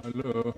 Hello.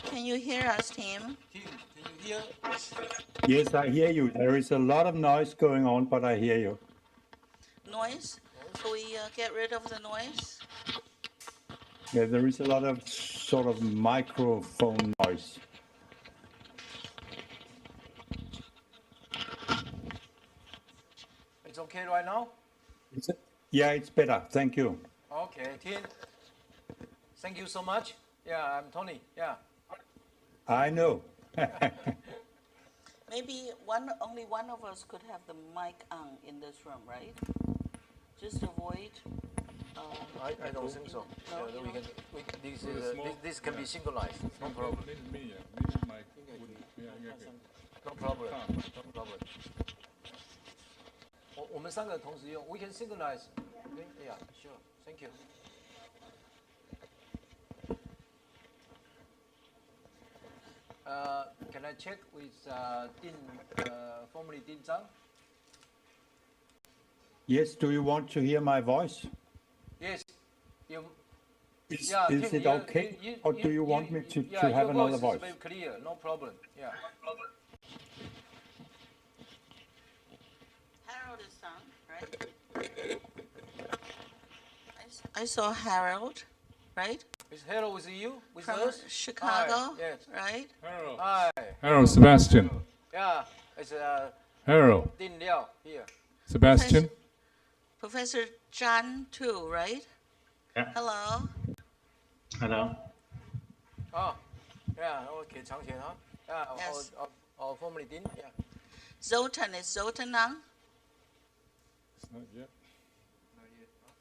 Can you hear us, Tim? Tim, can you hear? Yes, I hear you. There is a lot of noise going on, but I hear you. Noise? Can we get rid of the noise? Yeah, there is a lot of sort of microphone noise. It's okay right now? Is it? Yeah, it's better. Thank you. Okay, Tim. Thank you so much. Yeah, I'm Tony. Yeah. I know. Maybe only one of us could have the mic on in this room, right? Just avoid. I don't think so. No, Yeah, this can be synchronized. No problem. No problem. No problem. 我们三个同时用 We can synchronize. Okay? Yeah, sure. Thank you. Can I check with formerly Din Zhang? Yes, do you want to hear my voice? Yes. Is Tim, it okay? Or do you want me to have another voice? Your voice is very clear. No problem. Yeah. Harold is on, right? I saw Harold, right? Is Harold with you? With From us? Chicago, Hi. Yes. right? Harold. Hi. Harold, Sebastian. Yeah, it's Harold. Din Liao here. Sebastian. Professor Zhan too, right? Yeah. Hello. Hello. Oh, yeah, okay, Changqian, huh? Yeah, Yes. or formerly Din, yeah. Zoltan, is Zoltan on? Not yet. Not yet, huh?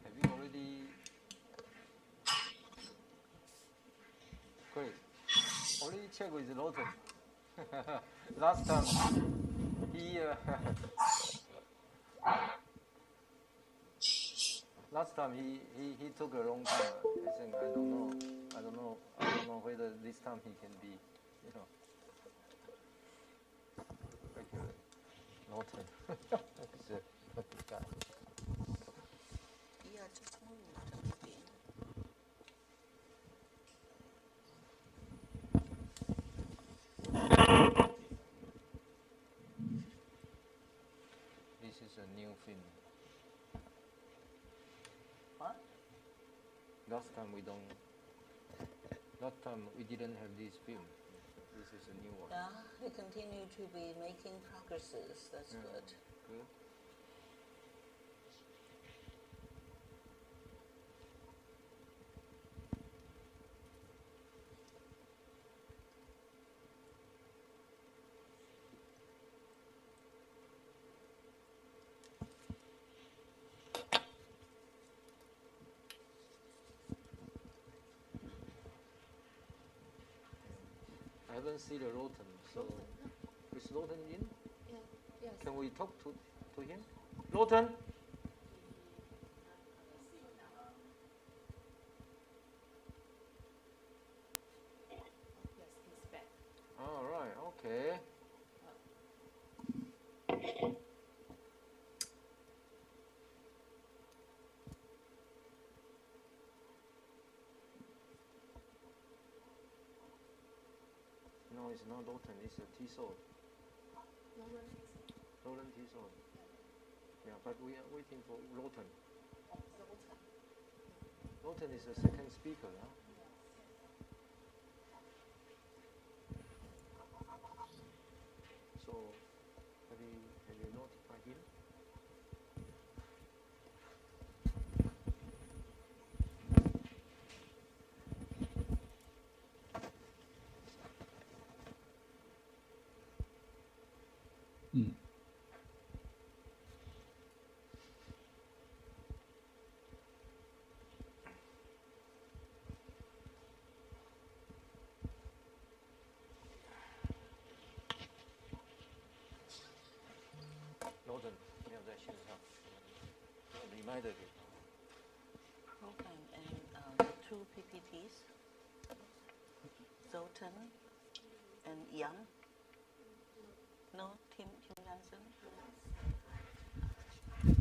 Have you already? Great. Already checked with Lawton. Last time he last time he took a long time. I think I don't know whether this time he can be, accurate. Lawton. He's a good guy. Yeah, just moved. Maybe. This is a new film. What? Last time we didn't have this film. This is a new one. Yeah, they continue to be making progresses. That's good. Good. I haven't seen the Lawton, so is Lawton in? Yeah, yes. Can we talk to him? Lawton? is not Lawton, it's a T-Soul. Roland T-Soul. Yeah, but we are waiting for Lawton. Lawton is the second speaker, huh? So, have you notified him? Lawton 没有在线上，reminder 给他。 Program and the two PPTs, Zoltan and Young. No, Tim Jansen.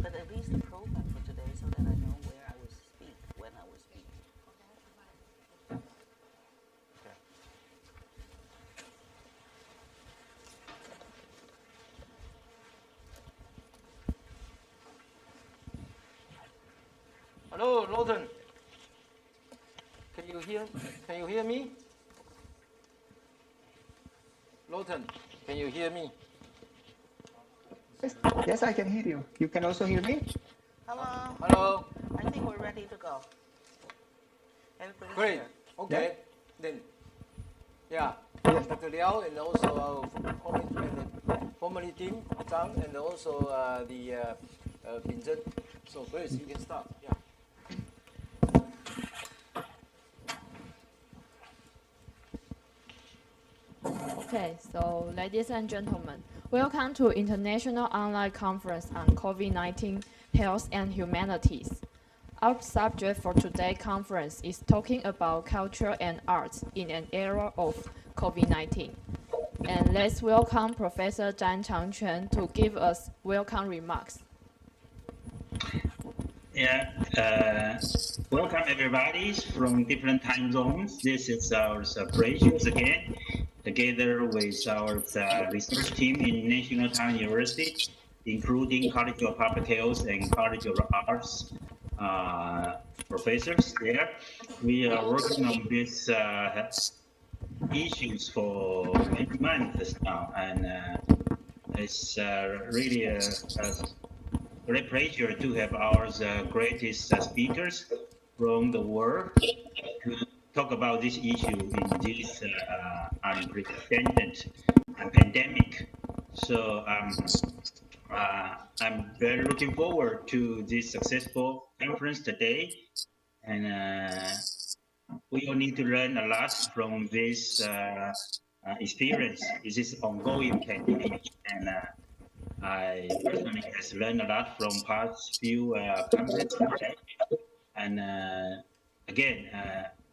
But at least the program for today, so that I know where I will speak when I will speak. Okay. Hello, Lawton. Can you hear me? Lawton, can you hear me? Yes, I can hear you. You can also hear me? Hello. Hello. I think we're ready to go. Everybody's Great. here. Okay. Yeah. Then, yeah, Yes. Dr. Liao and also our formerly team, Zhang, and also the Bin Zhen. So first you can start. Yeah. Okay, so ladies and gentlemen, welcome to International Online Conference on COVID-19, Health and Humanities. Our subject for today's conference is talking about culture and arts in an era of COVID-19. And let's welcome Professor Zhang Changquan to give us welcome remarks. Yeah, welcome everybody from different time zones. This is our precious again, together with our research team in National Taiwan University, including College of Public Health and College of Arts professors there. We are working on these issues for many months now, and it's really a great pleasure to have our greatest speakers from the world to talk about this issue in this unprecedented pandemic. So I'm very looking forward to this successful conference today, and we all need to learn a lot from this experience. This is ongoing pandemic, and I personally has learned a lot from past few conferences, and again,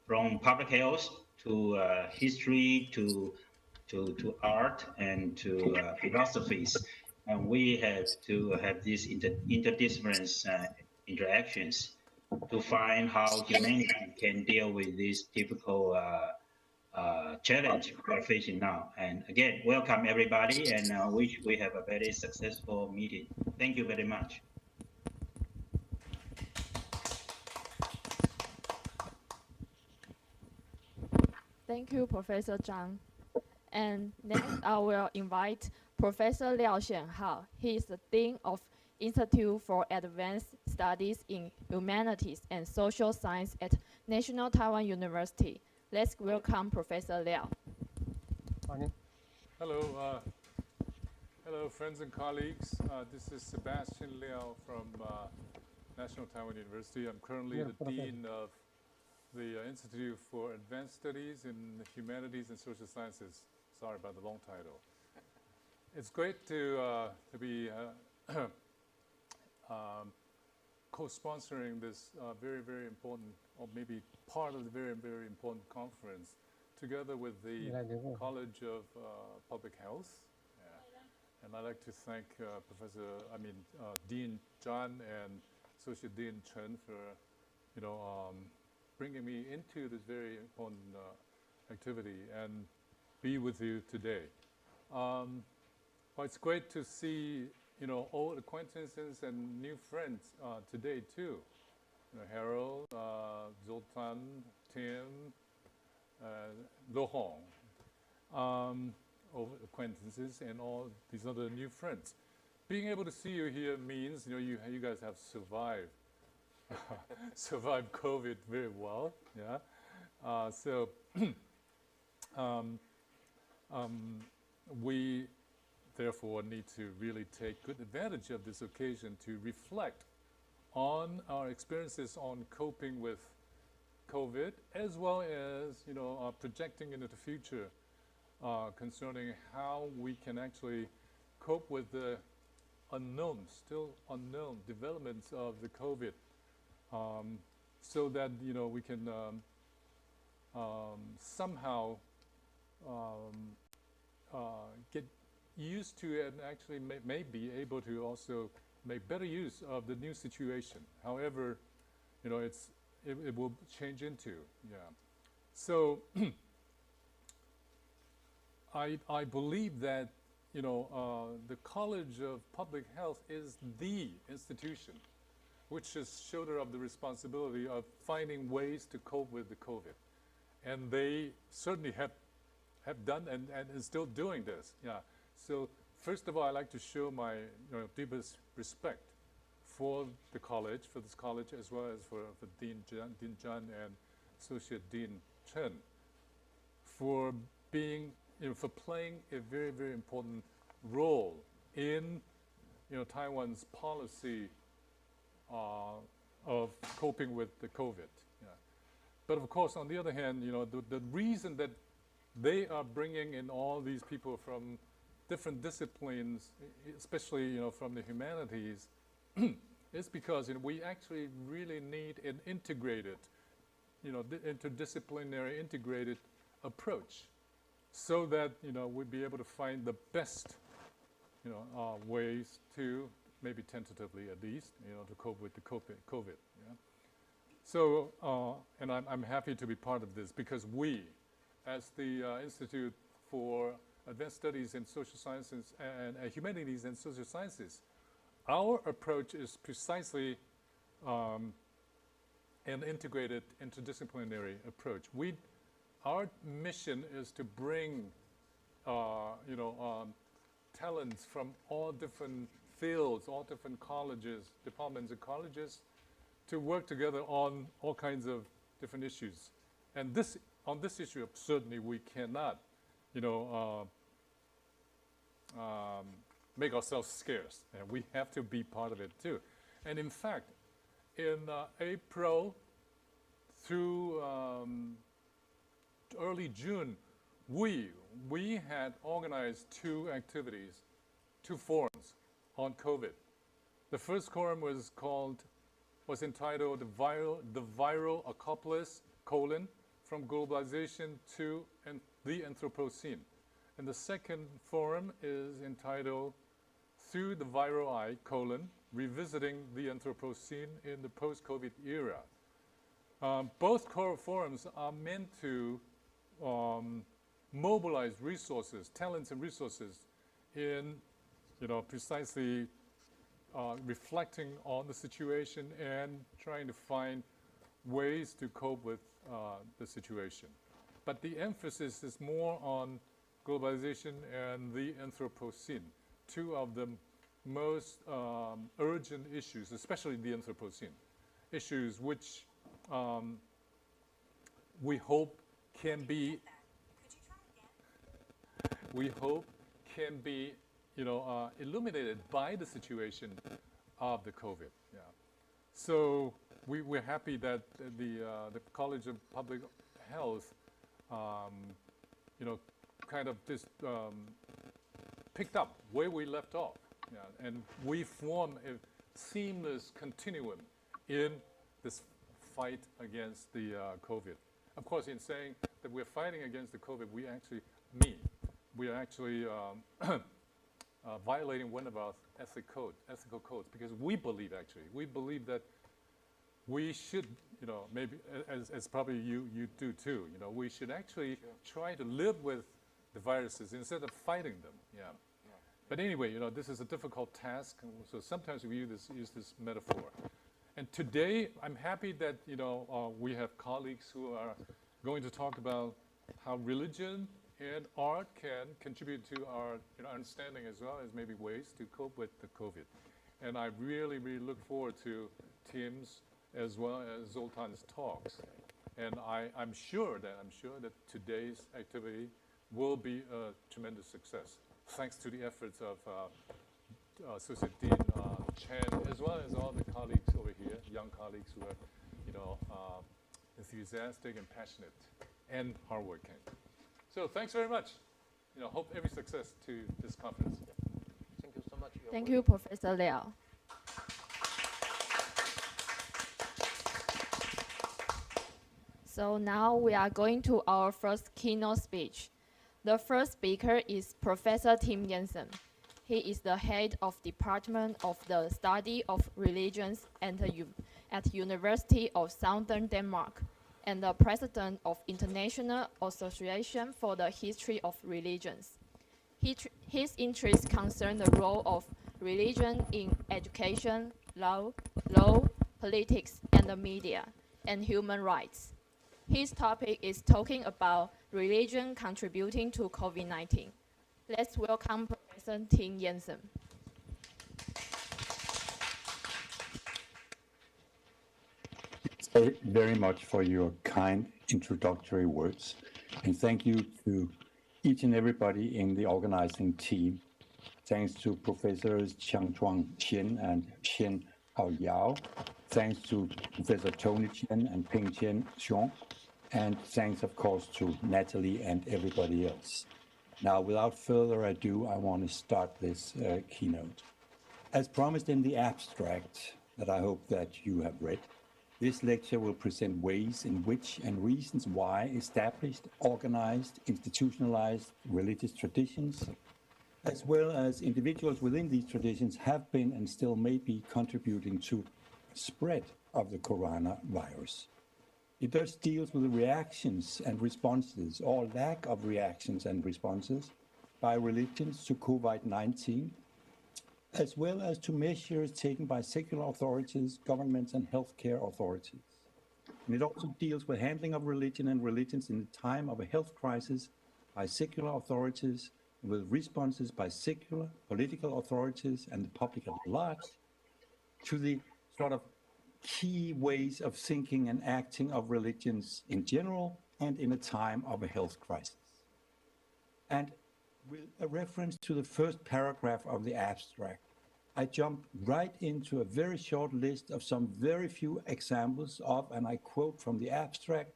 from public health to history to art and to philosophies, and we have to have these interdisciplinary interactions to find how humanity can deal with this difficult challenge we are facing now. And again, welcome everybody, and wish we have a very successful meeting. Thank you very much. Thank you, Professor Zhang. And next, I will invite Professor Liao Xianhao. He is the Dean of Institute for Advanced Studies in Humanities and Social Science at National Taiwan University. Let's welcome Professor Liao. Hello, hello, friends and colleagues. This is Sebastian Liao from National Taiwan University. I'm currently the Dean of the Institute for Advanced Studies in Humanities and Social Sciences. Sorry about the long title. It's great to be co-sponsoring this very, very important, or maybe part of the very, very important conference, together with the College of Public Health. And I'd like to thank Dean Zhan and Associate Dean Chen for, bringing me into this very important activity. And be with you today. Well, it's great to see, old acquaintances and new friends today too. Harold, Zoltan, Tim, Laurent, old acquaintances, and all these other new friends. Being able to see you here means, you guys have survived survived COVID very well. Yeah. So we therefore need to really take good advantage of this occasion to reflect on our experiences on coping with COVID, as well as projecting into the future concerning how we can actually cope with the still unknown developments of the COVID, so that we can somehow get used to it and actually may be able to also make better use of the new situation. However, it will change into. Yeah. So I believe that the College of Public Health is the institution which is shoulder of the responsibility of finding ways to cope with the COVID, and they certainly have done and is still doing this. Yeah. So first of all, I'd like to show my deepest respect for the college, for this college, as well as for Dean Zhang and Associate Dean Chen, for being, for playing a very, very important role in, Taiwan's policy of coping with the COVID. Yeah. But of course, on the other hand, the reason that they are bringing in all these people from different disciplines, especially from the humanities, is because we actually really need an integrated, interdisciplinary integrated approach, so that we'd be able to find the best ways to, maybe tentatively at least, to cope with the COVID. Yeah? So, and I'm happy to be part of this, because we, as the Institute for Advanced Studies in Social Sciences and Humanities and Social Sciences, our approach is precisely an integrated interdisciplinary approach. Our mission is to bring talents from all different fields, all different colleges, departments and colleges, to work together on all kinds of different issues. And on this issue, certainly we cannot, make ourselves scarce, and we have to be part of it too. And in fact, in April through early June, we had organized two activities, two forums on COVID. The first forum was entitled "The Viral Accomplice: From Globalization to the Anthropocene," and the second forum is entitled "Through the Viral Eye: Revisiting the Anthropocene in the Post-COVID Era." Both forums are meant to mobilize resources, talents and resources in, precisely reflecting on the situation and trying to find ways to cope with the situation. But the emphasis is more on globalization and the Anthropocene, two of the most urgent issues, especially the Anthropocene, issues which we hope can be illuminated by the situation of the COVID. Yeah. So we're happy that the College of Public Health, kind of just picked up where we left off. Yeah. And we form a seamless continuum in this fight against the COVID. Of course, in saying that we're fighting against the COVID, we are actually violating one of our ethical codes, because we believe that we should, maybe as probably you do too, we should actually try to live with the viruses instead of fighting them. Yeah. But anyway, this is a difficult task, and so sometimes we use this metaphor. And today, I'm happy that we have colleagues who are going to talk about how religion and art can contribute to our understanding, as well as maybe ways to cope with the COVID. And I really, really look forward to Tim's as well as Zoltan's talks. And I'm sure that today's activity will be a tremendous success, thanks to the efforts of Associate Dean Chen, as well as all the colleagues over here, young colleagues who are, enthusiastic and passionate and hardworking. So thanks very much. Hope every success to this conference. Thank you so much. Thank you, Professor Liao. So now we are going to our first keynote speech. The first speaker is Professor Tim Jensen. He is the head of Department of the Study of Religions at University of Southern Denmark and the president of International Association for the History of Religions. His interests concern the role of religion in education, law, politics, and the media, and human rights. His topic is talking about religion contributing to COVID-19. Let's welcome Professor Tim Jensen. Thank you very much for your kind introductory words, and thank you to each and everybody in the organizing team. Thanks to Professors Chiang Chuang Chen and Shen Hao Yao. Thanks to Professor Tony Chen and Ping Chen Xiong. And thanks, of course, to Natalie and everybody else. Now, without further ado, I want to start this keynote. As promised in the abstract that I hope that you have read, this lecture will present ways in which and reasons why established, organized, institutionalized religious traditions, as well as individuals within these traditions, have been and still may be contributing to spread of the coronavirus. It thus deals with the reactions and responses, or lack of reactions and responses, by religions to COVID-19, as well as to measures taken by secular authorities, governments, and healthcare authorities. And it also deals with handling of religion and religions in the time of a health crisis by secular authorities, with responses by secular political authorities and the public at large to the sort of key ways of thinking and acting of religions in general and in a time of a health crisis. And with a reference to the first paragraph of the abstract, I jump right into a very short list of some very few examples of, and I quote from the abstract,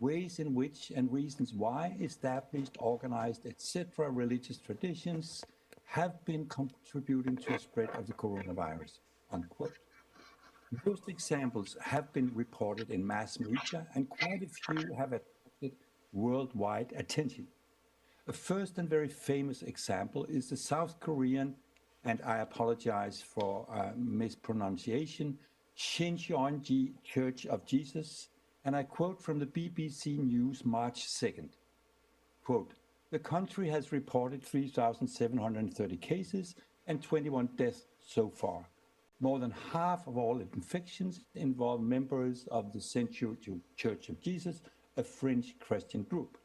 ways in which and reasons why established, organized, etc. religious traditions have been contributing to the spread of the coronavirus, unquote. Most examples have been reported in mass media, and quite a few have attracted worldwide attention. A first and very famous example is the South Korean, and I apologize for mispronunciation, Shincheonji Church of Jesus, and I quote from the BBC News March 2nd, quote, "The country has reported 3,730 cases and 21 deaths so far. More than half of all infections involve members of the Central Church of Jesus, a French Christian group.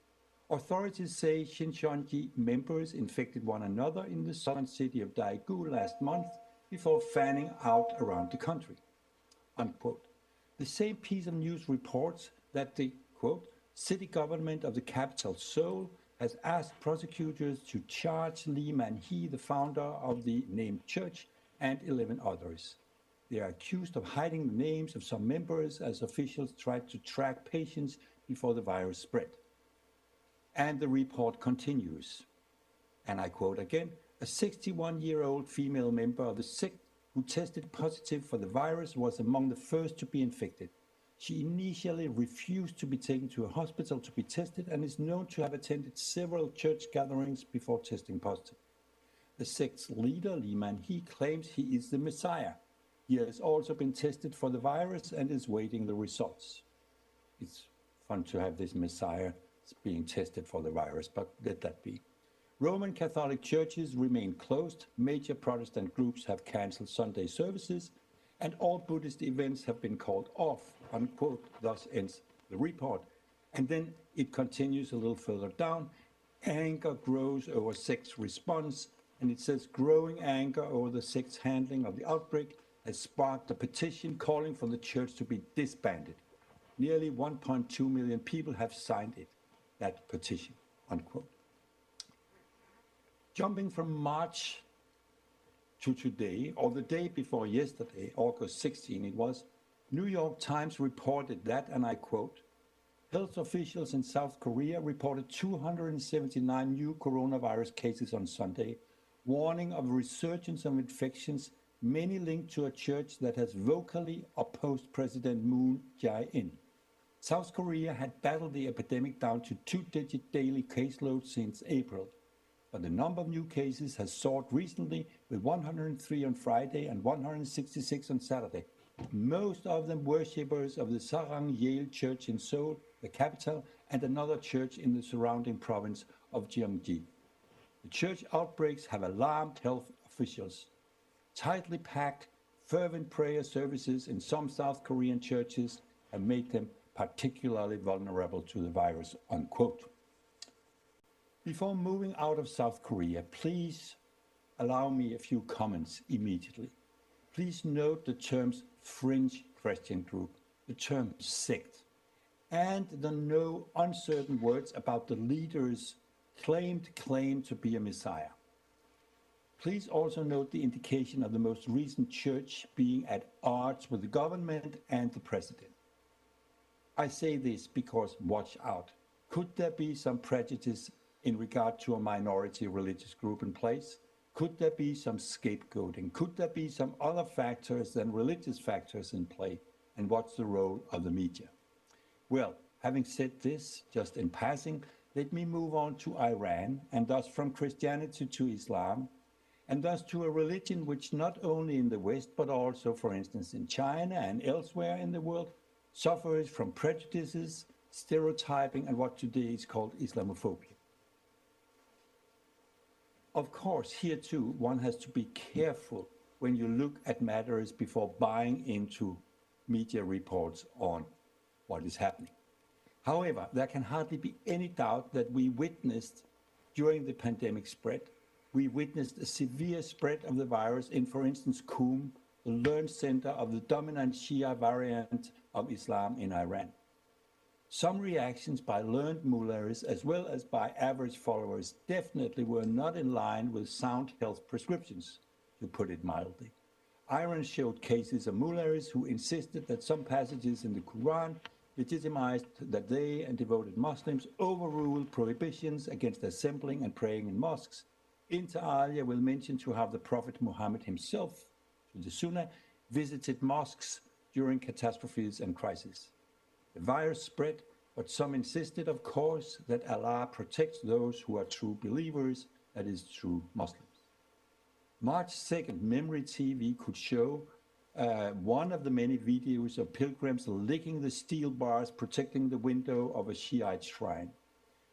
Authorities say Shincheonji members infected one another in the southern city of Daegu last month before fanning out around the country," unquote. The same piece of news reports that the, quote, "city government of the capital Seoul has asked prosecutors to charge Lee Man-hee, the founder of the named church, and 11 others. They are accused of hiding the names of some members as officials tried to track patients before the virus spread." And the report continues, and I quote again, "A 61-year-old female member of the sect who tested positive for the virus was among the first to be infected. She initially refused to be taken to a hospital to be tested and is known to have attended several church gatherings before testing positive. The sect's leader, Lee Man-hee, claims he is the Messiah. He has also been tested for the virus and is waiting the results." It's fun to have this Messiah being tested for the virus, but let that be. Roman Catholic churches remain closed, major Protestant groups have cancelled Sunday services, and all Buddhist events have been called off, unquote, thus ends the report. And then it continues a little further down. Anger grows over sect's response, and it says growing anger over the sect's handling of the outbreak has sparked a petition calling for the church to be disbanded. Nearly 1.2 million people have signed it, that petition, unquote. Jumping from March to today, or the day before yesterday, August 16 it was, New York Times reported that, and I quote, health officials in South Korea reported 279 new coronavirus cases on Sunday, warning of a resurgence of infections, many linked to a church that has vocally opposed President Moon Jae-in. South Korea had battled the epidemic down to two-digit daily caseload since April, but the number of new cases has soared recently with 103 on Friday and 166 on Saturday. Most of them worshippers of the Sarang Yale Church in Seoul, the capital, and another church in the surrounding province of Gyeonggi. The church outbreaks have alarmed health officials. Tightly packed, fervent prayer services in some South Korean churches have made them particularly vulnerable to the virus, unquote. Before moving out of South Korea, please allow me a few comments immediately. Please note the terms fringe Christian group, the term sect, and the no uncertain words about the leaders' claimed claim to be a Messiah. Please also note the indication of the most recent church being at odds with the government and the president. I say this because watch out. Could there be some prejudice in regard to a minority religious group in place? Could there be some scapegoating? Could there be some other factors than religious factors in play? And what's the role of the media? Well, having said this, just in passing, let me move on to Iran, and thus from Christianity to Islam, and thus to a religion which not only in the West, but also, for instance, in China and elsewhere in the world, suffers from prejudices, stereotyping, and what today is called Islamophobia. Of course, here too, one has to be careful when you look at matters before buying into media reports on what is happening. However, there can hardly be any doubt that we witnessed during the pandemic spread, we witnessed a severe spread of the virus in, for instance, Qom, the learned center of the dominant Shia variant of Islam in Iran. Some reactions by learned mullahs as well as by average followers definitely were not in line with sound health prescriptions, to put it mildly. Iran showed cases of mullahs who insisted that some passages in the Quran legitimized that they and devoted Muslims overruled prohibitions against assembling and praying in mosques. Inter alia will mention to how the Prophet Muhammad himself, to the Sunnah, visited mosques during catastrophes and crises. The virus spread, but some insisted, of course, that Allah protects those who are true believers, that is, true Muslims. March 2nd, Memory TV could show one of the many videos of pilgrims licking the steel bars protecting the window of a Shiite shrine.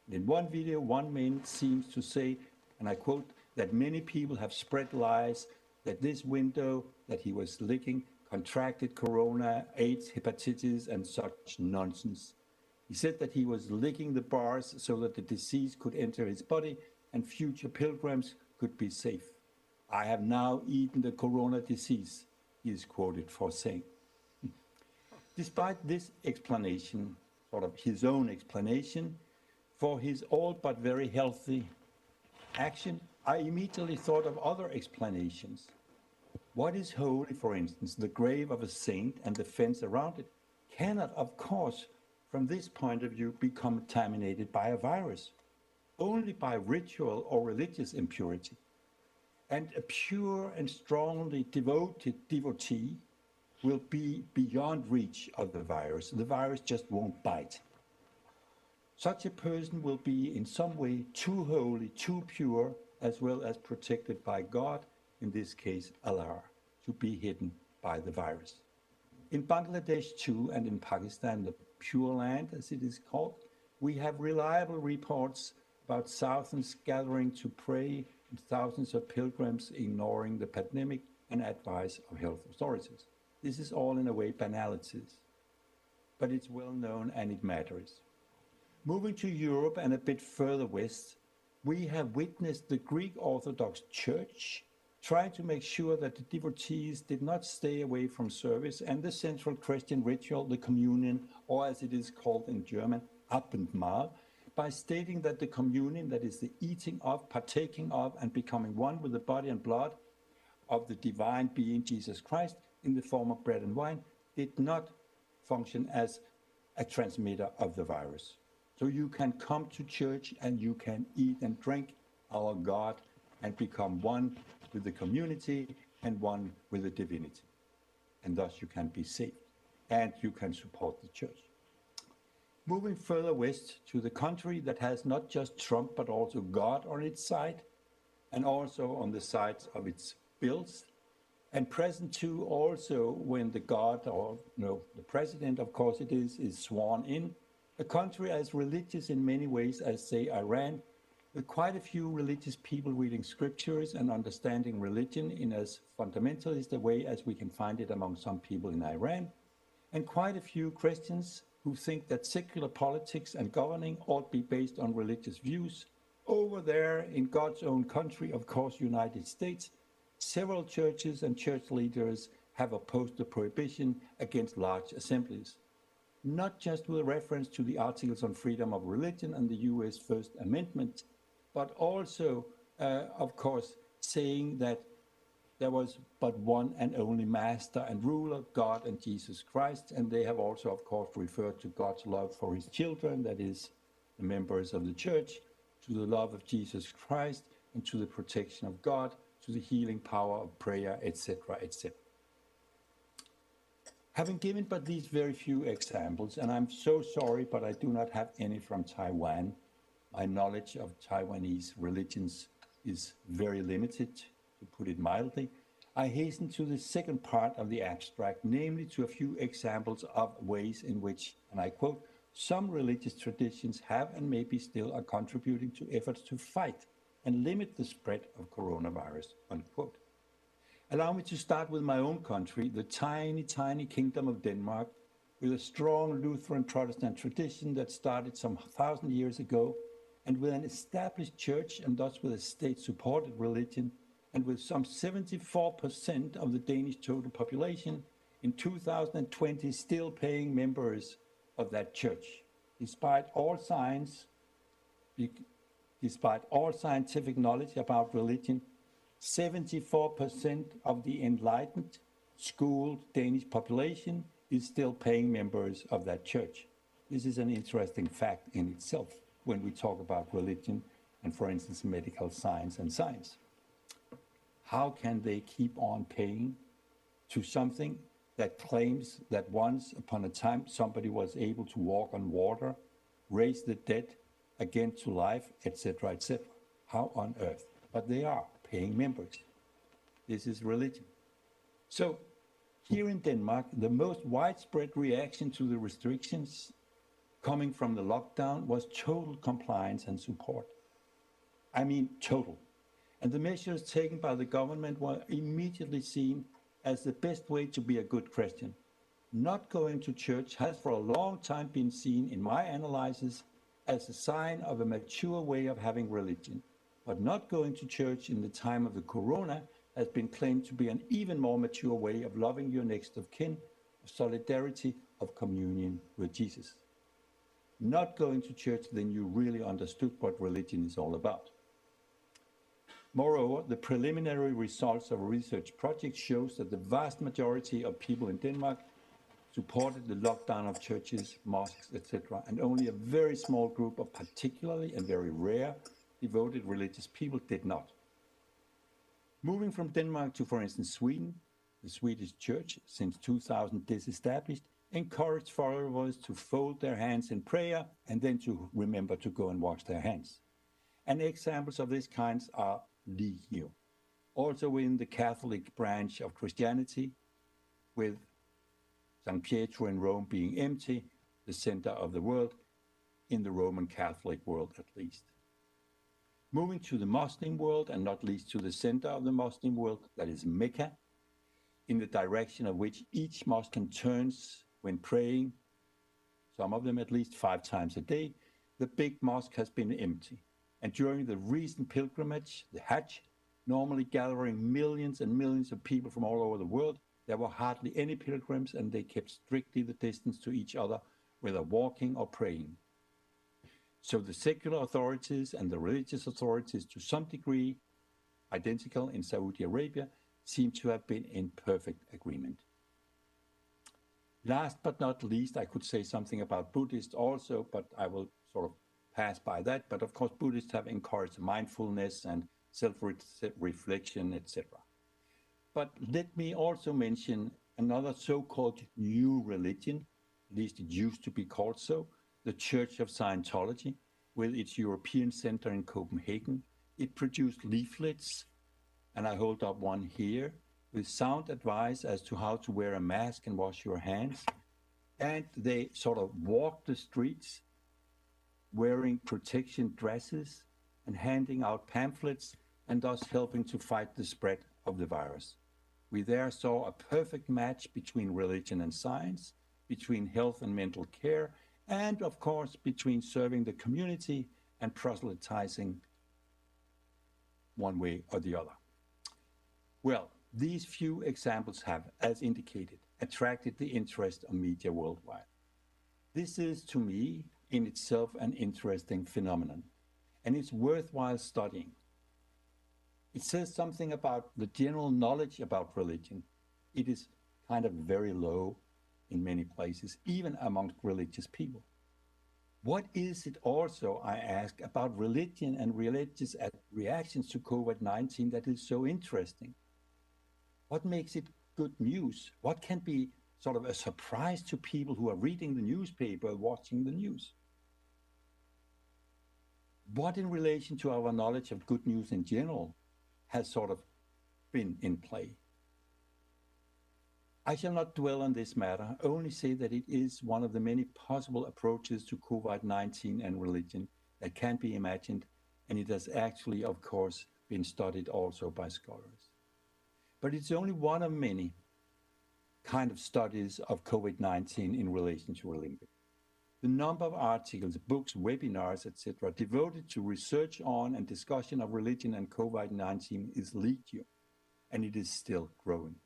And in one video, one man seems to say, and I quote, that many people have spread lies that this window that he was licking contracted corona, AIDS, hepatitis, and such nonsense. He said that he was licking the bars so that the disease could enter his body and future pilgrims could be safe. I have now eaten the corona disease, he is quoted for saying. Despite this explanation, sort of his own explanation, for his all but very healthy action, I immediately thought of other explanations. What is holy, for instance, the grave of a saint and the fence around it, cannot, of course, from this point of view, be contaminated by a virus, only by ritual or religious impurity. And a pure and strongly devoted devotee will be beyond reach of the virus. The virus just won't bite. Such a person will be in some way too holy, too pure, as well as protected by God, in this case Allah, to be hidden by the virus. In Bangladesh too, and in Pakistan, the Pure Land as it is called, we have reliable reports about thousands gathering to pray and thousands of pilgrims ignoring the pandemic and advice of health authorities. This is all in a way banalities, but it's well known and it matters. Moving to Europe and a bit further west, we have witnessed the Greek Orthodox Church try to make sure that the devotees did not stay away from service and the central Christian ritual, the communion, or as it is called in German, Abendmahl, by stating that the communion, that is the eating of, partaking of, and becoming one with the body and blood of the divine being Jesus Christ in the form of bread and wine, did not function as a transmitter of the virus. So you can come to church and you can eat and drink our God and become one with the community and one with the divinity. And thus you can be saved and you can support the church. Moving further west to the country that has not just Trump but also God on its side and also on the sides of its bills, and present too also when the God, or the president, of course it is sworn in, a country as religious in many ways as, say, Iran, with quite a few religious people reading scriptures and understanding religion in as fundamentalist a way as we can find it among some people in Iran, and quite a few Christians who think that secular politics and governing ought be based on religious views. Over there in God's own country, of course, United States, several churches and church leaders have opposed the prohibition against large assemblies, not just with reference to the Articles on Freedom of Religion and the US First Amendment, but also, of course, saying that there was but one and only master and ruler, God and Jesus Christ, and they have also, of course, referred to God's love for his children, that is, the members of the church, to the love of Jesus Christ, and to the protection of God, to the healing power of prayer, etc., etc. Having given but these very few examples, and I'm so sorry, but I do not have any from Taiwan. My knowledge of Taiwanese religions is very limited, to put it mildly. I hasten to the second part of the abstract, namely to a few examples of ways in which, and I quote, some religious traditions have and maybe still are contributing to efforts to fight and limit the spread of coronavirus, unquote. Allow me to start with my own country, the tiny, tiny kingdom of Denmark, with a strong Lutheran Protestant tradition that started some 1,000 years ago, and with an established church and thus with a state-supported religion, and with some 74% of the Danish total population in 2020 still paying members of that church, despite all scientific knowledge about religion. 74% of the enlightened, schooled Danish population is still paying members of that church. This is an interesting fact in itself when we talk about religion and, for instance, medical science and science. How can they keep on paying to something that claims that once upon a time somebody was able to walk on water, raise the dead again to life, etc., etc.? How on earth? But they are paying members. This is religion. So here in Denmark, the most widespread reaction to the restrictions coming from the lockdown was total compliance and support. I mean total. And the measures taken by the government were immediately seen as the best way to be a good Christian. Not going to church has for a long time been seen in my analysis as a sign of a mature way of having religion. But not going to church in the time of the corona has been claimed to be an even more mature way of loving your next of kin, of solidarity, of communion with Jesus. Not going to church, then you really understood what religion is all about. Moreover, the preliminary results of a research project shows that the vast majority of people in Denmark supported the lockdown of churches, mosques, etc., and only a very small group of particularly and very rare devoted religious people did not. Moving from Denmark to, for instance, Sweden, the Swedish church, since 2000 disestablished, encouraged followers to fold their hands in prayer and then to remember to go and wash their hands. And examples of this kind are legio. Also within the Catholic branch of Christianity, with St. Pietro in Rome being empty, the center of the world, in the Roman Catholic world at least. Moving to the Muslim world, and not least to the center of the Muslim world, that is Mecca, in the direction of which each Muslim turns when praying, some of them at least 5 times a day, the big mosque has been empty. And during the recent pilgrimage, the Hajj, normally gathering millions and millions of people from all over the world, there were hardly any pilgrims, and they kept strictly the distance to each other, whether walking or praying. So the secular authorities and the religious authorities, to some degree, identical in Saudi Arabia, seem to have been in perfect agreement. Last but not least, I could say something about Buddhists also, but I will sort of pass by that. But of course, Buddhists have encouraged mindfulness and self-reflection, etc. But let me also mention another so-called new religion, at least it used to be called so, the Church of Scientology, with its European Center in Copenhagen. It produced leaflets, and I hold up one here, with sound advice as to how to wear a mask and wash your hands. And they sort of walked the streets wearing protection dresses and handing out pamphlets, and thus helping to fight the spread of the virus. We there saw a perfect match between religion and science, between health and mental care, and of course, between serving the community and proselytizing one way or the other. Well, these few examples have, as indicated, attracted the interest of media worldwide. This is, to me, in itself an interesting phenomenon, and it's worthwhile studying. It says something about the general knowledge about religion. It is kind of very low in many places, even amongst religious people. What is it also, I ask, about religion and religious reactions to COVID-19 that is so interesting? What makes it good news? What can be sort of a surprise to people who are reading the newspaper, watching the news? What in relation to our knowledge of good news in general has sort of been in play? I shall not dwell on this matter, only say that it is one of the many possible approaches to COVID-19 and religion that can be imagined, and it has actually, of course, been studied also by scholars. But it's only one of many kind of studies of COVID-19 in relation to religion. The number of articles, books, webinars, etc., devoted to research on and discussion of religion and COVID-19 is legion, and it is still growing.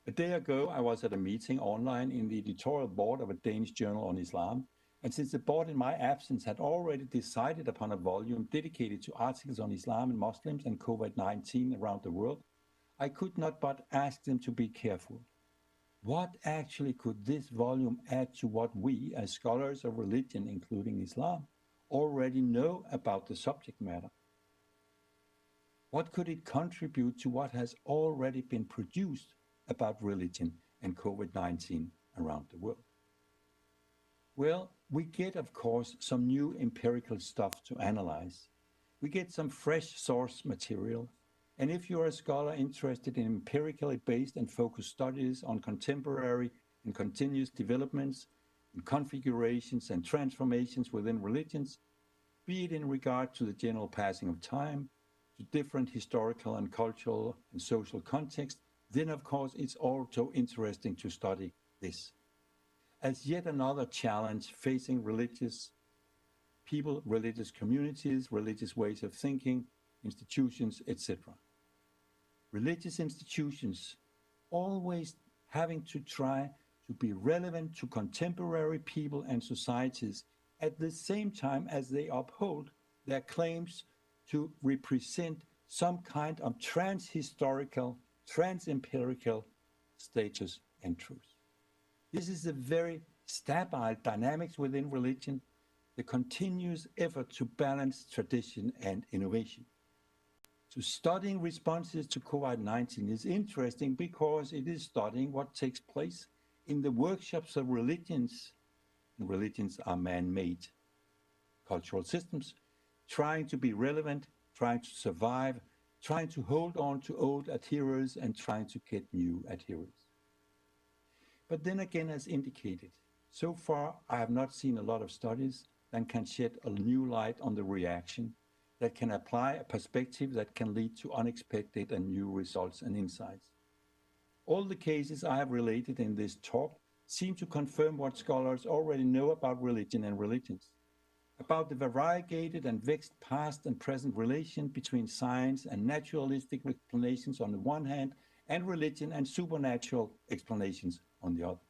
A day ago, I was at a meeting online in the editorial board of a Danish journal on Islam, and since the board in my absence had already decided upon a volume dedicated to articles on Islam and Muslims and COVID-19 around the world, I could not but ask them to be careful. What actually could this volume add to what we, as scholars of religion, including Islam, already know about the subject matter? What could it contribute to what has already been produced about religion and COVID-19 around the world? Well, we get, of course, some new empirical stuff to analyze. We get some fresh source material. And if you're a scholar interested in empirically based and focused studies on contemporary and continuous developments and configurations and transformations within religions, be it in regard to the general passing of time, to different historical and cultural and social contexts, then of course it's also interesting to study this. As yet another challenge facing religious people, religious communities, religious ways of thinking, institutions, etc. Religious institutions always having to try to be relevant to contemporary people and societies at the same time as they uphold their claims to represent some kind of trans-historical, trans-empirical status and truth. This is a very stabile dynamics within religion, the continuous effort to balance tradition and innovation. So studying responses to COVID-19 is interesting because it is studying what takes place in the workshops of religions, and religions are man-made cultural systems, trying to be relevant, trying to survive, trying to hold on to old adherers and trying to get new adherers. But then again, as indicated, so far I have not seen a lot of studies that can shed a new light on the reaction, that can apply a perspective that can lead to unexpected and new results and insights. All the cases I have related in this talk seem to confirm what scholars already know about religion and religions, about the variegated and vexed past and present relation between science and naturalistic explanations on the one hand, and religion and supernatural explanations on the other.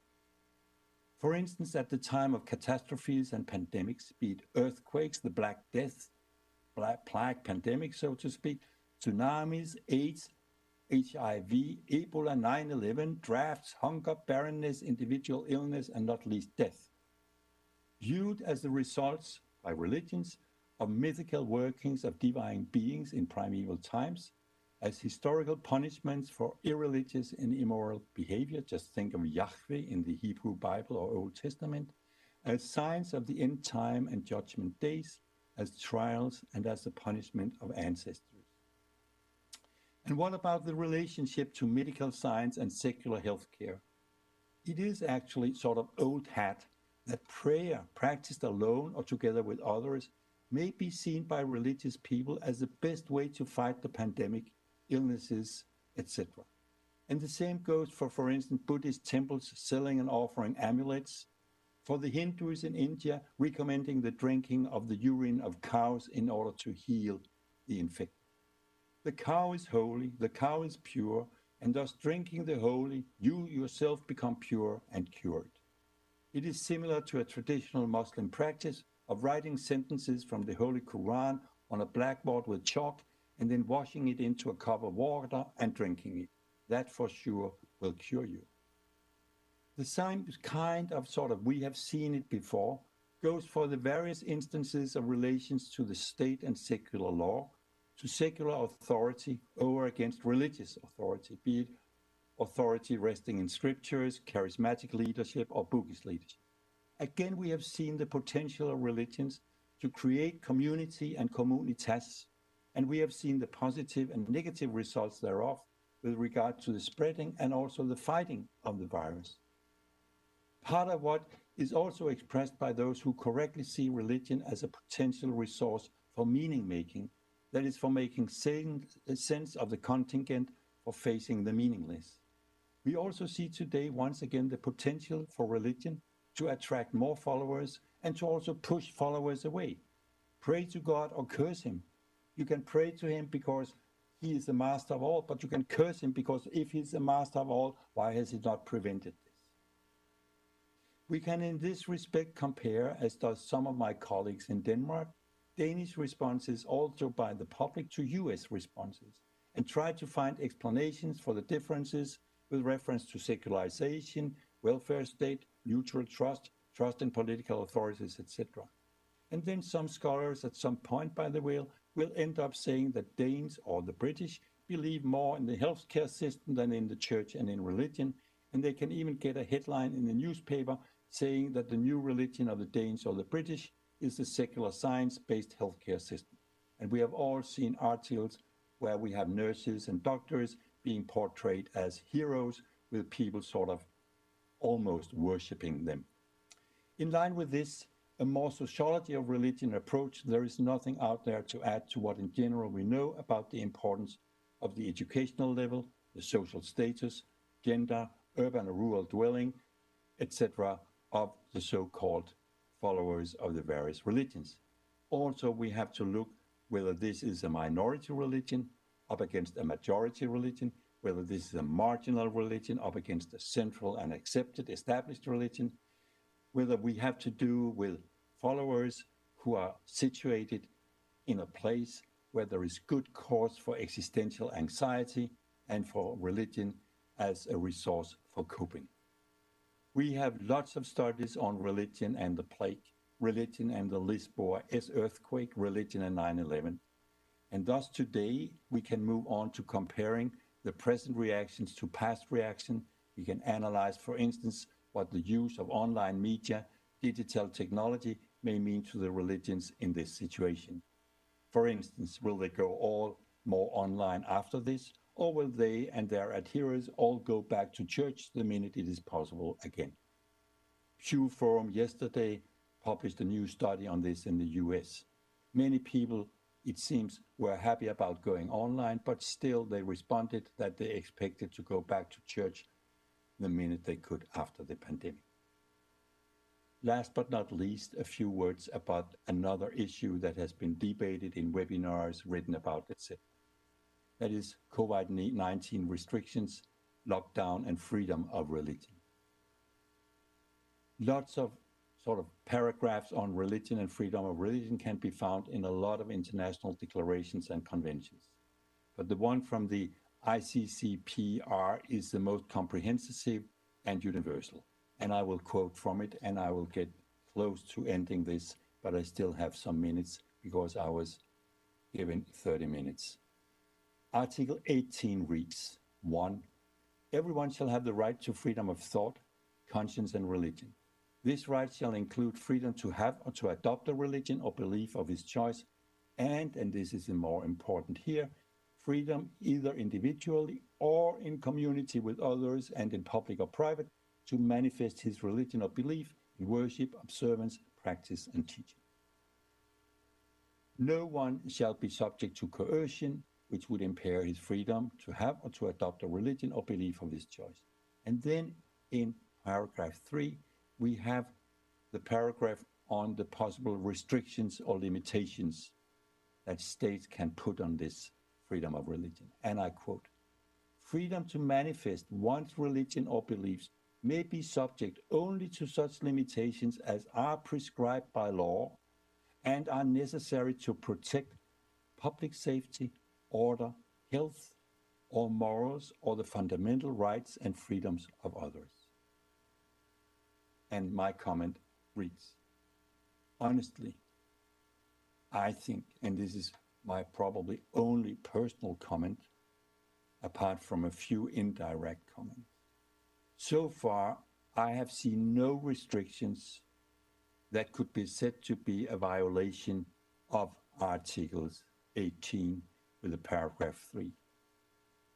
For instance, at the time of catastrophes and pandemics, be it earthquakes, the Black Death, plague pandemic, so to speak, tsunamis, AIDS, HIV, Ebola, 9/11, drafts, hunger, barrenness, individual illness, and not least death. Viewed as the results by religions of mythical workings of divine beings in primeval times, as historical punishments for irreligious and immoral behavior, just think of Yahweh in the Hebrew Bible or Old Testament, as signs of the end time and judgment days, as trials, and as the punishment of ancestors. And what about the relationship to medical science and secular healthcare? It is actually sort of old hat that prayer practiced alone or together with others may be seen by religious people as the best way to fight the pandemic, illnesses, etc. And the same goes for instance, Buddhist temples selling and offering amulets, for the Hindus in India recommending the drinking of the urine of cows in order to heal the infected. The cow is holy, the cow is pure, and thus drinking the holy, you yourself become pure and cured. It is similar to a traditional Muslim practice of writing sentences from the Holy Quran on a blackboard with chalk and then washing it into a cup of water and drinking it. That for sure will cure you. The same kind of we have seen it before, goes for the various instances of relations to the state and secular law, to secular authority over against religious authority, be it authority resting in scriptures, charismatic leadership, or Buddhist leadership. Again, we have seen the potential of religions to create community and communitas, and we have seen the positive and negative results thereof with regard to the spreading and also the fighting of the virus. Part of what is also expressed by those who correctly see religion as a potential resource for meaning-making, that is, for making sense of the contingent, for facing the meaningless. We also see today, once again, the potential for religion to attract more followers and to also push followers away. Pray to God or curse him. You can pray to him because he is the master of all, but you can curse him because if he's the master of all, why has he not prevented this? We can in this respect compare, as does some of my colleagues in Denmark, Danish responses also by the public to US responses, and try to find explanations for the differences with reference to secularization, welfare state, mutual trust, trust in political authorities, etc. And then some scholars at some point, by the way, will end up saying that Danes or the British believe more in the healthcare system than in the church and in religion, and they can even get a headline in the newspaper saying that the new religion of the Danes or the British is the secular science-based healthcare system. And we have all seen articles where we have nurses and doctors being portrayed as heroes, with people sort of almost worshipping them. In line with this, a more sociology of religion approach, there is nothing out there to add to what in general we know about the importance of the educational level, the social status, gender, urban or rural dwelling, etc., of the so-called followers of the various religions. Also, we have to look whether this is a minority religion up against a majority religion, whether this is a marginal religion up against a central and accepted established religion, whether we have to do with followers who are situated in a place where there is good cause for existential anxiety and for religion as a resource for coping. We have lots of studies on religion and the plague, religion and the Lisboa earthquake, religion and 9/11. And thus today we can move on to comparing the present reactions to past reaction. We can analyze, for instance, what the use of online media, digital technology may mean to the religions in this situation. For instance, will they go all more online after this, or will they and their adherents all go back to church the minute it is possible again? Pew Forum yesterday published a new study on this in the US. Many people it seems, were happy about going online, but still they responded that they expected to go back to church the minute they could after the pandemic. Last but not least, a few words about another issue that has been debated in webinars, written about, etc. That is COVID-19 restrictions, lockdown, and freedom of religion. Lots of sort of paragraphs on religion and freedom of religion can be found in a lot of international declarations and conventions. But the one from the ICCPR is the most comprehensive and universal. And I will quote from it, and I will get close to ending this, but I still have some minutes because I was given 30 minutes. Article 18 reads, 1. Everyone shall have the right to freedom of thought, conscience, and religion. This right shall include freedom to have or to adopt a religion or belief of his choice, and this is the more important here, freedom either individually or in community with others and in public or private to manifest his religion or belief in worship, observance, practice, and teaching. No one shall be subject to coercion, which would impair his freedom to have or to adopt a religion or belief of his choice. And then in paragraph 3, we have the paragraph on the possible restrictions or limitations that states can put on this freedom of religion. And I quote, freedom to manifest one's religion or beliefs may be subject only to such limitations as are prescribed by law and are necessary to protect public safety, order, health, or morals, or the fundamental rights and freedoms of others. And my comment reads, honestly, I think, and this is my probably only personal comment, apart from a few indirect comments, so far, I have seen no restrictions that could be said to be a violation of Articles 18 with the paragraph 3.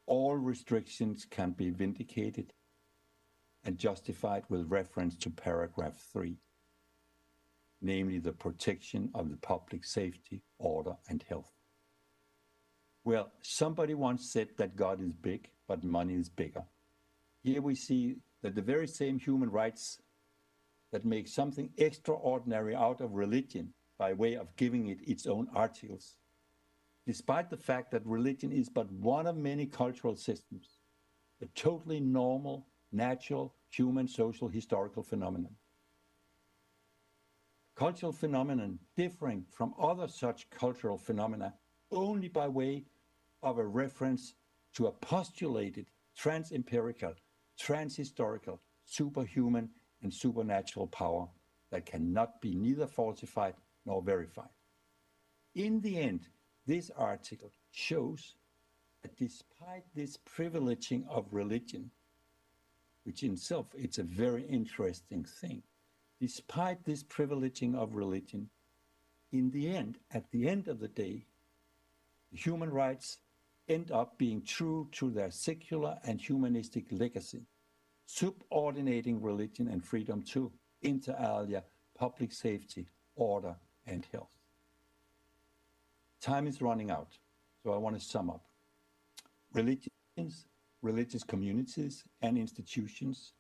All restrictions can be vindicated and justified with reference to paragraph 3, namely the protection of the public safety, order, and health. Well, somebody once said that God is big, but money is bigger. Here we see that the very same human rights that make something extraordinary out of religion by way of giving it its own articles, despite the fact that religion is but one of many cultural systems, a totally normal, natural, human, social, historical phenomenon. Cultural phenomenon differing from other such cultural phenomena only by way of a reference to a postulated trans-empirical, trans-historical, superhuman, and supernatural power that cannot be neither falsified nor verified. In the end, this article shows that despite this privileging of religion, which in itself it's a very interesting thing, despite this privileging of religion, in the end, at the end of the day, the human rights end up being true to their secular and humanistic legacy, subordinating religion and freedom to, inter alia, public safety, order, and health. Time is running out, so I want to sum up. Religions, religious communities and institutions,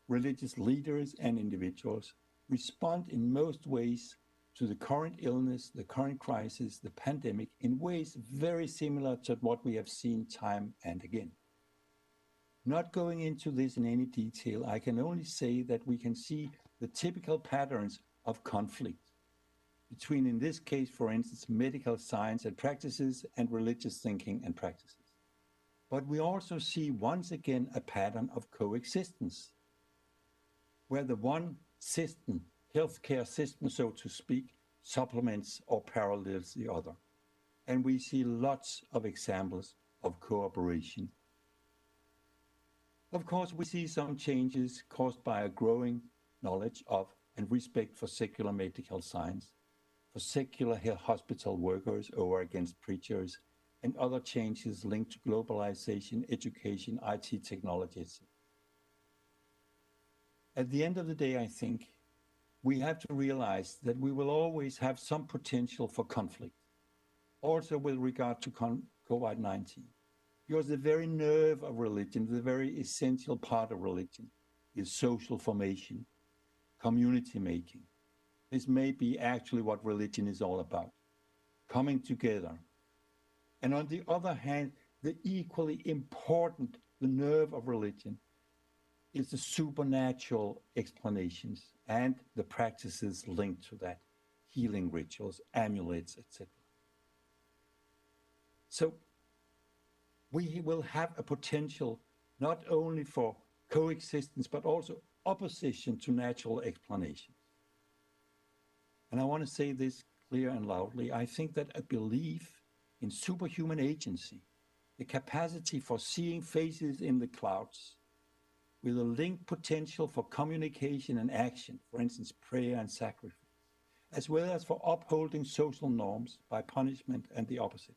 religious leaders and individuals respond in most ways to the current illness, the current crisis, the pandemic, in ways very similar to what we have seen time and again. Not going into this in any detail, I can only say that we can see the typical patterns of conflict between, in this case, for instance, medical science and practices and religious thinking and practices. But we also see once again a pattern of coexistence, where the one system, healthcare system, so to speak, supplements or parallels the other. And we see lots of examples of cooperation. Of course, we see some changes caused by a growing knowledge of and respect for secular medical science, for secular hospital workers over against preachers, and other changes linked to globalization, education, IT technology, etc. At the end of the day, I think we have to realize that we will always have some potential for conflict. also with regard to COVID-19. Because the very nerve of religion, the very essential part of religion, is social formation, community making. This may be actually what religion is all about, coming together. And on the other hand, the equally important, the nerve of religion, is the supernatural explanations and the practices linked to that, healing rituals, amulets, etc. So we will have a potential not only for coexistence, but also opposition to natural explanations. And I want to say this clear and loudly. I think that a belief in superhuman agency, the capacity for seeing faces in the clouds, with a linked potential for communication and action, for instance, prayer and sacrifice, as well as for upholding social norms by punishment and the opposite,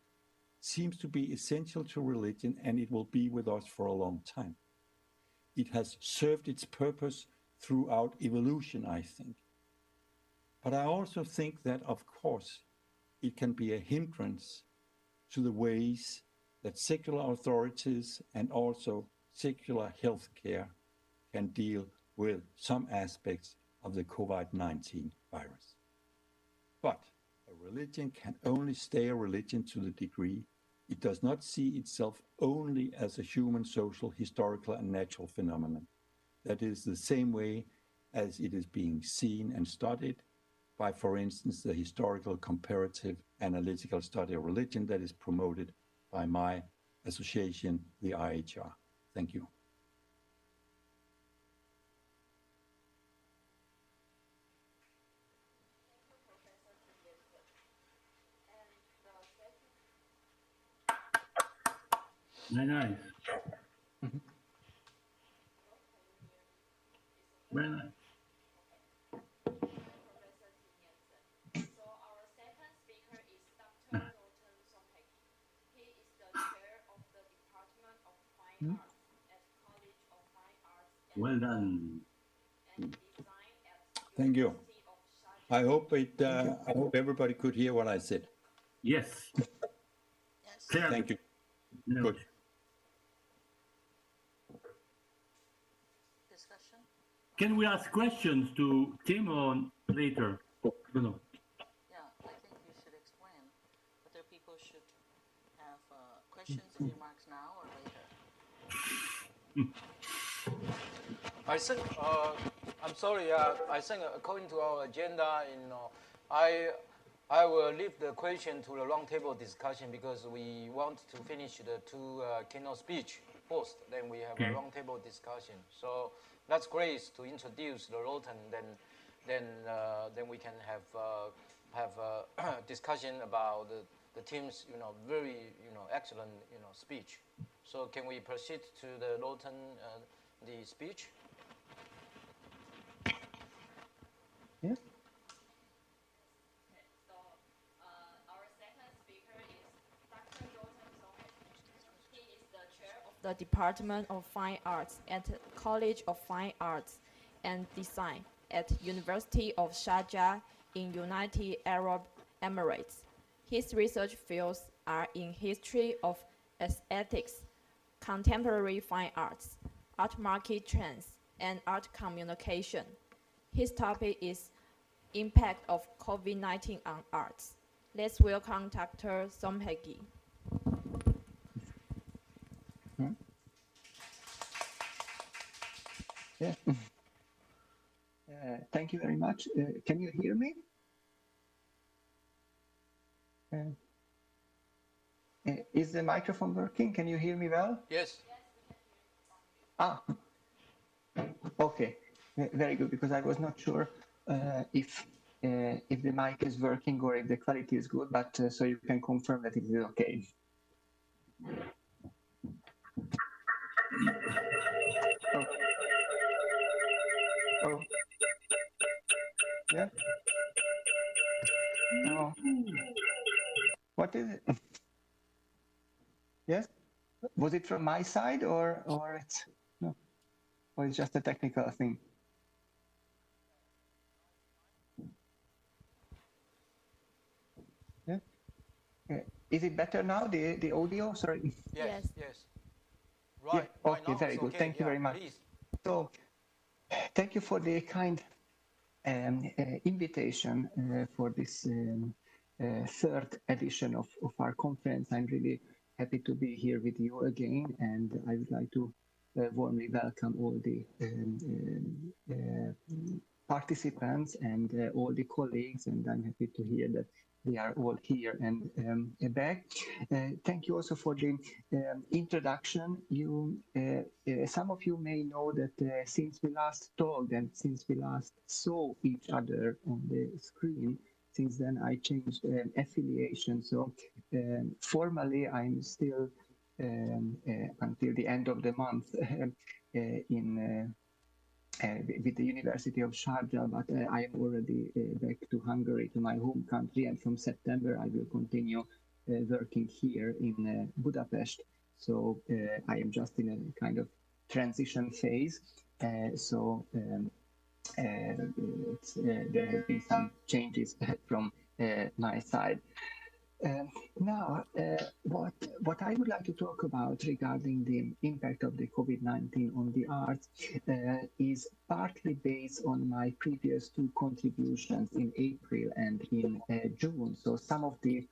seems to be essential to religion, and it will be with us for a long time. It has served its purpose throughout evolution, I think. But I also think that, of course, it can be a hindrance to the ways that secular authorities and also secular healthcare can deal with some aspects of the COVID-19 virus. But a religion can only stay a religion to the degree it does not see itself only as a human, social, historical, and natural phenomenon. That is the same way as it is being seen and studied by, for instance, the historical comparative analytical study of religion that is promoted by my association, the IHR. Thank you. Very nice. Very nice. So our second speaker is Dr. Roten Sompeki. He is the chair of the Department of Fine Arts at College of Fine Arts Well done. and Design at Thank you. University of Sharjah. I hope everybody could hear what I said. Yes. Yes. Clear. Thank you. No. Good. Discussion? Can we ask questions to Tim or later? I don't know. Yeah, I think you should explain whether people should have questions and remarks now or later. I think, I'm sorry, I think according to our agenda, I will leave the question to the roundtable discussion because we want to finish the two keynote speech first, then we have a roundtable discussion. So that's great to introduce the Roten, then we can have a discussion about the team's very excellent speech. So can we proceed to the Roten the speech? Yes. So our second speaker is Dr. Roten Sompeki. He is the chair of the Department of Fine Arts at College of Fine Arts and Design at University of Sharjah in United Arab Emirates. His research fields are in history of aesthetics, contemporary fine arts, art market trends, and art communication. His topic is impact of COVID-19 on arts. Let's welcome Dr. Sompeki. Yeah. Thank you very much. Can you hear me? Is the microphone working? Can you hear me well? Yes. Ah, okay, very good. Because I was not sure if the mic is working or if the quality is good. But so you can confirm that it is okay. Oh. Oh. Yeah. No. What is it? Yes. Was it from my side or it's no? Or it's just a technical thing? Yeah. Is it better now, the audio? Sorry. Yes, yes. Yeah, Right okay, now very it's good. okay. Thank you Yeah, very much. please. So, thank you for the kind invitation for this third edition of our conference. I'm really happy to be here with you again, and I would like to warmly welcome all the participants and all the colleagues, and I'm happy to hear that they are all here and back. Thank you also for the introduction. Some of you may know that since we last talked and since we last saw each other on the screen, since then I changed affiliation. So formally, I'm still until the end of the month in with the University of Sharjah, but I am already back to Hungary, to my home country, and from September I will continue working here in Budapest. So I am just in a kind of transition phase. There have been some changes from my side. Now, what I would like to talk about regarding the impact of the COVID-19 on the arts is partly based on my previous two contributions in April and in June. So some of the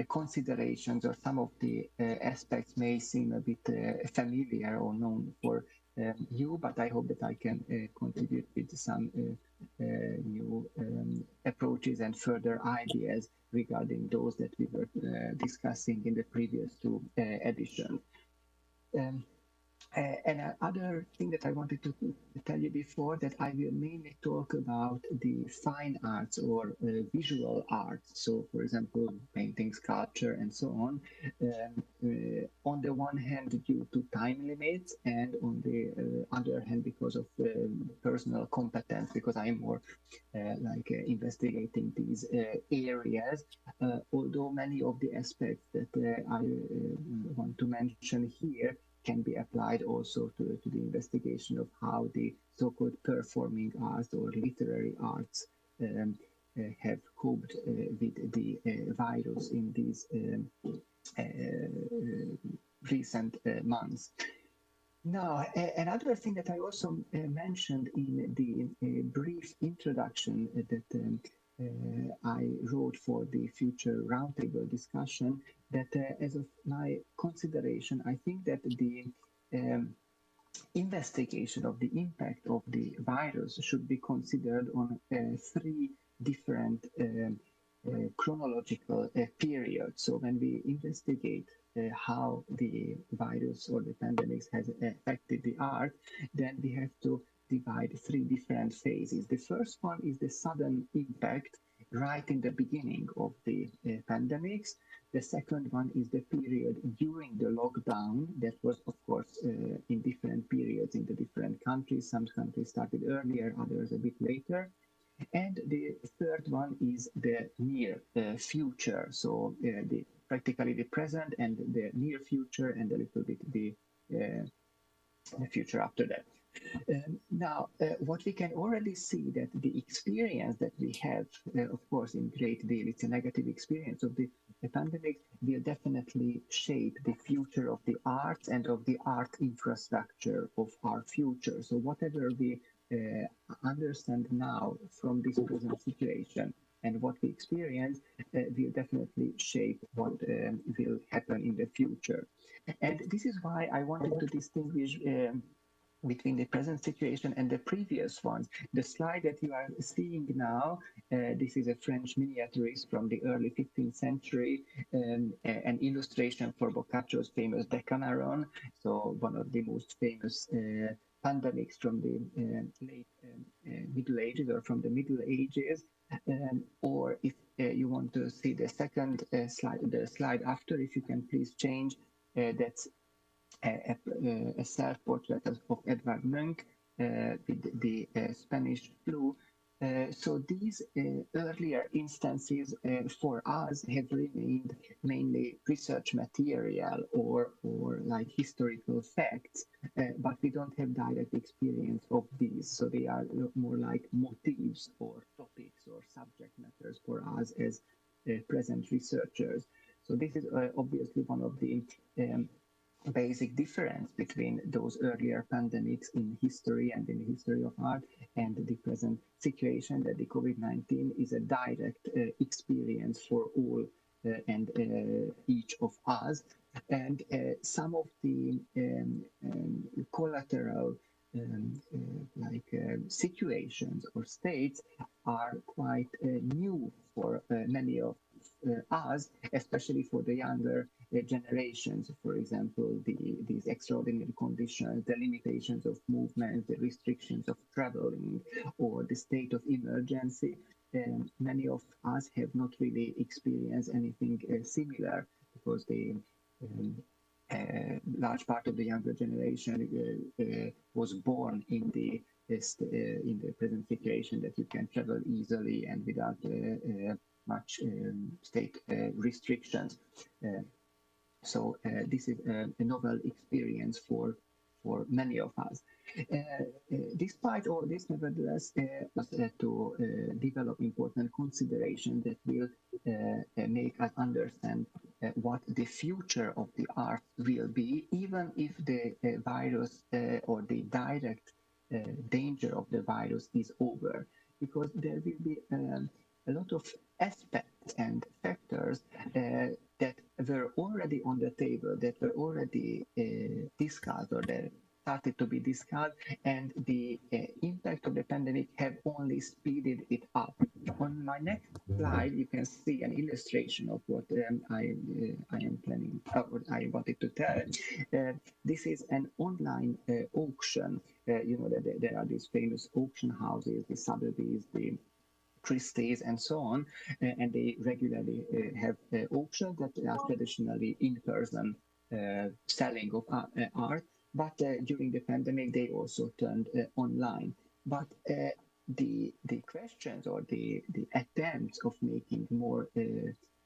considerations or some of the aspects may seem a bit familiar or known for you, but I hope that I can contribute with some new approaches and further ideas regarding those that we were discussing in the previous two editions. And another thing that I wanted to tell you before, that I will mainly talk about the fine arts or visual arts. So, for example, painting, sculpture, and so on the one hand, due to time limits, and on the other hand, because of personal competence, because I am more investigating these areas. Although many of the aspects that I want to mention here can be applied also to the investigation of how the so-called performing arts or literary arts have coped with the virus in these recent months. Now, another thing that I also mentioned in the brief introduction that I wrote for the future roundtable discussion, that as of my consideration, I think that the investigation of the impact of the virus should be considered on three different chronological periods. So when we investigate how the virus or the pandemics has affected the art, then we have to divide three different phases. The first one is the sudden impact right in the beginning of the pandemics. The second one is the period during the lockdown. That was, of course, in different periods in the different countries. Some countries started earlier, others a bit later. And the third one is the near future. So practically the present and the near future, and a little bit the future after that. Now, what we can already see that the experience that we have, of course, in great deal, it's a negative experience of the pandemic, will definitely shape the future of the arts and of the art infrastructure of our future. So whatever we understand now from this present situation and what we experience will definitely shape what will happen in the future. And this is why I wanted to distinguish between the present situation and the previous ones. The slide that you are seeing now, this is a French miniaturist from the early 15th century, an illustration for Boccaccio's famous Decameron, so one of the most famous pandemics from the late Middle Ages or from the Middle Ages. Or if you want to see the second slide, the slide after, if you can please change, that's a self-portrait of Edvard Munch with the Spanish flu. So these earlier instances for us have remained mainly research material or like historical facts, but we don't have direct experience of these. So they are more like motifs or topics or subject matters for us as present researchers. So this is obviously one of the basic difference between those earlier pandemics in history and in the history of art and the present situation, that the COVID-19 is a direct experience for all and each of us. And some of the collateral situations or states are quite new for many of us, especially for the younger generations. For example, these extraordinary conditions, the limitations of movement, the restrictions of traveling, or the state of emergency. Many of us have not really experienced anything similar, because the large part of the younger generation was born in the present situation, that you can travel easily and without much state restrictions. So this is a novel experience for many of us. Despite all this, nevertheless, to develop important consideration that will make us understand what the future of the art will be, even if the virus or the direct danger of the virus is over, because there will be a lot of aspects and factors that were already on the table, that were already discussed, or that started to be discussed, and the impact of the pandemic have only speeded it up. On my next slide, you can see an illustration of what I am planning, what I wanted to tell. This is an online auction. You know that there are these famous auction houses, the Sotheby's, the Christie's, and so on, and they regularly have auctions that are traditionally in-person selling of art, but during the pandemic they also turned online. But the questions or the attempts of making more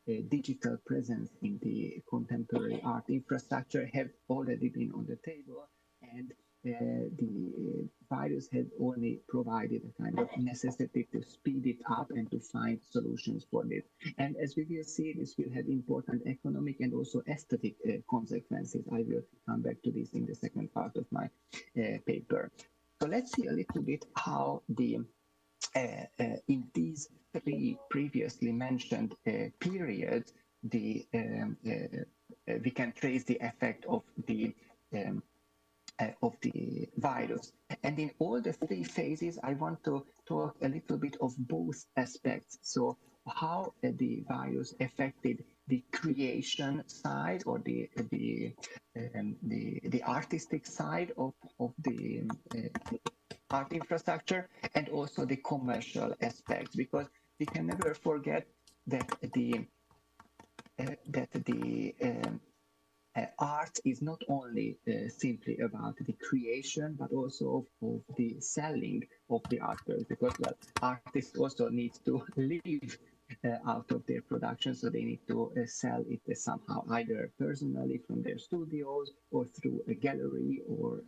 digital presence in the contemporary art infrastructure have already been on the table, and the virus had only provided a kind of necessity to speed it up and to find solutions for this. And as we will see, this will have important economic and also aesthetic consequences. I will come back to this in the second part of my paper. So let's see a little bit how the in these three previously mentioned periods, we can trace the effect of the virus. And in all the three phases, I want to talk a little bit of both aspects. So how the virus affected the creation side, or the artistic side of the art infrastructure, and also the commercial aspects, because we can never forget that the art is not only simply about the creation, but also of the selling of the artwork, because well, artists also need to live out of their production, so they need to sell it somehow, either personally from their studios, or through a gallery, or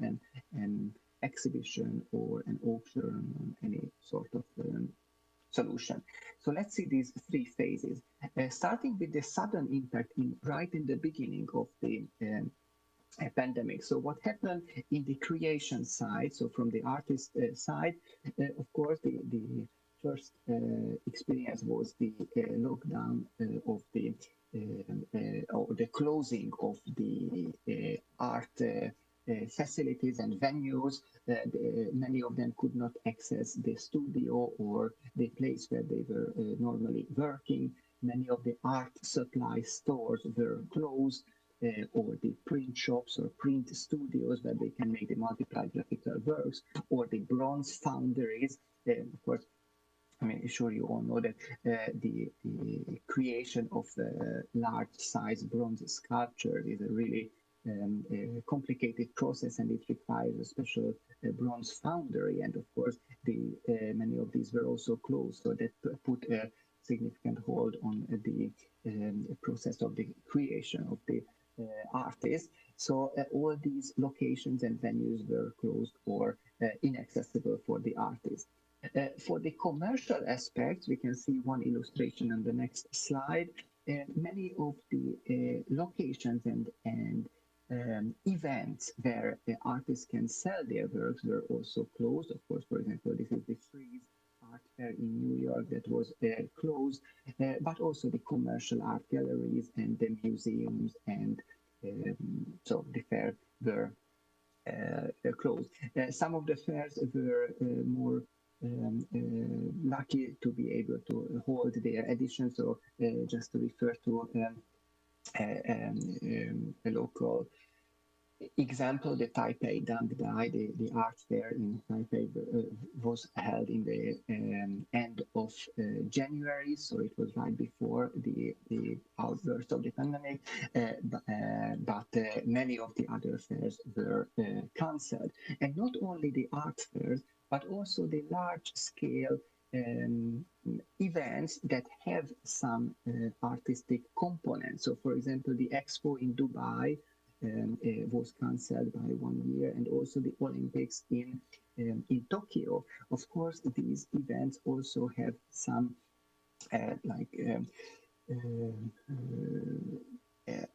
an exhibition, or an auction, any sort of solution. So let's see these three phases, starting with the sudden impact right in the beginning of the pandemic. So what happened in the creation side, so from the artist side, of course, the first experience was the lockdown of or the closing of the art facilities and venues. Many of them could not access the studio or the place where they were normally working. Many of the art supply stores were closed, or the print shops or print studios where they can make the multiplied graphical works, or the bronze foundries. Of course, I mean, sure you all know that the creation of large-size bronze sculpture is a really complicated process, and it requires a special bronze foundry. And of course, many of these were also closed, so that put a significant hold on the process of the creation of the artists. So all these locations and venues were closed or inaccessible for the artists. For the commercial aspects, we can see one illustration on the next slide. Many of the locations and events where the artists can sell their works were also closed. Of course, for example, this is the Frieze Art Fair in New York that was closed, but also the commercial art galleries and the museums, and so the fair were closed. Some of the fairs were more lucky to be able to hold their edition. So just to refer to a local example, the Taipei Dangdai, the art fair in Taipei was held in the end of January, so it was right before the outburst of the pandemic, but many of the other fairs were cancelled. And not only the art fairs, but also the large-scale events that have some artistic components. So, for example, the expo in Dubai was cancelled by 1 year, and also the Olympics in Tokyo. Of course, these events also have some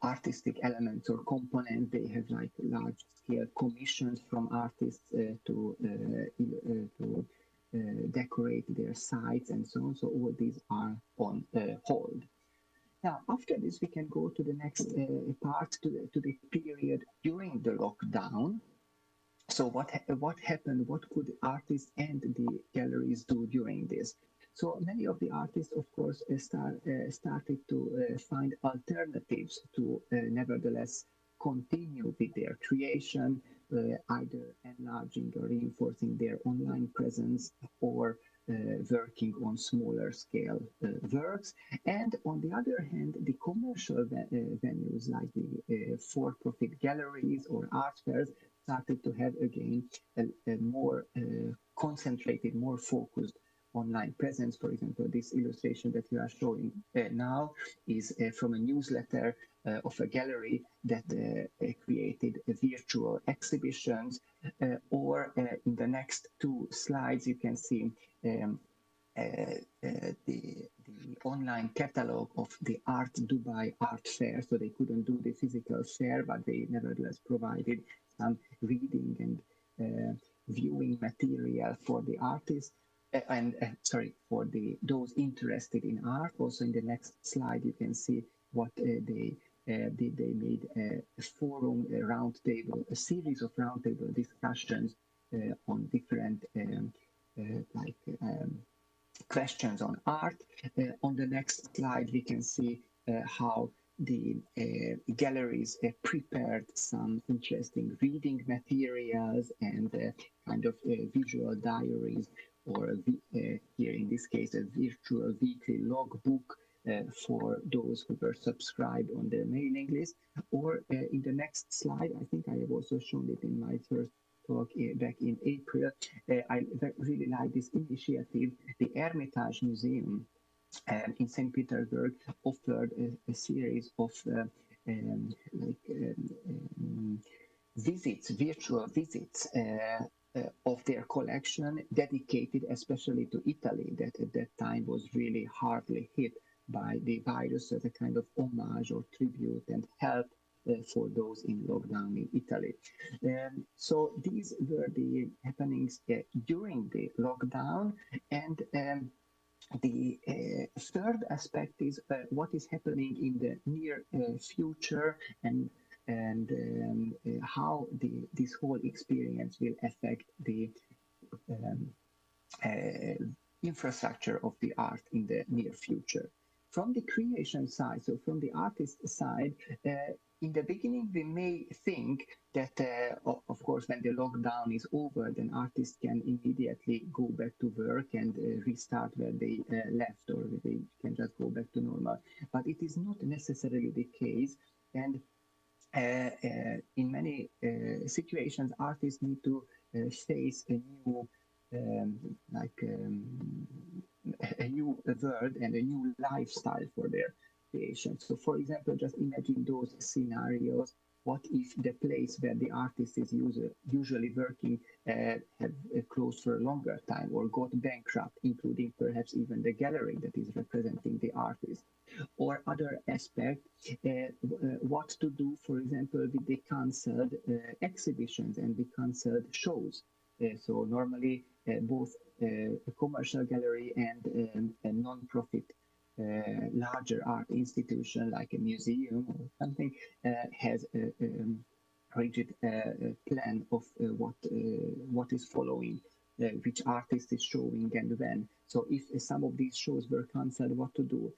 artistic elements or components. They have like large-scale commissions from artists to decorate their sites and so on. So all these are on hold. Now, after this, we can go to the next part, to the period during the lockdown. So what happened? What could artists and the galleries do during this? So many of the artists, of course, started to find alternatives to nevertheless continue with their creation, either enlarging or reinforcing their online presence, or working on smaller scale works. And on the other hand, the commercial venues like the for-profit galleries or art fairs started to have again a more concentrated, more focused online presence. For example, this illustration that we are showing now is from a newsletter of a gallery that created virtual exhibitions, or in the next two slides you can see the online catalog of the Art Dubai Art Fair. So they couldn't do the physical fair, but they nevertheless provided some reading and viewing material for the artists, for those interested in art. Also in the next slide you can see what they did. They made a forum, a roundtable, a series of roundtable discussions on different questions on art. On the next slide we can see how the galleries prepared some interesting reading materials and kind of visual diaries, or here in this case a virtual weekly logbook for those who were subscribed on their mailing list. Or in the next slide, I think I have also shown it in my first talk back in April, I really like this initiative. The Hermitage Museum in St. Petersburg offered a series of visits, virtual visits of their collection, dedicated especially to Italy, that at that time was really hardly hit by the virus, as a kind of homage or tribute and help for those in lockdown in Italy. So these were the happenings during the lockdown. And the third aspect is what is happening in the near future, and how this whole experience will affect the infrastructure of the art in the near future. From the creation side, so from the artist side, in the beginning we may think that, of course, when the lockdown is over, then artists can immediately go back to work and restart where they left, or they can just go back to normal. But it is not necessarily the case, and in many situations, artists need to face a new a new world and a new lifestyle for their creation. So, for example, just imagine those scenarios what if the place where the artist is usually working have closed for a longer time or got bankrupt, including perhaps even the gallery that is representing the artist? Or other aspect, what to do, for example, with the cancelled exhibitions and the cancelled shows. So normally both a commercial gallery and a non-profit larger art institution like a museum or something has a rigid plan of what is following, which artist is showing and when. So if some of these shows were cancelled, what to do?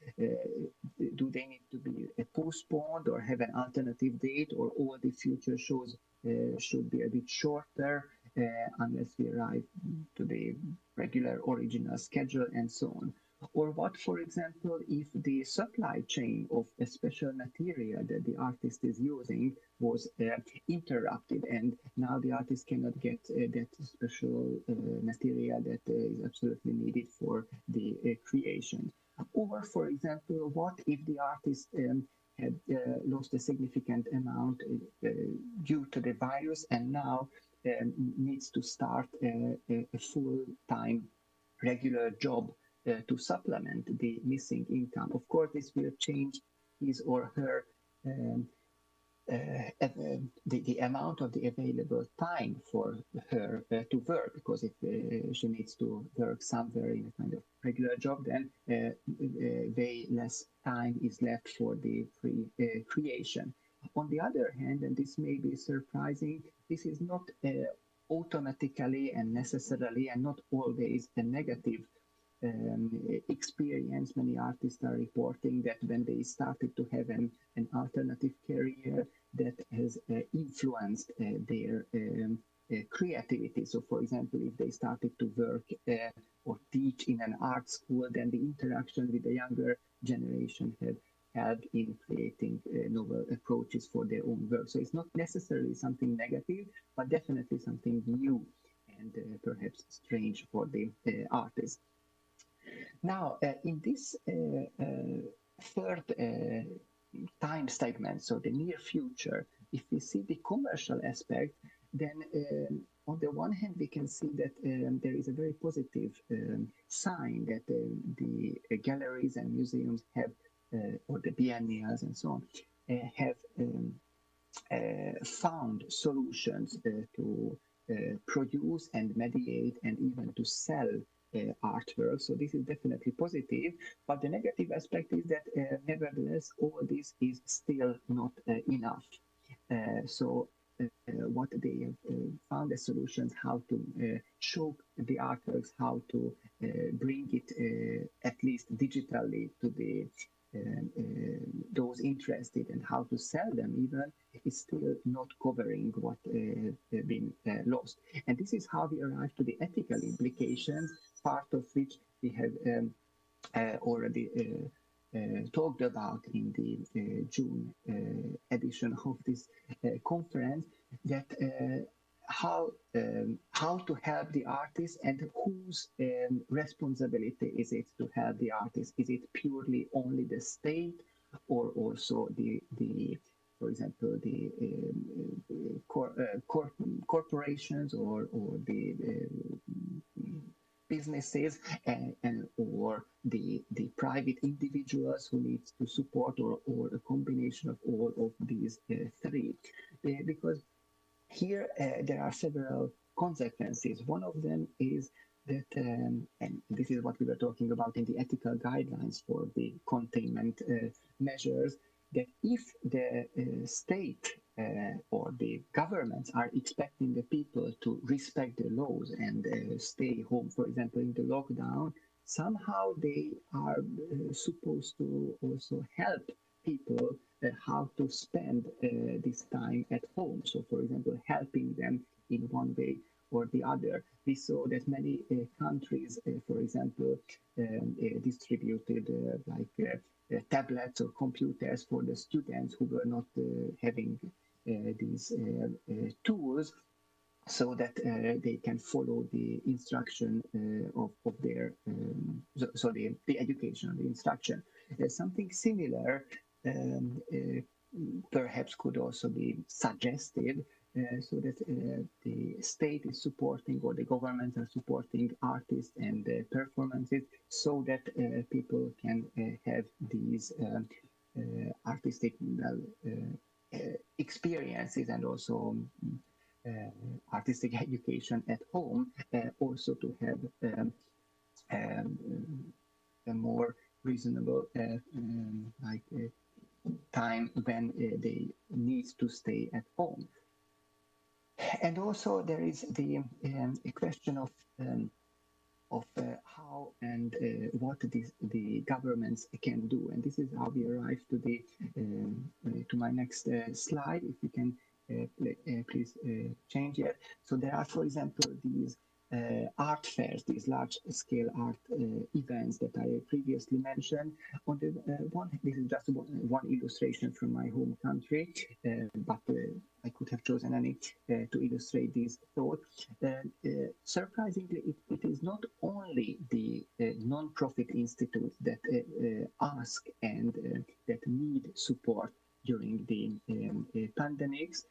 Do they need to be postponed or have an alternative date, or all the future shows should be a bit shorter unless we arrive to the regular original schedule and so on? Or what, for example, if the supply chain of a special material that the artist is using was interrupted, and now the artist cannot get that special material that is absolutely needed for the creation? Or, for example, what if the artist had lost a significant amount due to the virus and now needs to start a full-time regular job to supplement the missing income? Of course, this will change his or her the amount of the available time for her to work, because if she needs to work somewhere in a kind of regular job, then way less time is left for the creation. On the other hand, and this may be surprising, this is not automatically and necessarily and not always a negative experience. Many artists are reporting that when they started to have an alternative career, that has influenced their creativity. So, for example, if they started to work or teach in an art school, then the interaction with the younger generation had helped in creating novel approaches for their own work. So it's not necessarily something negative, but definitely something new and perhaps strange for the artist. Now, in this third time segment, so the near future, if we see the commercial aspect, then on the one hand, we can see that there is a very positive sign that the galleries and museums have, or the biennials and so on, have found solutions to produce and mediate and even to sell artwork. So this is definitely positive, but the negative aspect is that nevertheless all this is still not enough. So what they have found as solutions, how to show the artworks, how to bring it at least digitally to the those interested, and how to sell them even, is still not covering what has been lost. And this is how we arrive to the ethical implications, part of which we have already talked about in the June edition of this conference, that how to help the artist and whose responsibility is it to help the artist? Is it purely only the state, or also the for example, the corporations or the businesses and or the private individuals who need to support, or a combination of all of these three? Because here there are several consequences. One of them is that, and this is what we were talking about in the ethical guidelines for the containment measures, that if the state or the governments are expecting the people to respect the laws and stay home, for example, in the lockdown, somehow they are supposed to also help people how to spend this time at home. So, for example, helping them in one way or the other. We saw that many countries, for example, distributed tablets or computers for the students who were not having these tools, so that they can follow the instruction of their, so the education, the instruction. Something similar perhaps could also be suggested so that the state is supporting or the governments are supporting artists and performances so that people can have these artistic experiences and also artistic education at home, also to have a more reasonable time when they need to stay at home. And also there is the a question of how and what the governments can do, and this is how we arrive to the to my next slide. If you can please change it. So there are, for example, these art fairs, these large-scale art events that I previously mentioned. On the one, this is just one illustration from my home country, but I could have chosen any to illustrate this thought. Surprisingly, it is not only the non-profit institutes that ask and that need support during the pandemics.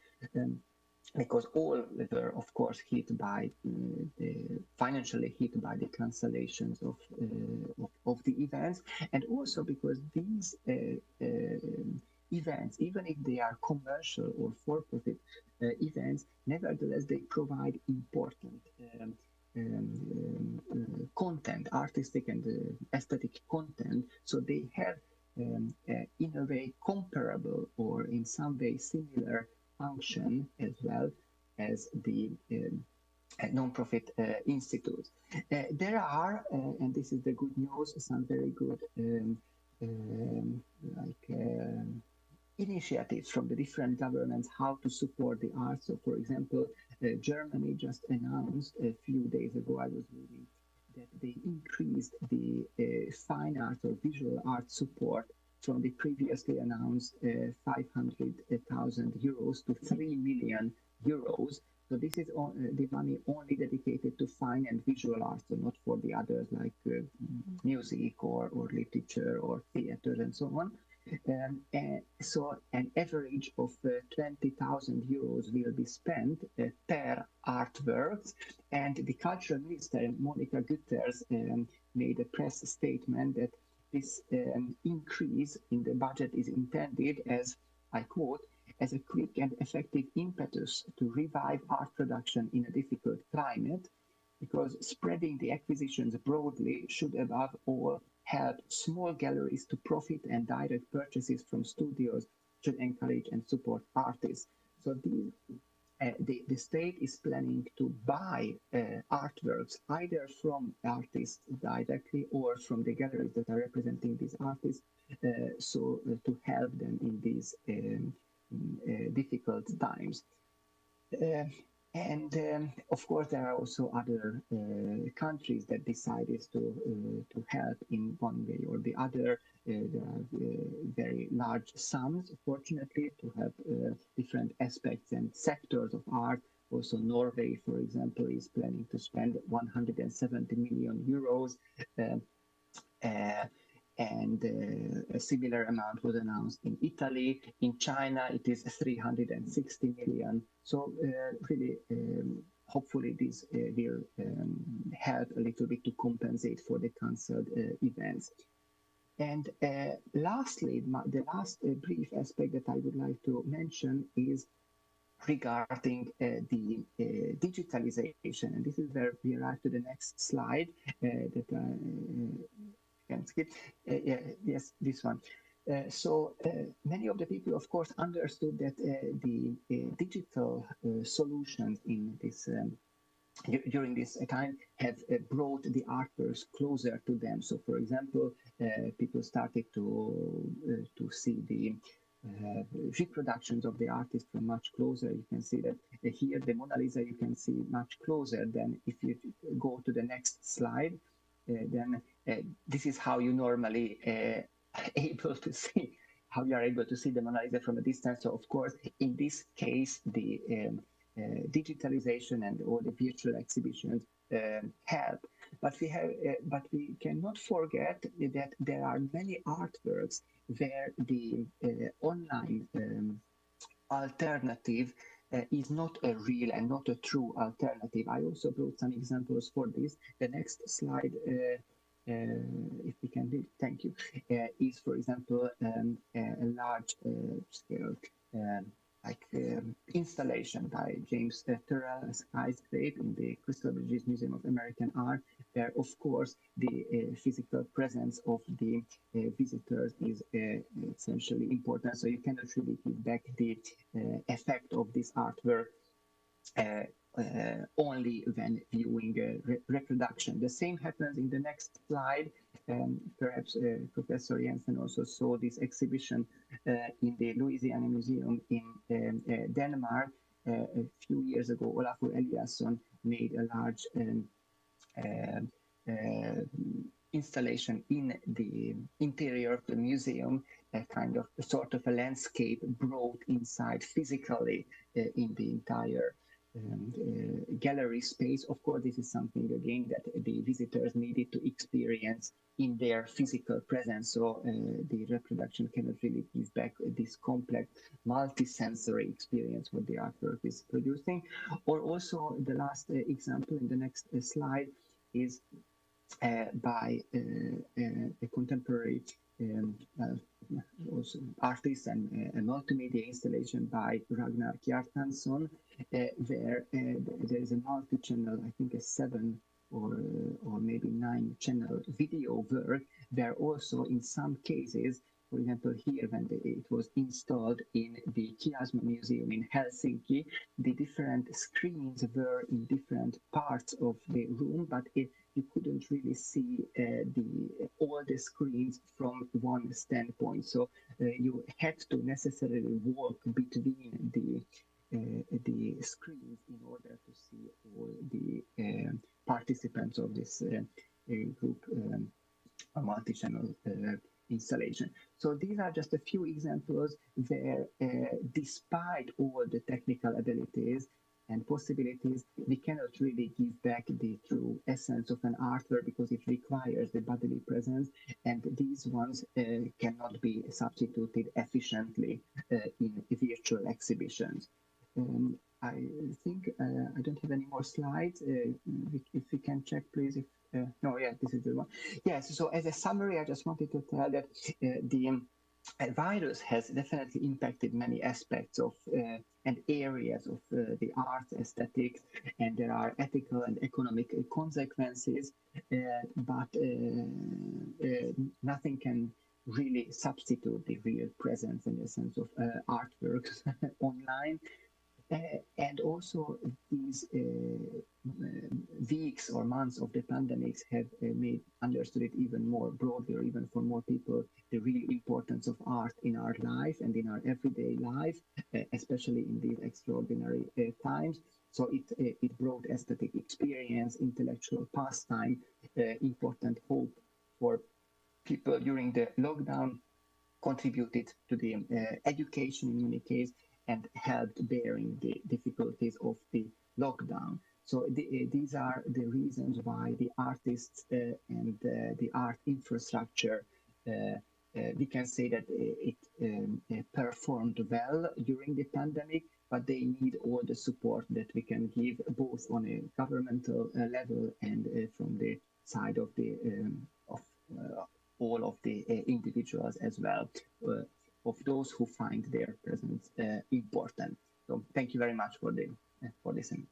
Because all were, of course, hit by financially hit by the cancellations of the events, and also because these events, even if they are commercial or for-profit events, nevertheless they provide important content, artistic and aesthetic content. So they have, in a way, comparable or in some way similar function as well as the non-profit institutes. There are, and this is the good news, some very good initiatives from the different governments how to support the arts. So, for example, Germany just announced a few days ago, I was reading, that they increased the fine art or visual art support from the previously announced 500,000 euros to 3 million euros. So this is the money only dedicated to fine and visual arts, so not for the others like music or literature or theater and so on. So an average of 20,000 euros will be spent per artworks, and the cultural minister, Monika Gütters, made a press statement that this increase in the budget is intended as, I quote, as a quick and effective impetus to revive art production in a difficult climate, because spreading the acquisitions broadly should above all help small galleries to profit, and direct purchases from studios should encourage and support artists. So the state is planning to buy artworks either from artists directly or from the galleries that are representing these artists, to help them in these difficult times. And of course, there are also other countries that decided to help in one way or the other. There are very large sums, fortunately, to help different aspects and sectors of art. Also, Norway, for example, is planning to spend 170 million euros. And a similar amount was announced in Italy. In China, it is 360 million. So really, hopefully this will help a little bit to compensate for the cancelled events. And lastly, the last brief aspect that I would like to mention is regarding the digitalization. And this is where we arrive to the next slide that can skip. Yes, this one. So many of the people, of course, understood that the digital solutions in this during this time have brought the artists closer to them. So, for example, people started to see the reproductions of the artist from much closer. You can see that here the Mona Lisa you can see much closer than if you go to the next slide. Then this is how you normally able to see how you are able to see the Mona Lisa from a distance. So of course, in this case, the digitalization and all the virtual exhibitions help. but we cannot forget that there are many artworks where the online alternative is not a real and not a true alternative. I also brought some examples for this. The next slide, if we can do, thank you, is, for example, a large scale installation by James Turrell, Skyscrape, in the Crystal Bridges Museum of American Art, where, of course, the physical presence of the visitors is essentially important. So you cannot really give back the effect of this artwork only when viewing a reproduction. The same happens in the next slide. Perhaps Professor Jensen also saw this exhibition in the Louisiana Museum in Denmark a few years ago. Olafur Eliasson made a large installation in the interior of the museum, a kind of a sort of a landscape brought inside physically in the entire gallery space. Of course, this is something again that the visitors needed to experience in their physical presence. So the reproduction cannot really give back this complex multi-sensory experience what the artwork is producing. Or also the last example in the next slide is by a contemporary also artist and a multimedia installation by Ragnar Kjartansson, where there is a multi-channel, I think a 7 or maybe 9 channel video work, where also in some cases, for example, here when it was installed in the Kiasma Museum in Helsinki, the different screens were in different parts of the room, but you couldn't really see all the screens from one standpoint. So you had to necessarily walk between the screens in order to see all the participants of this group multi-channel installation. So these are just a few examples where, despite all the technical abilities and possibilities, we cannot really give back the true essence of an artwork because it requires the bodily presence, and these ones cannot be substituted efficiently in virtual exhibitions. I think I don't have any more slides. If we can check, please. No, yeah, this is the one. Yes, so as a summary, I just wanted to tell that the virus has definitely impacted many aspects of and areas of the art aesthetics, and there are ethical and economic consequences, but nothing can really substitute the real presence and essence of artworks online. And also these weeks or months of the pandemics have made understood it even more broadly, or even for more people, the real importance of art in our life and in our everyday life, especially in these extraordinary times. So it brought aesthetic experience, intellectual pastime, important hope for people during the lockdown, contributed to the education in many cases, and helped bearing the difficulties of the lockdown. So these are the reasons why the artists and the art infrastructure, we can say that it performed well during the pandemic, but they need all the support that we can give, both on a governmental level and from the side of the all of the individuals as well, of those who find their presence important. So thank you very much for listening.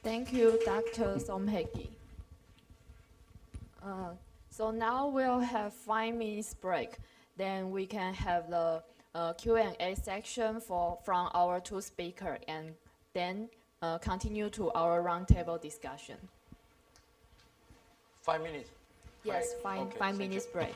Thank you, Dr. Somhegi. So now we'll have 5 minutes break. Then we can have the Q&A section from our 2 speakers, and then continue to our roundtable discussion. 5 minutes? Yes, okay, 5 minutes break.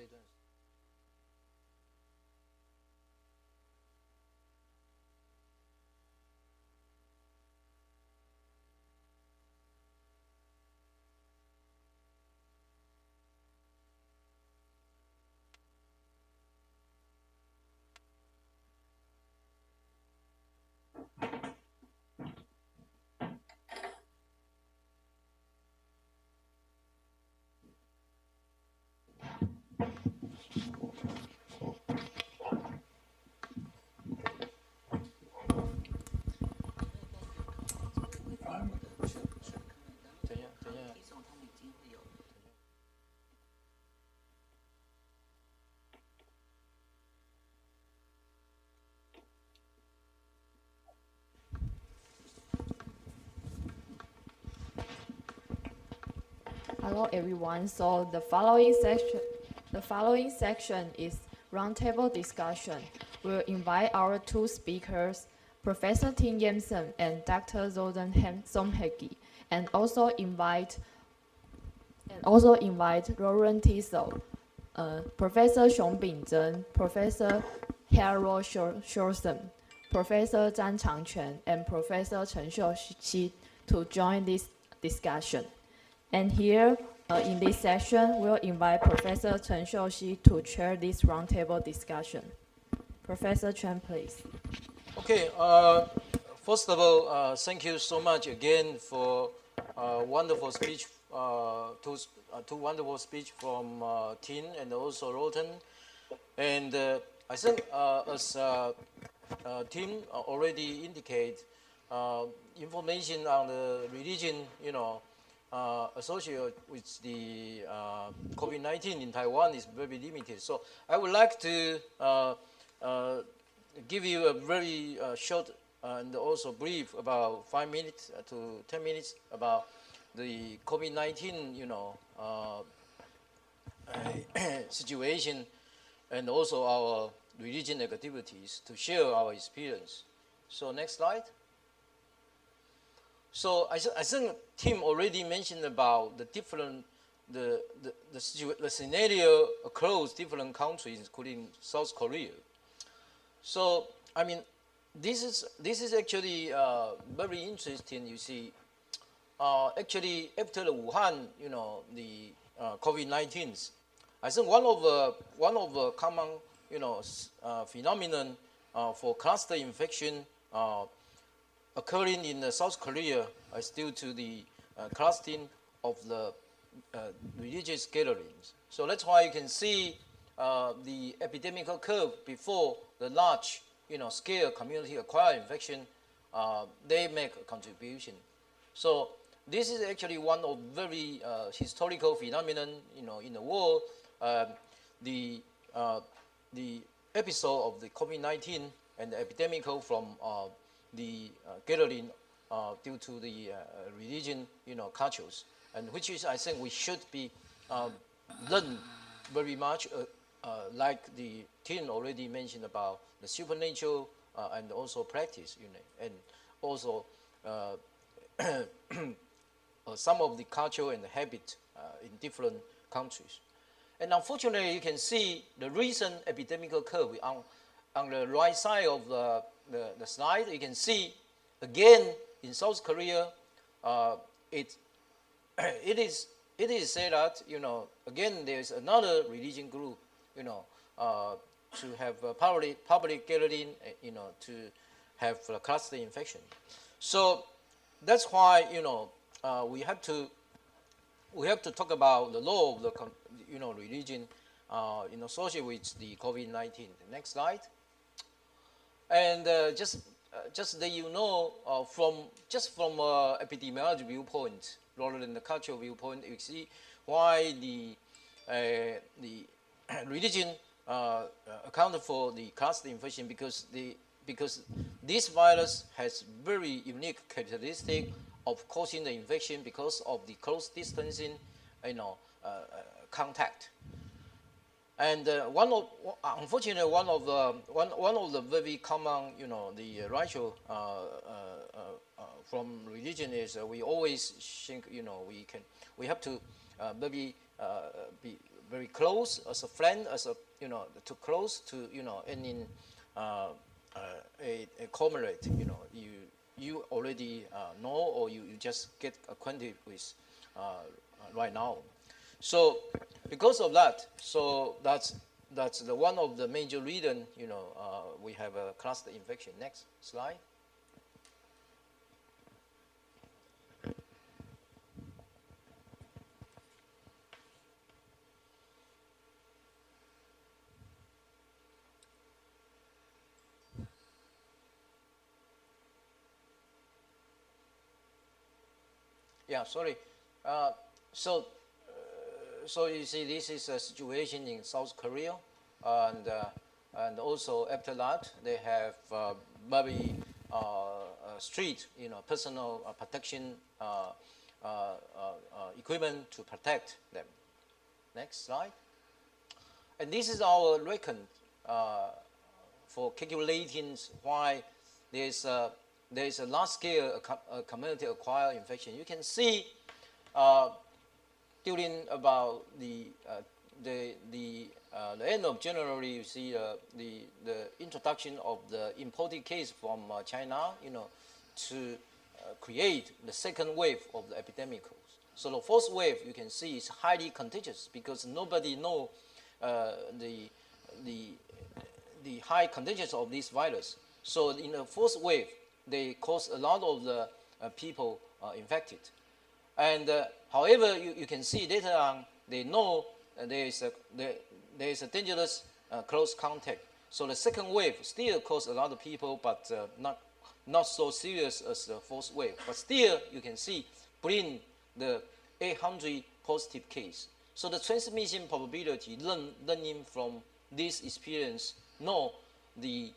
这段。等一下，等一下。T 总他们已经会有。Hello everyone. So the following section is roundtable discussion. We'll invite our two speakers, Professor Tim Yamson and Dr. Zoltan Somhegi, and also invite Lauren Tissel, Professor Xiong Bingzhen, Professor Harold Shorson, Professor Zhang Changquan, and Professor Chen Xiuxi to join this discussion. And here, in this session, we'll invite Professor Chen Xiuxi to chair this roundtable discussion. Professor Chen, please. Okay. First of all, thank you so much again for wonderful speech. Two wonderful speech from Tin and also Roten. And I think as Tim already indicate, information on the religion, associated with the COVID-19 in Taiwan is very limited. So I would like to give you a very short and also brief, about 5 minutes to 10 minutes, about the COVID-19, situation, and also our religion activities, to share our experience. So next slide. So I think Tim already mentioned about the different the scenario across different countries, including South Korea. So I mean, this is actually very interesting. You see, actually after the Wuhan, the COVID-19, I think one of the common phenomenon for cluster infection occurring in South Korea is due to the clustering of the religious gatherings. So that's why you can see the epidemic curve before the large, scale community-acquired infection. They make a contribution. So this is actually one of very historical phenomenon, in the world. The episode of the COVID-19 and the epidemic from the gathering due to the religion, cultures, and which is, I think, we should be learn very much, like the Tin already mentioned about the supernatural and also practice, and also some of the culture and habit in different countries. And unfortunately, you can see the recent epidemic curve on the right side of the slide. You can see again in South Korea, it is said that, again, there's another religion group, to have a public gathering, to have a cluster infection. So that's why, we have to talk about the law of the religion associated with the COVID-19. The next slide. And just that from epidemiology viewpoint rather than the cultural viewpoint, you see why the religion accounted for the cluster infection, because this virus has very unique characteristic of causing the infection because of the close distancing, contact. And unfortunately, one of the very common, the ratio from religion is we always think, we have to maybe very close, as a friend, as a, too close to, any a comrade, you already know, or you just get acquainted with right now. So because of that, so that's the one of the major reason, we have a cluster infection. Next slide. Yeah, sorry. So you see, this is a situation in South Korea, and also after that, they have very strict, personal protection equipment to protect them. Next slide. And this is our reckon for calculating why there is a large-scale community-acquired infection. You can see during about the end of January, you see the introduction of the imported case from China, to create the second wave of the epidemic. So the first wave, you can see, is highly contagious because nobody know the high contagious of this virus. So in the first wave, they cause a lot of the people infected. And however, you can see later on, they know there is a dangerous close contact. So the second wave still cause a lot of people, but not so serious as the first wave. But still, you can see, bring the 800 positive case. So the transmission probability, learning from this experience, the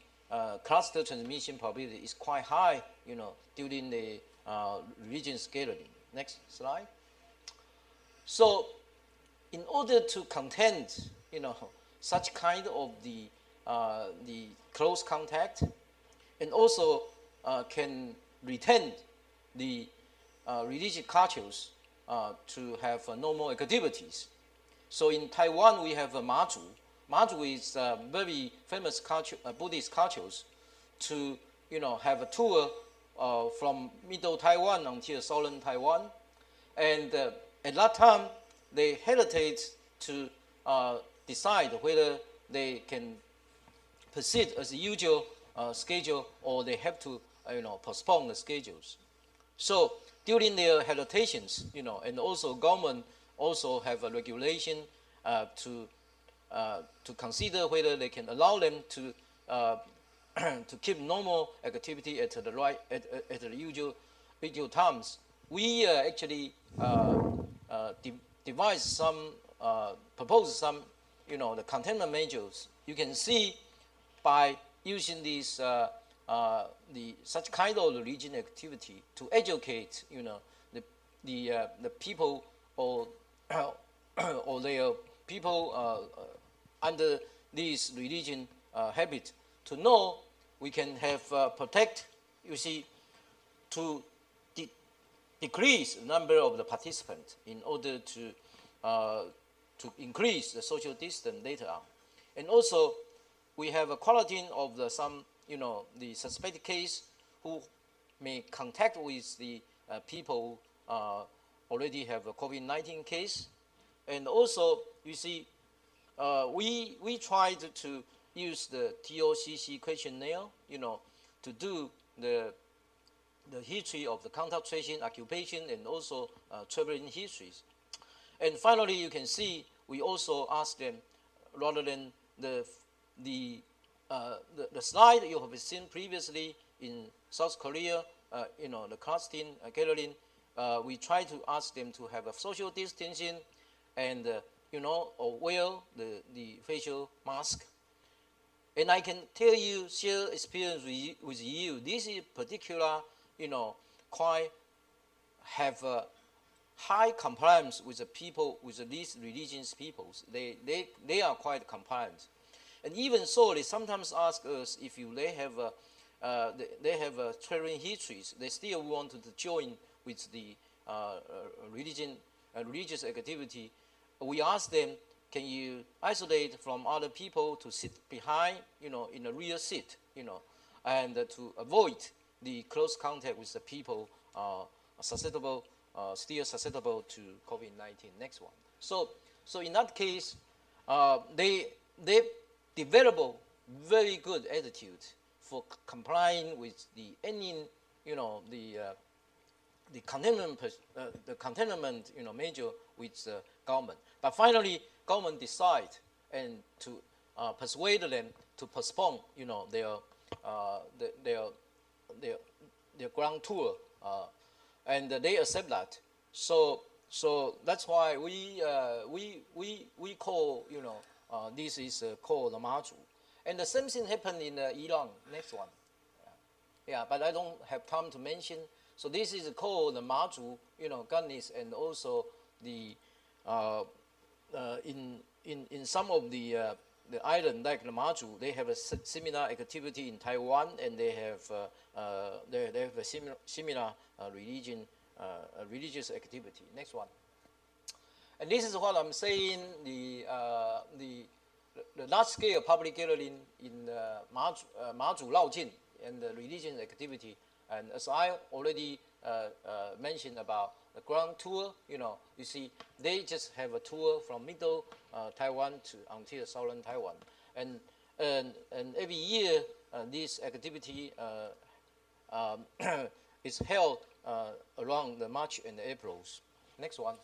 cluster transmission probability is quite high, during the region scaling. Next slide. So, in order to contain, such kind of the close contact, and also can retain the religious cultures to have normal activities. So in Taiwan, we have Mazu. Mazu is a very famous culture, Buddhist cultures, to have a tour from middle Taiwan until southern Taiwan, and at that time they hesitate to decide whether they can proceed as the usual schedule, or they have to postpone the schedules. So during their hesitations, and also government also have a regulation to consider whether they can allow them to to keep normal activity at the usual times. We actually devise some, propose some, the containment measures. You can see by using these such kind of religion activity to educate, the people or or their people under this religion habit, to know we can have protect, you see, to decrease the number of the participants in order to increase the social distance later on. And also, we have a quarantine of some, the suspected case who may contact with the people already have a COVID-19 case. And also, you see, we tried to use the TOCC questionnaire, to do the history of the contact tracing, occupation, and also traveling histories. And finally, you can see we also asked them, rather than the slide you have seen previously in South Korea, the clustering, gathering, we try to ask them to have a social distancing and, or wear the facial mask. And I can tell you, share experience with you. This is particular, quite have a high compliance with the people, with these religious peoples. They are quite compliant. And even so, they sometimes ask us if they have traveling histories. They still want to join with the religious activity. We ask them, can you isolate from other people to sit behind, in a rear seat, and to avoid the close contact with the people susceptible, still susceptible to COVID-19. Next one. So in that case, they develop very good attitude for complying with any the containment measure with the government. But finally, government decide and to persuade them to postpone their ground tour, and they accept that. So that's why we call this is called the Maju. And the same thing happened in Iran. Next one. Yeah, but I don't have time to mention. So this is called the Maju, goddess, and also the in some of the island like the Maju, they have a similar activity in Taiwan, and they have a similar religious activity. Next one. And this is what I'm saying. The large scale public gathering in Maju Laojin and the religious activity. And as I already mentioned about the ground tour, you see, they just have a tour from middle Taiwan to until southern Taiwan, and every year this activity is held around the March and April. Next one.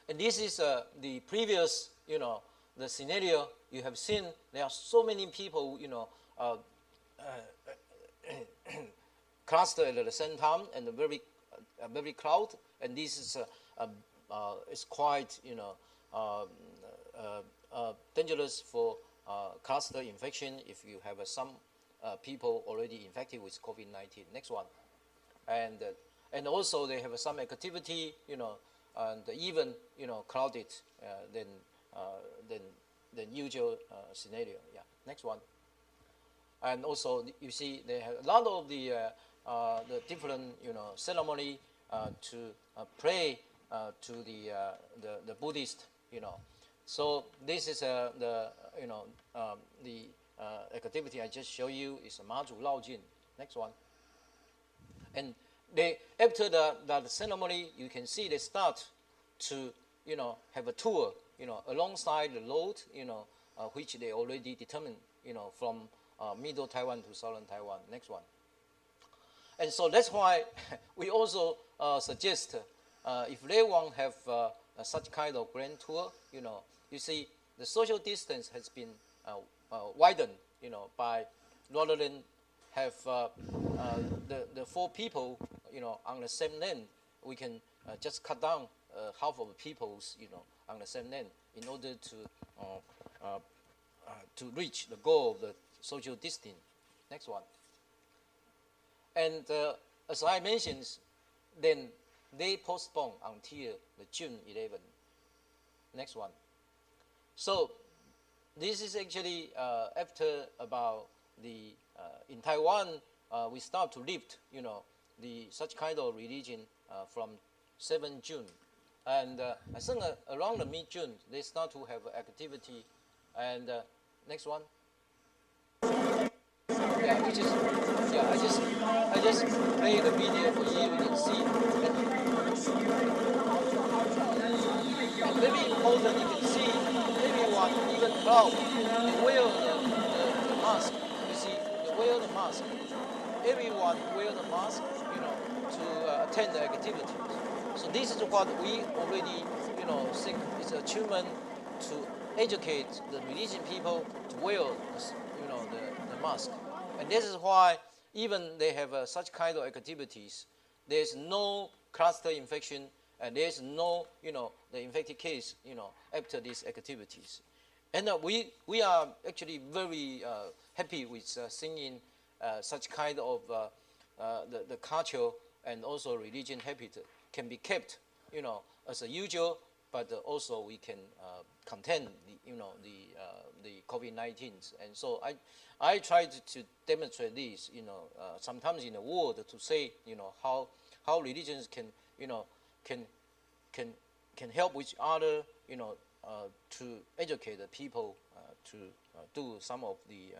And this is the previous, the scenario you have seen. There are so many people, clustered at the same time, and very crowd. And this is quite dangerous for cluster infection if you have some people already infected with COVID-19. Next one. And also they have some activity, and even crowded than usual scenario. Yeah. Next one. And also you see they have a lot of the different ceremony to pray to the Buddhist. So this is the activity I just show you is Maju Laojin. Next one. And they after that ceremony, you can see they start to have a tour alongside the road which they already determined from middle Taiwan to southern Taiwan. Next one. And so that's why we also suggest if they want to have such kind of grand tour, you see the social distance has been widened, by rather than have the 4 people, on the same lane, we can just cut down half of the people's, on the same lane in order to reach the goal of the social distance. Next one. And as I mentioned, then they postpone until the June 11. Next one. So this is actually after about the in Taiwan we start to lift the such kind of religion from 7 June, and I think around the mid-June they start to have activity. And next one. Yeah, I just play the video for you. You can see. And very important, you can see everyone, even crowd, they wear the mask. You see, they wear the mask. Everyone wear the mask, to attend the activities. So this is what we already, think is achievement to educate the religion people to wear, the mask. And this is why even they have such kind of activities, there's no cluster infection, and there's no, the infected case, after these activities. And we are actually very happy with seeing such kind of the culture and also religion habit can be kept, as usual, but also we can contain the COVID-19. And so I tried to demonstrate this, sometimes in the world to say, how religions can, can help each other, to educate the people to do some of the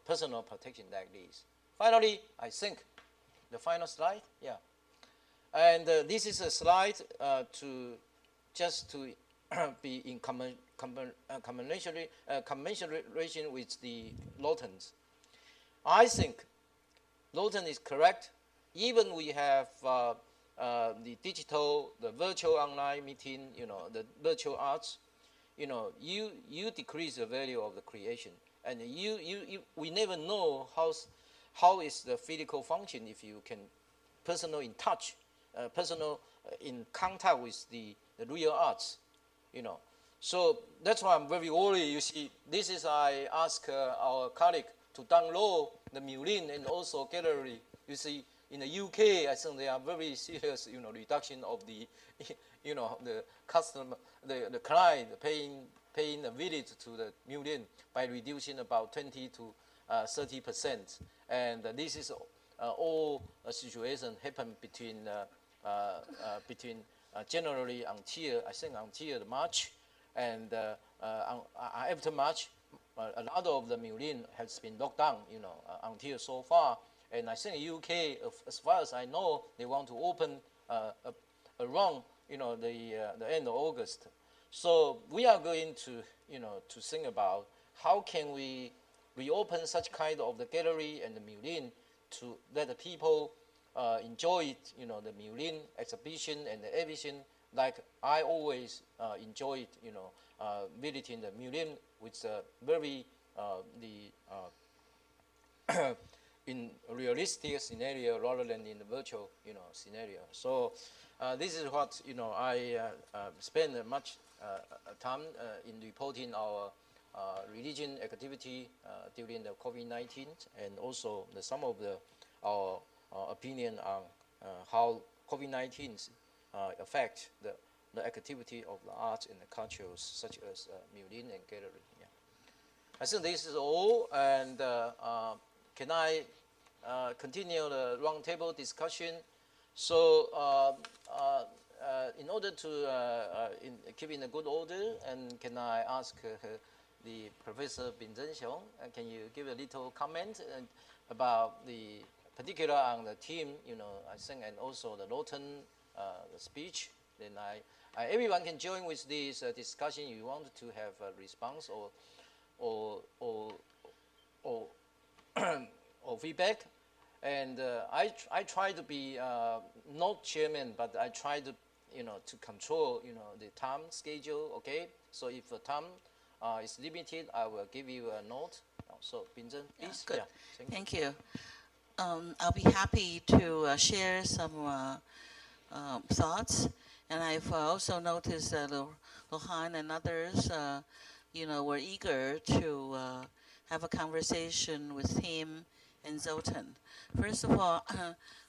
personal protection like this. Finally, I think the final slide, yeah. And this is a slide to just to be in commensuration with the Lawtons. I think Lawton is correct. Even we have the digital, the virtual online meeting, the virtual arts, you decrease the value of the creation, and we never know how is the physical function if you can personal in touch, personal in contact with the real arts, So that's why I'm very worried. You see, this is I ask our colleague to download the Mullin and also gallery. You see, in the UK, I think they are very serious, reduction of the, the customer, the client paying a visit to the Mullin by reducing about 20 to 30%. And this is all a situation happen between January until I think until March, and after March, a lot of the Mullin has been locked down, until so far. And I think UK, as far as I know, they want to open around, the end of August. So we are going to, to think about how can we reopen such kind of the gallery and the Mullin to let the people enjoy it, the Mullin exhibition and everything. Like I always enjoyed, visiting the Mullin with very in a realistic scenario rather than in the virtual, scenario. So this is what I spend much time in reporting our religion activity during the COVID-19, and also some of our opinion on how COVID-19 affect the activity of the arts and the cultures such as Mullin and gallery. Yeah. I think this is all, and can I continue the roundtable discussion? So in order to keep in a good order, and can I ask the Professor Bin Zhenxiong, can you give a little comment about the particular on the team, I think, and also the Lawton the speech? Then everyone can join with this discussion. You want to have a response or or feedback, and I try to be not chairman, but I try to to control the time schedule. Okay, so if the time is limited, I will give you a note. So Binzhen, please. Good. Yeah, thank you. I'll be happy to share some thoughts, and I've also noticed that Lohan and others, were eager to have a conversation with him and Zoltan. First of all,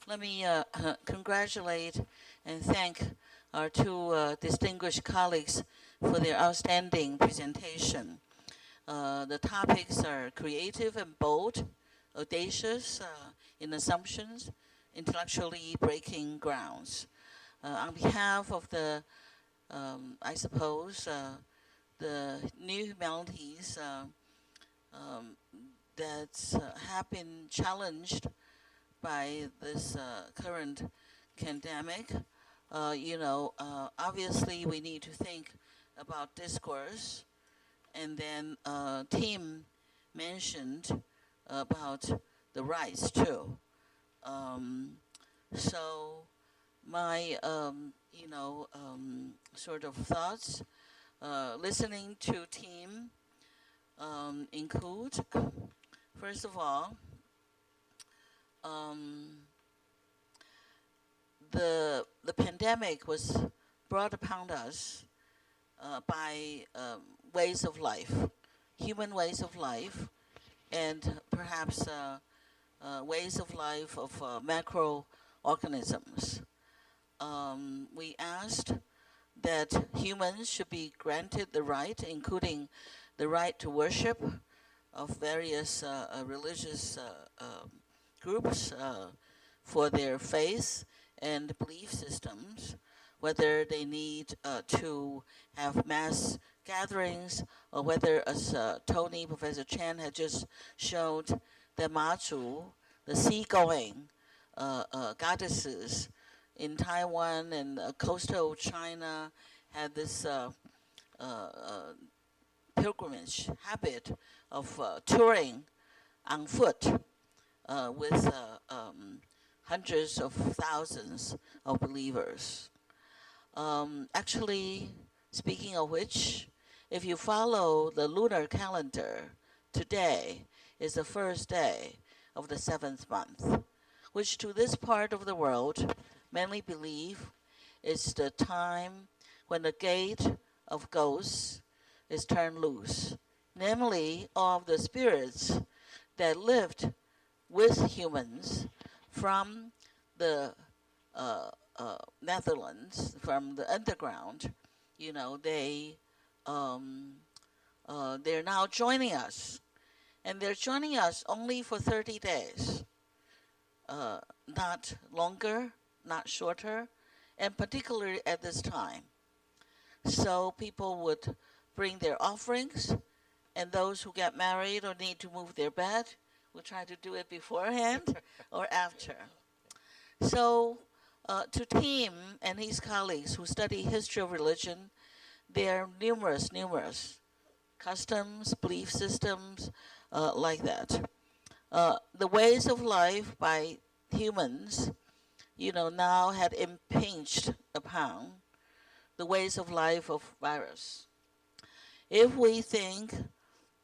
let me congratulate and thank our two distinguished colleagues for their outstanding presentation. The topics are creative and bold, audacious in assumptions, intellectually breaking grounds. On behalf of the, I suppose, the new humanities that have been challenged by this current pandemic, obviously we need to think about discourse, and then Tim mentioned about the rights too. So my, sort of thoughts, listening to Tim include, first of all, the pandemic was brought upon us by ways of life, human ways of life, and perhaps ways of life of macroorganisms. We asked that humans should be granted the right, including the right to worship of various religious groups for their faith and belief systems. whether they need to have mass gatherings, or whether, as Professor Chen had just showed, the Mazu, the seagoing goddesses in Taiwan and coastal China had this pilgrimage habit of touring on foot with hundreds of thousands of believers. Actually, speaking of which, if you follow the lunar calendar, today is the first day of the 7th month, which to this part of the world, many believe is the time when the gate of ghosts is turned loose, namely all of the spirits that lived with humans from the Netherlands, from the underground. You know, they're now joining us, and they're joining us only for 30 days, not longer, not shorter, and particularly at this time. So people would bring their offerings, and those who get married or need to move their bed will try to do it beforehand or after. So to Tim and his colleagues who study history of religion, there are numerous customs, belief systems like that. The ways of life by humans, now had impinged upon the ways of life of virus. If we think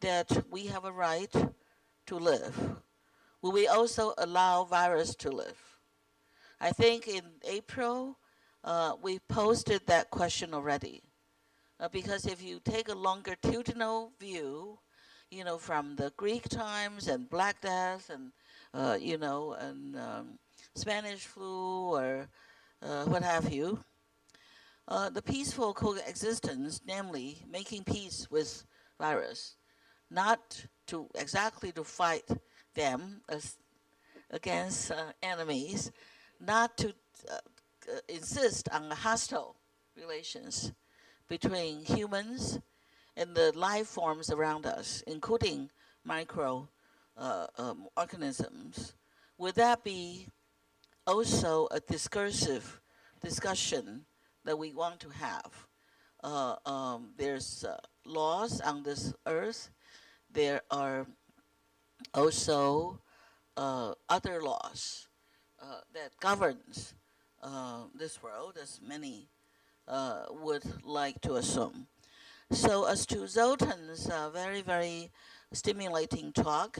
that we have a right to live, will we also allow virus to live? I think in April, we posted that question already. Because if you take a longitudinal view, from the Greek times and Black Death and, Spanish flu or what have you, the peaceful coexistence, namely making peace with virus, not to exactly to fight them as against enemies, not to insist on hostile relations between humans and the life forms around us, including micro organisms. Would that be also a discursive discussion that we want to have? There's laws on this earth. There are also other laws that governs this world, as many would like to assume. So as to Zoltan's very stimulating talk,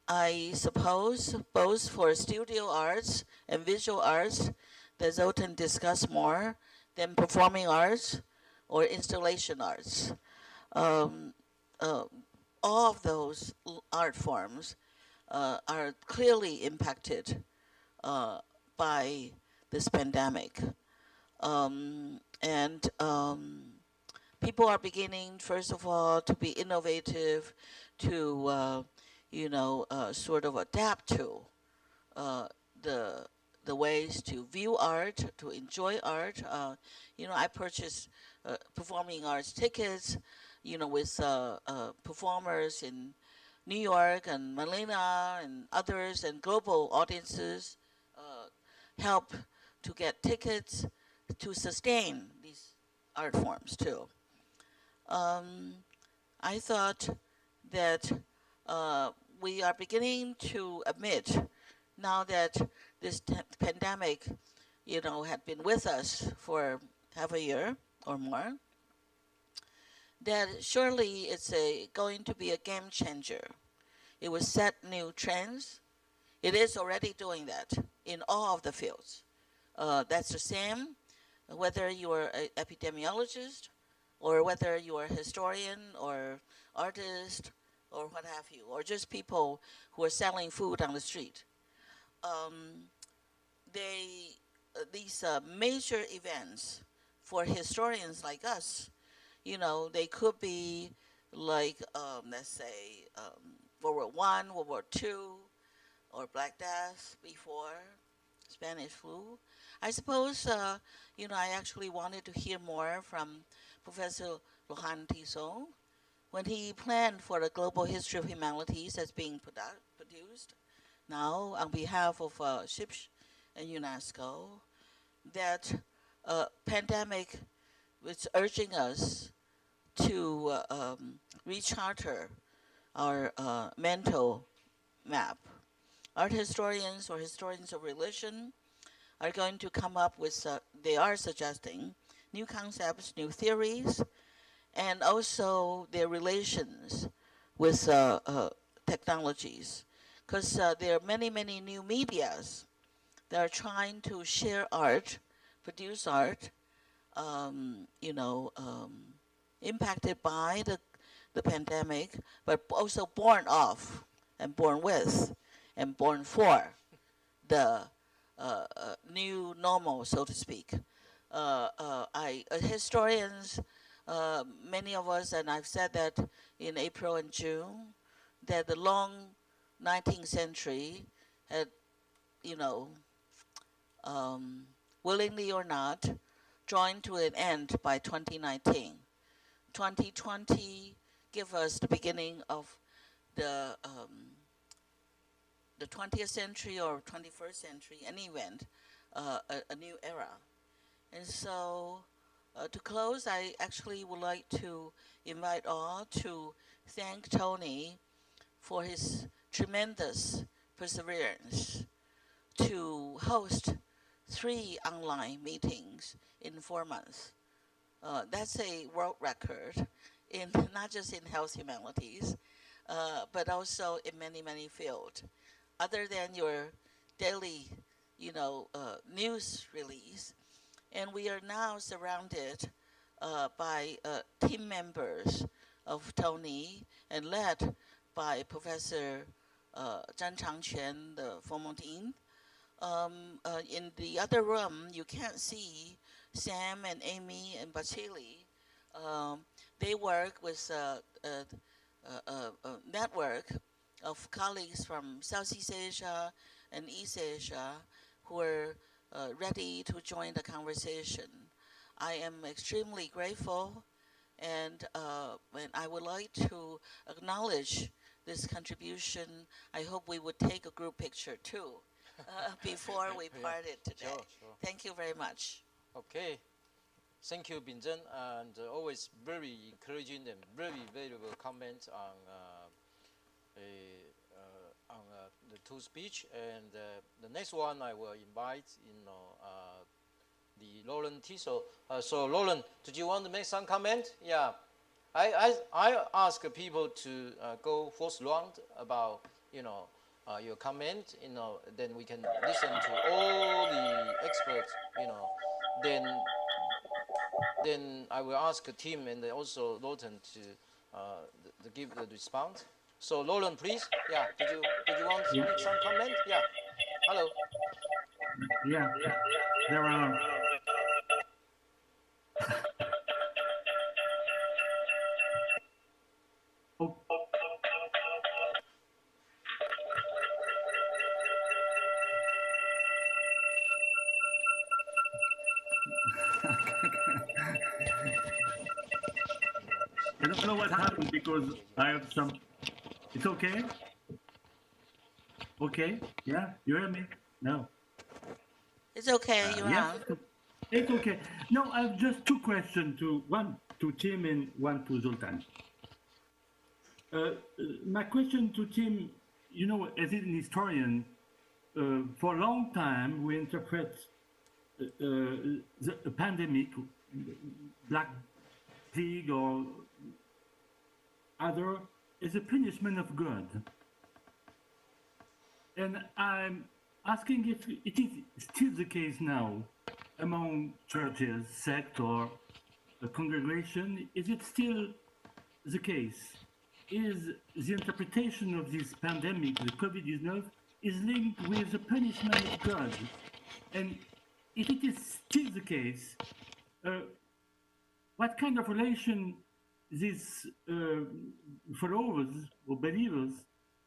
I suppose both for studio arts and visual arts, that Zoltan discussed more than performing arts or installation arts. All of those art forms are clearly impacted by this pandemic. People are beginning, first of all, to be innovative, to sort of adapt to the ways to view art, to enjoy art. I purchased performing arts tickets, with performers in New York and Manila and others, and global audiences help to get tickets to sustain these art forms too. I thought that we are beginning to admit, now that this pandemic, had been with us for half a year or more, that surely it's going to be a game changer. It will set new trends. It is already doing that in all of the fields. That's the same whether you're an epidemiologist or whether you're a historian or artist or what have you, or just people who are selling food on the street. These major events for historians like us, they could be like, let's say, World War I, World War II, or Black Death before, Spanish flu. I suppose, you know, I actually wanted to hear more from Professor Lohan Tiso when he planned for the Global History of Humanities that's being produced now on behalf of SHIPS and UNESCO, that pandemic was urging us to recharter our mental map. Art historians or historians of religion are going to come up with, they are suggesting new concepts, new theories, and also their relations with technologies. Because there are many, many new medias that are trying to share art, produce art, you know, impacted by the pandemic, but also born of and born with and born for the new normal, so to speak. Historians, many of us, and I've said that in April and June, that the long 19th century had, you know, willingly or not, drawing to an end by 2019. 2020 give us the beginning of the 20th century or 21st century, an event, a new era. And so to close, I actually would like to invite all to thank Tony for his tremendous perseverance to host 3 online meetings in 4 months. That's a world record in not just in health humanities, but also in many, many fields. Other than your daily, you know, news release, and we are now surrounded by team members of Tony and led by Professor Zhang Changquan, the former dean. In the other room, you can't see Sam and Amy and Bachili. They work with a network of colleagues from Southeast Asia and East Asia who are ready to join the conversation. I am extremely grateful, and I would like to acknowledge this contribution. I hope we would take a group picture too before we parted today. Sure. Thank you very much. Okay. Thank you, Binzhen, and always very encouraging and very valuable comments on the 2 speech. And the next one I will invite, you know, the Roland Tiso. So Roland, did you want to make some comment? Yeah, I ask people to go first round about, you know, your comment. You know, then we can listen to all the experts. You know, then I will ask Tim and also Lawton to give the response. So Roland, please. Yeah, did you want to make some comment? Yeah. Hello. Yeah, there are. Oh. I don't know what happened because I have some. It's okay? Okay? Yeah? You hear me? No. It's okay, you're Yes? on. It's okay. No, I have just 2 questions, one to Tim and one to Zoltan. My question to Tim, you know, as an historian, for a long time we interpret the pandemic, Black Plague or other, as a punishment of God. And I'm asking if it is still the case now among churches, sect, or a congregation. Is it still the case? Is the interpretation of this pandemic, the COVID-19, is linked with the punishment of God? And if it is still the case, what kind of relation these followers or believers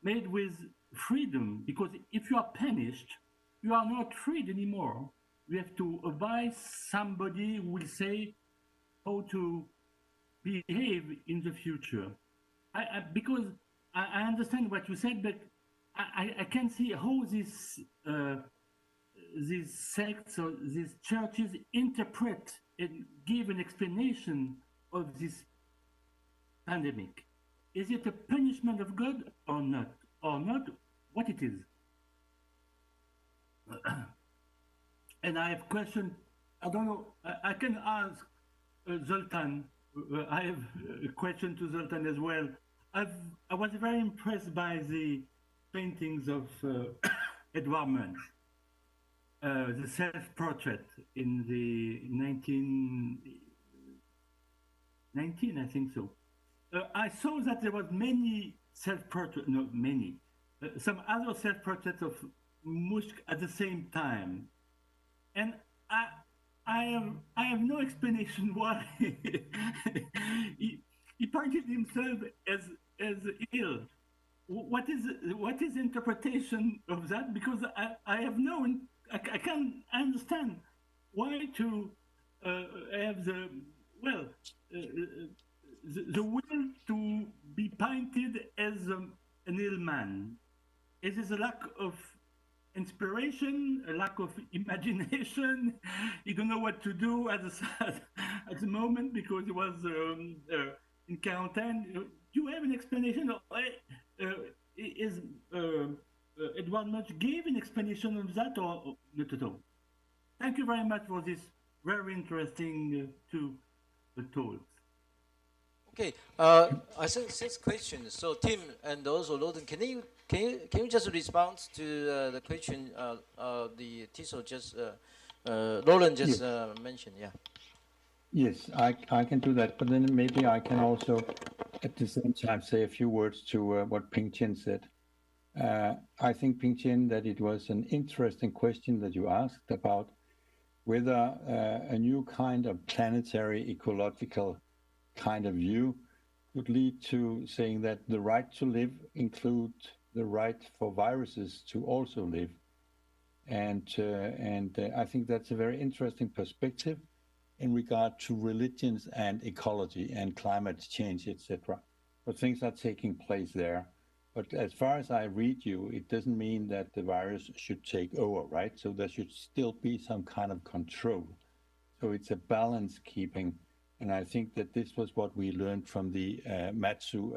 made with freedom? Because if you are punished, you are not free anymore. You have to advise somebody who will say how to behave in the future. Because I understand what you said, but I can see how these sects or these churches interpret and give an explanation of this pandemic. Is it a punishment of God or not? Or not? What it is? And I have question. I don't know. I can ask Zoltan. I have a question to Zoltan as well. I was very impressed by the paintings of Edvard Munch, the self-portrait in the 1919, I think so. I saw that there was many self-portraits, not many, some other self-portraits of Munch at the same time. And I have no explanation why he painted himself as ill. What is interpretation of that? Because I have no, I can't understand why to have the the will to be painted as an ill man. It is a lack of inspiration, a lack of imagination. You don't know what to do at the moment because he was in quarantine. Do you have an explanation? Is Edvard Munch gave an explanation of that or not at all? Thank you very much for this very interesting two talks. Okay, I think six questions. So Tim and also Loden, can you just respond to the question the Tissot just Roland just mentioned? Yeah. Yes, I can do that, but then maybe I can also at the same time say a few words to what Ping Chen said. I think, Ping Chen, that it was an interesting question that you asked about whether a new kind of planetary ecological kind of view could lead to saying that the right to live include the right for viruses to also live. And I think that's a very interesting perspective in regard to religions and ecology and climate change, etc. But things are taking place there. But as far as I read you, it doesn't mean that the virus should take over, right? So there should still be some kind of control. So it's a balance keeping. And I think that this was what we learned from the Matsu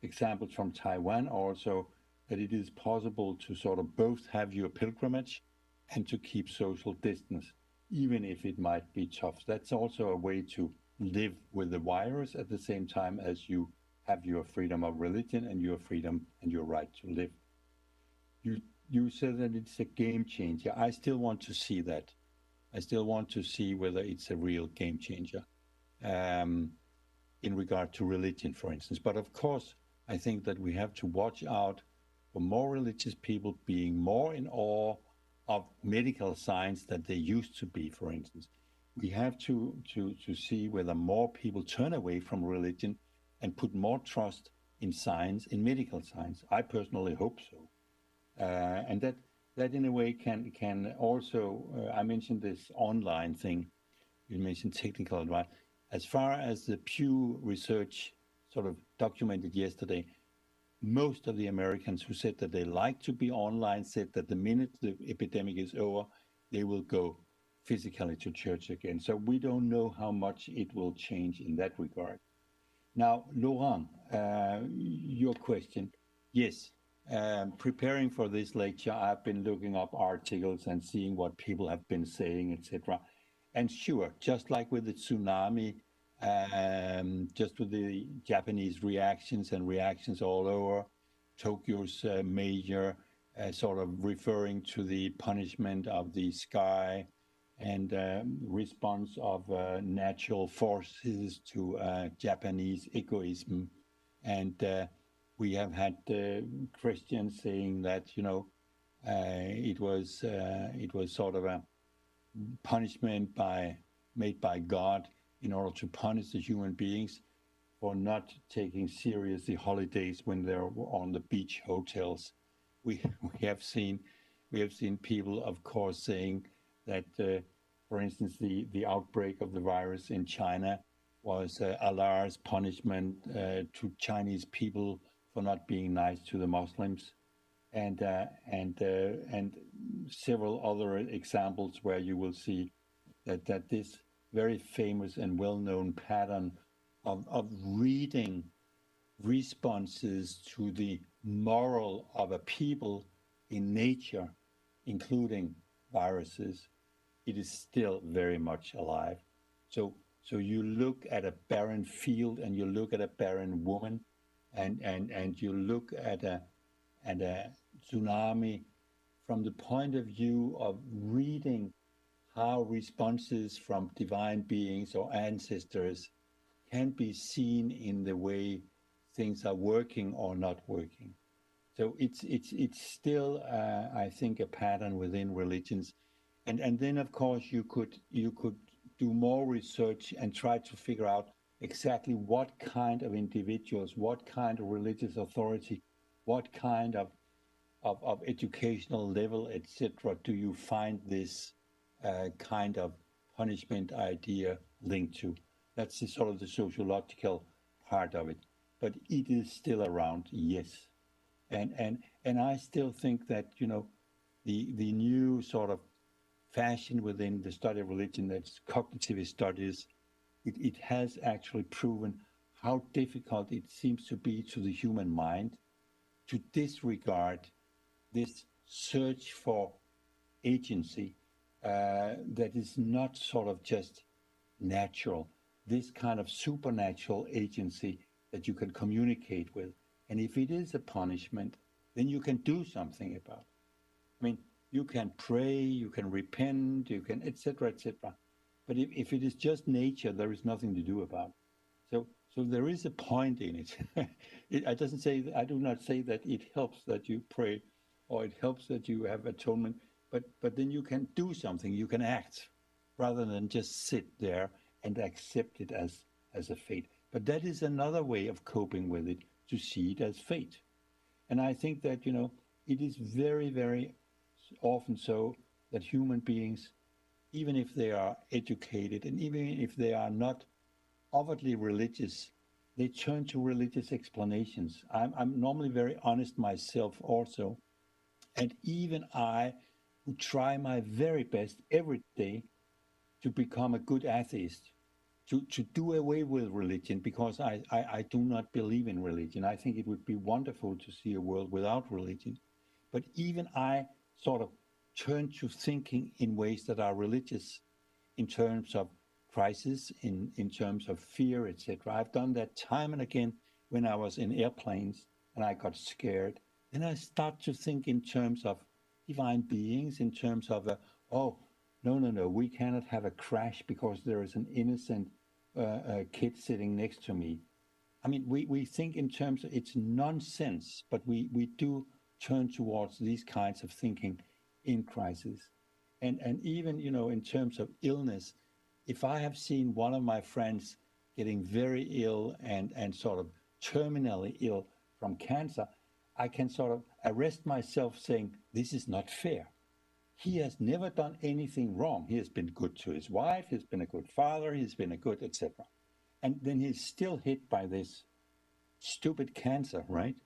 examples from Taiwan also, that it is possible to sort of both have your pilgrimage and to keep social distance, even if it might be tough. That's also a way to live with the virus at the same time as you have your freedom of religion and your freedom and your right to live. You said that it's a game changer. I still want to see that. I still want to see whether it's a real game changer in regard to religion, for instance. But of course, I think that we have to watch out for more religious people being more in awe of medical science than they used to be, for instance. We have to see whether more people turn away from religion and put more trust in science, in medical science. I personally hope so. And that in a way can also, I mentioned this online thing, you mentioned technical advice. As far as the Pew Research sort of documented yesterday, most of the Americans who said that they like to be online said that the minute the epidemic is over, they will go physically to church again. So we don't know how much it will change in that regard. Now, Laurent, your question. Yes, preparing for this lecture, I've been looking up articles and seeing what people have been saying, etc. And sure, just like with the tsunami, just with the Japanese reactions and reactions all over, Tokyo's mayor sort of referring to the punishment of the sky and response of natural forces to Japanese egoism. And we have had Christians saying that, you know, it was sort of a punishment made by God in order to punish the human beings for not taking seriously holidays when they're on the beach hotels. We have seen We have seen people, of course, saying that, for instance, the outbreak of the virus in China was Allah's punishment to Chinese people for not being nice to the Muslims, and several other examples where you will see that this very famous and well-known pattern of reading responses to the moral of a people in nature, including viruses, it is still very much alive. So you look at a barren field and you look at a barren woman, and you look at a tsunami from the point of view of reading how responses from divine beings or ancestors can be seen in the way things are working or not working. So it's still, I think, a pattern within religions, and then of course you could do more research and try to figure out exactly what kind of individuals, what kind of religious authority, what kind of educational level, etc., do you find this kind of punishment idea linked to? That's the sort of the sociological part of it, but it is still around, yes. And I still think that, you know, the new sort of fashion within the study of religion, that's cognitive studies, it has actually proven how difficult it seems to be to the human mind to disregard this search for agency that is not sort of just natural, this kind of supernatural agency that you can communicate with. And if it is a punishment, then you can do something about it. I mean, you can pray, you can repent, you can, etc., etc. But if it is just nature, there is nothing to do about it. So there is a point in it. I do not say that it helps that you pray or it helps that you have atonement, but then you can do something, you can act, rather than just sit there and accept it as a fate. But that is another way of coping with it, to see it as fate. And I think that, you know, it is very, very often so that human beings, even if they are educated and even if they are not overtly religious, they turn to religious explanations. I'm normally very honest myself also. And even I, who try my very best every day to become a good atheist, to do away with religion, because I do not believe in religion. I think it would be wonderful to see a world without religion. But even I sort of turn to thinking in ways that are religious, in terms of crisis, in terms of fear, etc. I've done that time and again when I was in airplanes and I got scared. Then I start to think in terms of divine beings, in terms of, oh, no, we cannot have a crash because there is an innocent kid sitting next to me. I mean, we think in terms of, it's nonsense, but we do turn towards these kinds of thinking in crisis. And even, you know, in terms of illness, if I have seen one of my friends getting very ill and sort of terminally ill from cancer, I can sort of arrest myself saying, this is not fair. He has never done anything wrong. He has been good to his wife, he's been a good father, he's been a good, etc. And then he's still hit by this stupid cancer, right?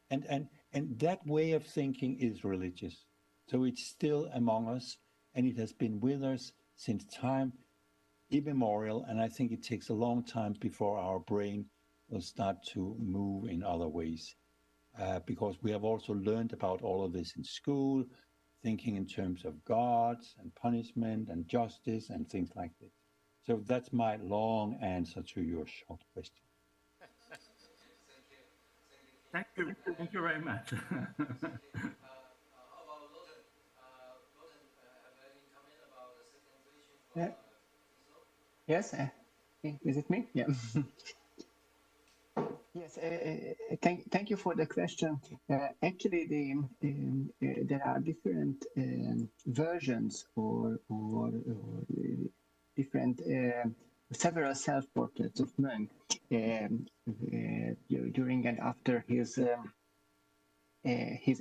And that way of thinking is religious. So it's still among us, and it has been with us since time immemorial, and I think it takes a long time before our brain will start to move in other ways. Because we have also learned about all of this in school, thinking in terms of gods and punishment and justice and things like this. So that's my long answer to your short question. Thank you. Thank you very much. How about Loden? Loden, have any comment about the second question for Yeah. Yes, is it me? Yeah. Yes, thank you for the question. Actually, there are different versions or different several self-portraits of monk during and after his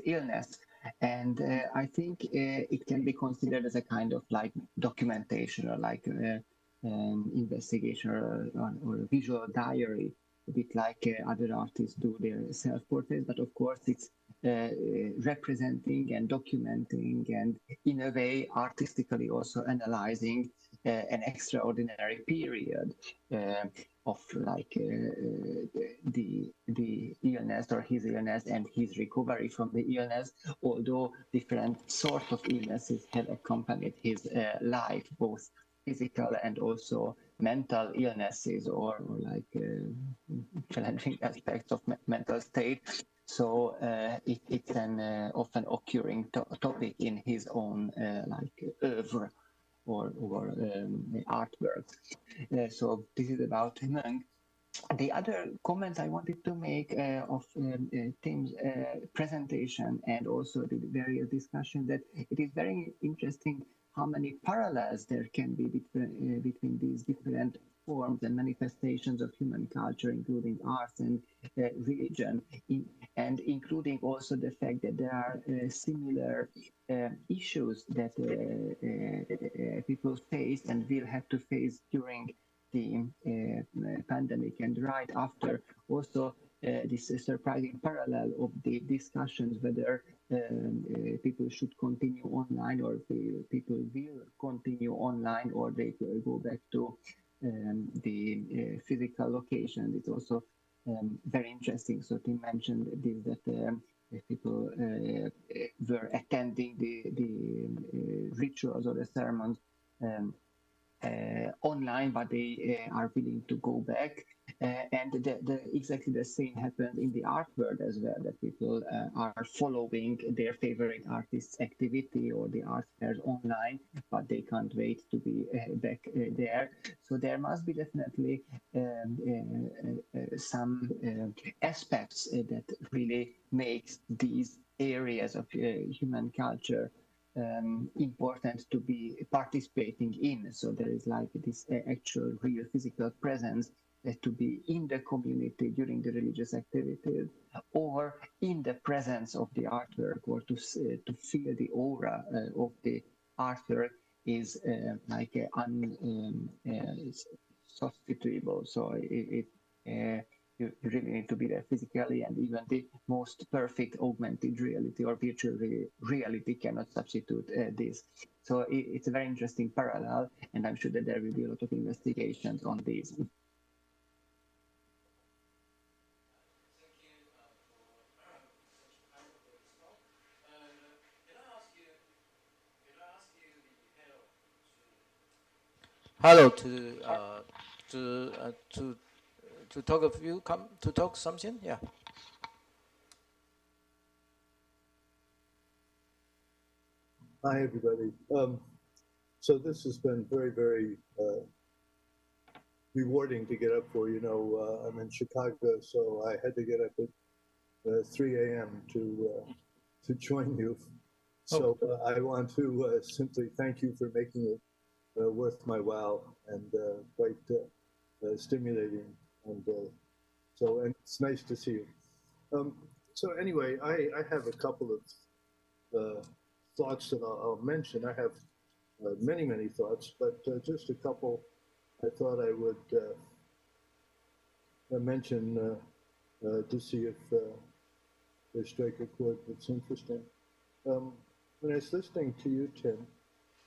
illness. And I think it can be considered as a kind of like documentation or like investigation or a visual diary, a bit like other artists do their self-portraits, but of course it's representing and documenting and in a way artistically also analyzing an extraordinary period of like the illness or his illness and his recovery from the illness, although different sorts of illnesses have accompanied his life, both physical and also mental illnesses or like challenging aspects of mental state. So it's an often occurring topic in his own like oeuvre or artworks. So this is about Hmong. The other comment I wanted to make of Tim's presentation and also the various discussions, that it is very interesting how many parallels there can be between these different forms and manifestations of human culture, including arts and religion, and including also the fact that there are similar issues that people face and will have to face during the pandemic and right after. Also, this surprising parallel of the discussions whether people should continue online or people will continue online or they go back to the physical location. It's also very interesting. So Tim mentioned this, that people were attending the rituals or the ceremonies online, but they are willing to go back. And exactly the same happens in the art world as well, that people are following their favorite artist's activity or the art fairs online, but they can't wait to be back there. So there must be definitely some aspects that really makes these areas of human culture important to be participating in. So there is like this actual real physical presence to be in the community during the religious activities, or in the presence of the artwork, or to feel the aura of the artwork is like unsubstitutable. So you really need to be there physically, and even the most perfect augmented reality or virtual reality cannot substitute this. So it's a very interesting parallel, and I'm sure that there will be a lot of investigations on this. Hello, to talk a few to talk something. Yeah. Hi, everybody. So this has been very rewarding to get up for. You know, I'm in Chicago, so I had to get up at 3 a.m. to join you. So I want to simply thank you for making it worth my while and quite stimulating. And and it's nice to see you. So anyway, I have a couple of thoughts that I'll mention. I have many thoughts, but just a couple I thought I would mention to see if they strike a chord that's interesting. When I was listening to you, Tim,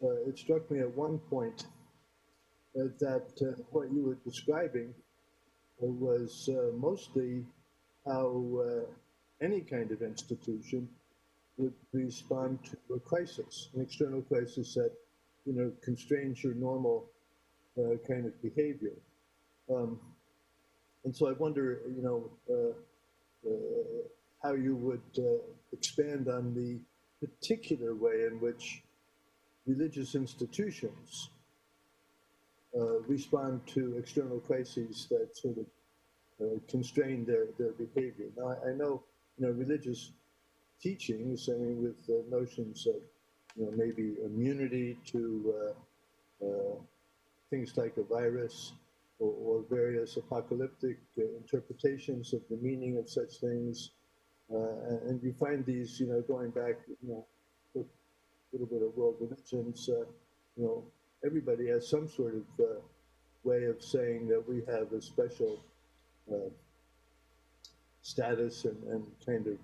it struck me at one point that what you were describing was mostly how any kind of institution would respond to a crisis, an external crisis that, you know, constrains your normal kind of behavior. And so I wonder, you know, how you would expand on the particular way in which religious institutions respond to external crises that sort of constrain their behavior. Now, I know, you know, religious teachings, I mean, with notions of, you know, maybe immunity to things like a virus or various apocalyptic interpretations of the meaning of such things, And you find these, going back, a little bit of world religions, everybody has some sort of way of saying that we have a special status and kind of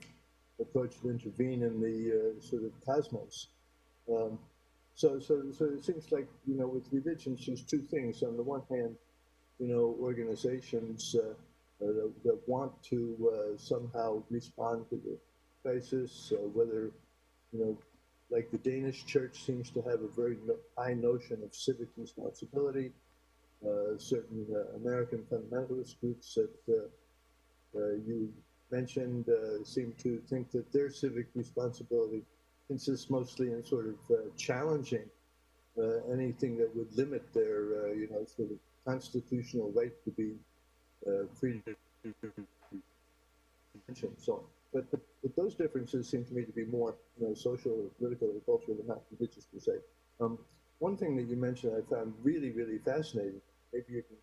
approach to intervene in the sort of cosmos. So it seems like, with religions, there's two things. On the one hand, organizations that want to somehow respond to the crisis, whether, like the Danish church seems to have a very high notion of civic responsibility. Certain American fundamentalist groups that you mentioned seem to think that their civic responsibility consists mostly in sort of challenging anything that would limit their, sort of constitutional right to be free to mention. So, but those differences seem to me to be more, social or political or cultural than not religious per se. One thing that you mentioned I found really, really fascinating. Maybe you can,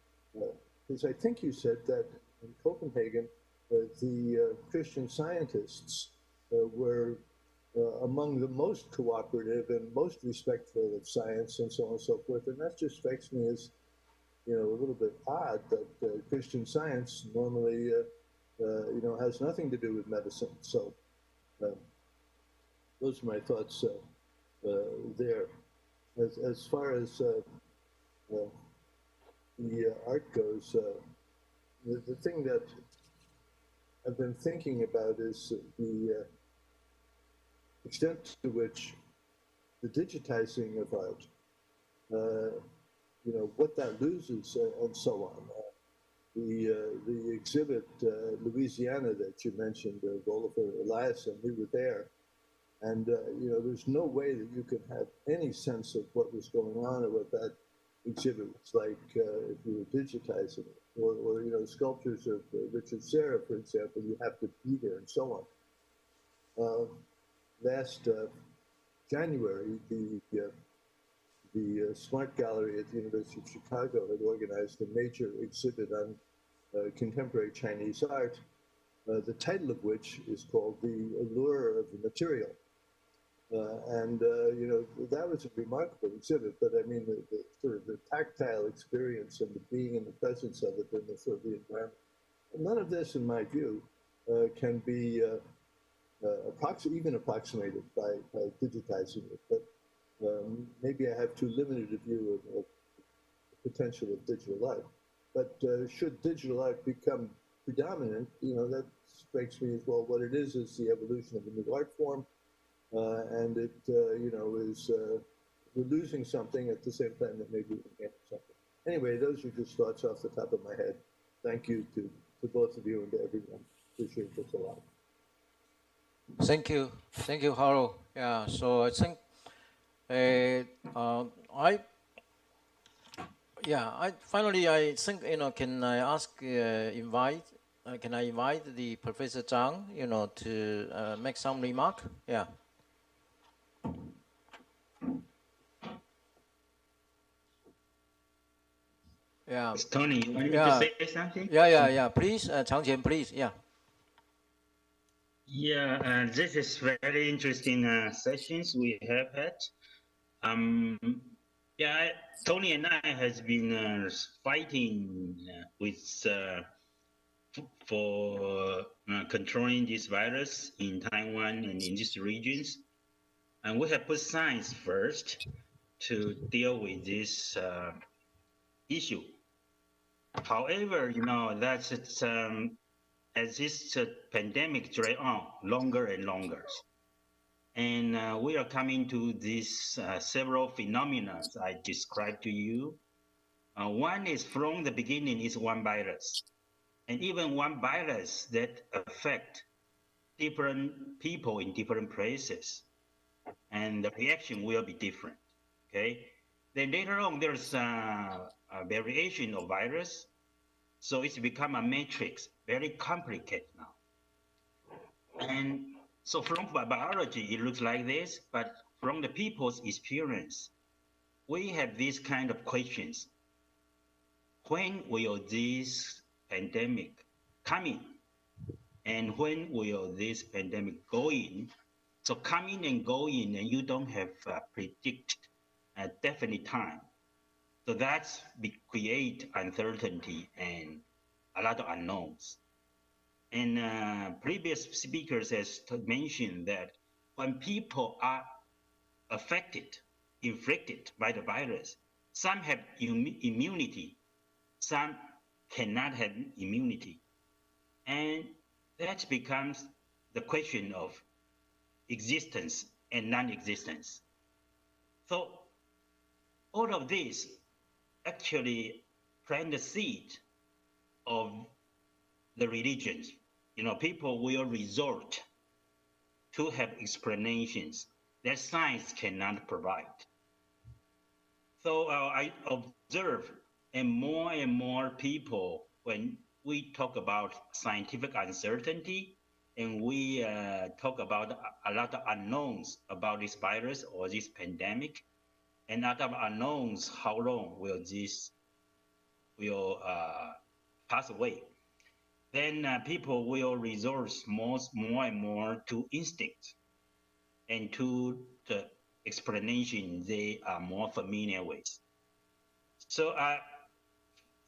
because I think you said that in Copenhagen, the Christian scientists were among the most cooperative and most respectful of science and so on and so forth. And that just strikes me as, a little bit odd that Christian science normally, has nothing to do with medicine. So those are my thoughts there. As far as the art goes, the thing that I've been thinking about is the extent to which the digitizing of art, what that loses and so on. The exhibit Louisiana that you mentioned, Oliver Eliasson, we were there, and there's no way that you could have any sense of what was going on or what that exhibit was like if you were digitizing it, or sculptures of Richard Serra, for example. You have to be there and so on. Last January, the Smart Gallery at the University of Chicago had organized a major exhibit on contemporary Chinese art, the title of which is called The Allure of the Material. That was a remarkable exhibit, but I mean, the sort of the tactile experience and the being in the presence of it and the sort of the environment. None of this, in my view, can be even approximated by digitizing it. But maybe I have too limited a view of the potential of digital art. But should digital art become predominant, that strikes me as, well, what it is the evolution of a new art form. And it, is we're losing something at the same time that maybe we're gaining something. Anyway, those are just thoughts off the top of my head. Thank you to both of you and to everyone. Appreciate this a lot. Thank you, Harold. Yeah. So I think I think can I ask can I invite the Professor Zhang, to make some remark? Yeah. Yeah. Tony, you want me to say something? Yeah. Please, Chang Qian, please. Yeah. Yeah, this is very interesting sessions we have had. Tony and I has been fighting with for controlling this virus in Taiwan and in these regions, and we have put science first to deal with this issue. However, that's it's as this pandemic drag on longer and longer. And we are coming to these several phenomena I described to you. One is from the beginning is one virus. And even one virus that affect different people in different places. And the reaction will be different, okay? Then later on, there's a variation of virus. So it's become a matrix, very complicated now. And so from biology, it looks like this, but from the people's experience, we have these kind of questions. When will this pandemic come in? and when will this pandemic go in? So coming and going, and you don't have predict a definite time. So that's create uncertainty and a lot of unknowns. And previous speakers has mentioned that when people are affected, infected by the virus, some have immunity, some cannot have immunity. And that becomes the question of existence and non-existence. So all of this actually plant the seed of the religions. You know, people will resort to have explanations that science cannot provide. So I observe and more people, when we talk about scientific uncertainty and we talk about a lot of unknowns about this virus or this pandemic, and a lot of unknowns how long will this pass away, then people will resort more and more to instinct and to the explanation they are more familiar with. So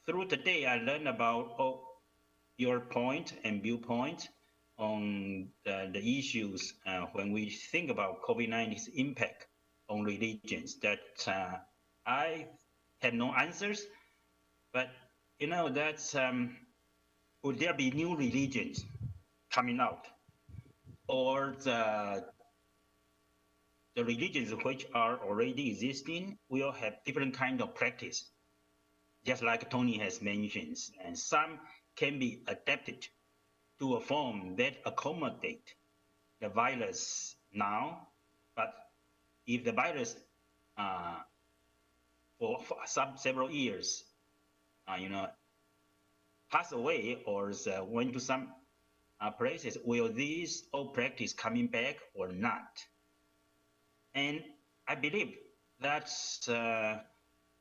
through today, I learned about your point and viewpoint on the issues when we think about COVID-19's impact on religions that I have no answers, but you know, that's, would there be new religions coming out? Or the religions which are already existing will have different kind of practice, just like Tony has mentioned, and some can be adapted to a form that accommodate the virus now, but if the virus for several years, you know, pass away or went to some places, will these old practice coming back or not? And I believe that's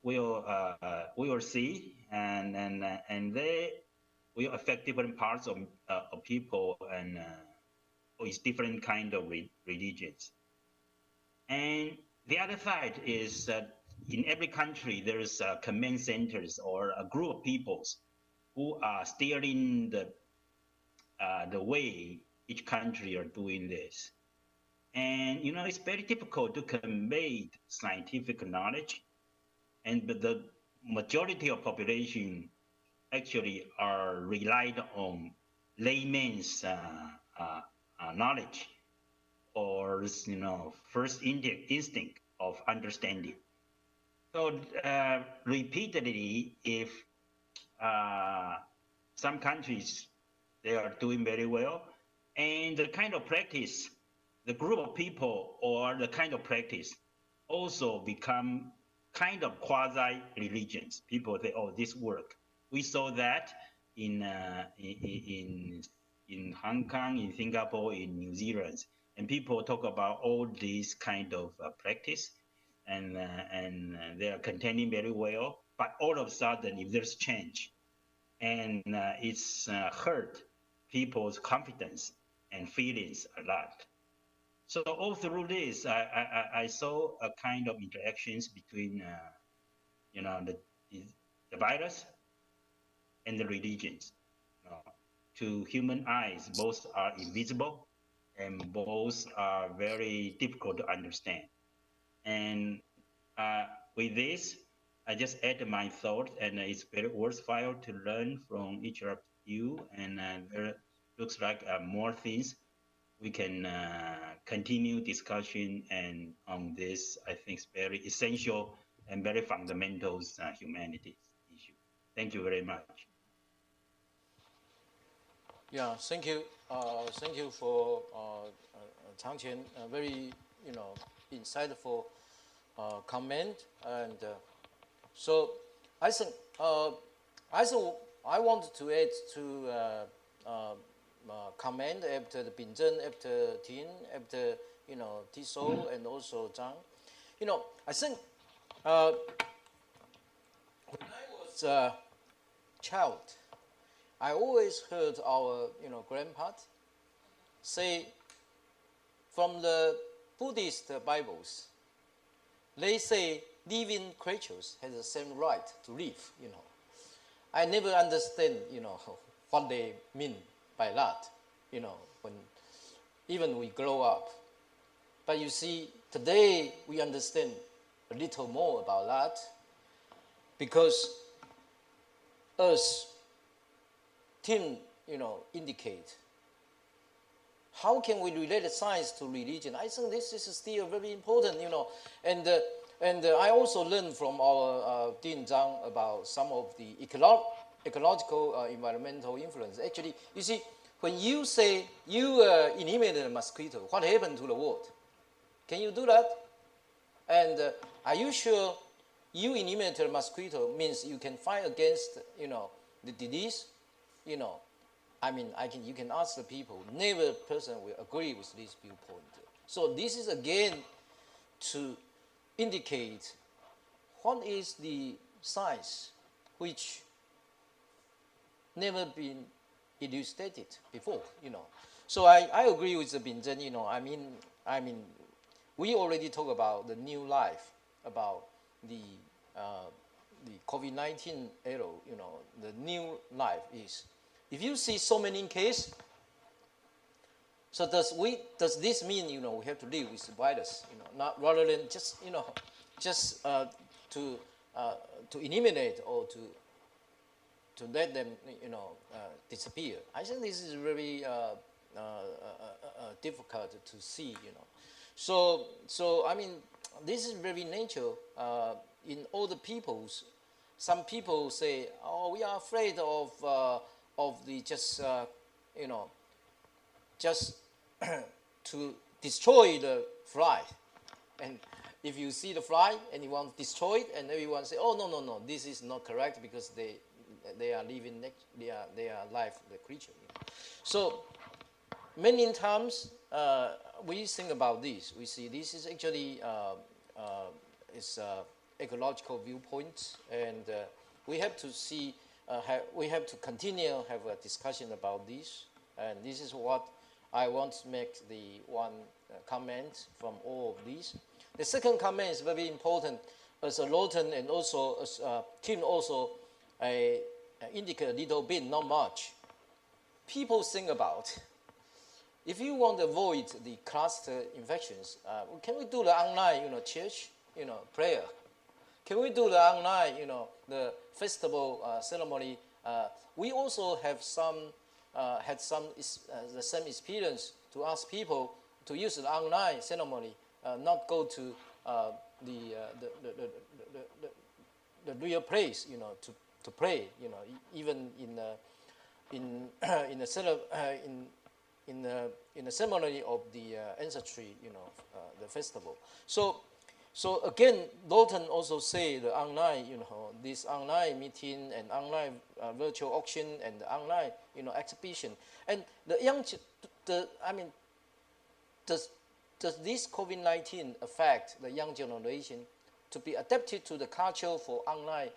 we will see, and they will affect different parts of people and with different kind of religions. And the other side is that in every country there is command centers or a group of peoples who are steering the way each country are doing this. And you know, it's very difficult to convey scientific knowledge, but the majority of population actually are relied on layman's knowledge or, you know, first instinct of understanding. So repeatedly, if some countries, they are doing very well, and the kind of practice, the group of people or the kind of practice also become kind of quasi-religions. People say, oh, this work. We saw that in Hong Kong, in Singapore, in New Zealand, and people talk about all these kind of practice, and they are containing very well. But all of a sudden, if there's change, and it's hurt people's confidence and feelings a lot. So all through this, I saw a kind of interactions between, you know, the virus and the religions. To human eyes, both are invisible and both are very difficult to understand. And with this, I just add my thought, and it's very worthwhile to learn from each of you. And there looks like more things we can continue discussion and on this. I think it's very essential and very fundamental humanities issue. Thank you very much. Yeah, thank you. Thank you for Chang Qian, very, you know, insightful comment. And so I think I want to add to comment after the Binzhen, after Tin, after, you know, Tissot and also Zhang. You know, I think when I was a child, I always heard our grandpa say from the Buddhist Bibles, they say living creatures has the same right to live. I never understand what they mean by that. When even we grow up, but you see today we understand a little more about that because as Tim indicate, how can we relate science to religion? I think this is still very important, and I also learned from our Dean Zhang about some of the ecological environmental influence. Actually, you see, when you say you eliminated a mosquito, what happened to the world? Can you do that? And are you sure you eliminated a mosquito means you can fight against the disease? I mean, you can ask the people. Never person will agree with this viewpoint. So this is again to indicate what is the science which never been elucidated before. So I agree with the Binzhen. I mean, we already talk about the new life, about the COVID-19 era. The new life is. If you see so many cases, so does this mean we have to live with the virus? Not rather than just to eliminate or to let them disappear. I think this is very difficult to see. So I mean, this is very nature in all the peoples. Some people say, "Oh, we are afraid of the just to destroy the fly." And if you see the fly and you want to destroy it, and everyone say, "Oh, no, this is not correct because they are living, they are live the creature." So many times we think about this. We see this is actually is ecological viewpoint, and we have to see. We have to continue have a discussion about this, and this is what I want to make the one comment from all of these. The second comment is very important, as Lawton and also as Tim also indicate a little bit, not much. People think about, if you want to avoid the cluster infections, can we do the online, church, prayer? Can we do the online, the festival ceremony? We also have had the same experience to ask people to use the online ceremony, not go to the real place, to pray, even in the ceremony of the ancestry, the festival. So again, Lawton also say the online, this online meeting and online virtual auction and the online, exhibition. And the young, does this COVID-19 affect the young generation to be adapted to the culture for online?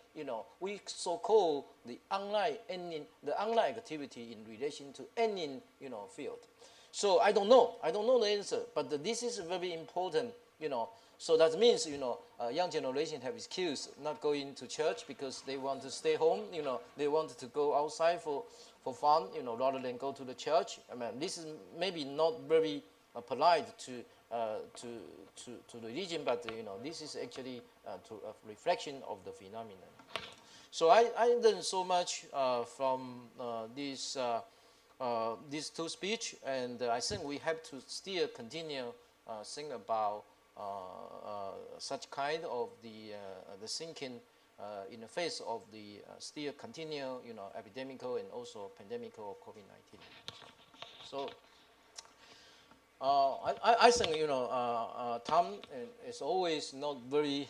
We so-called the online activity in relation to any, field. So I don't know the answer, but this is very important, So that means, young generation have excuse not going to church because they want to stay home, they want to go outside for fun, rather than go to the church. I mean, this is maybe not very polite to the religion, but this is actually to a reflection of the phenomenon. So I learned so much from these two speech, and I think we have to still continue think about such kind of the thinking in the face of the still continue, epidemical and also pandemic of COVID-19. So I think, Tom is always not very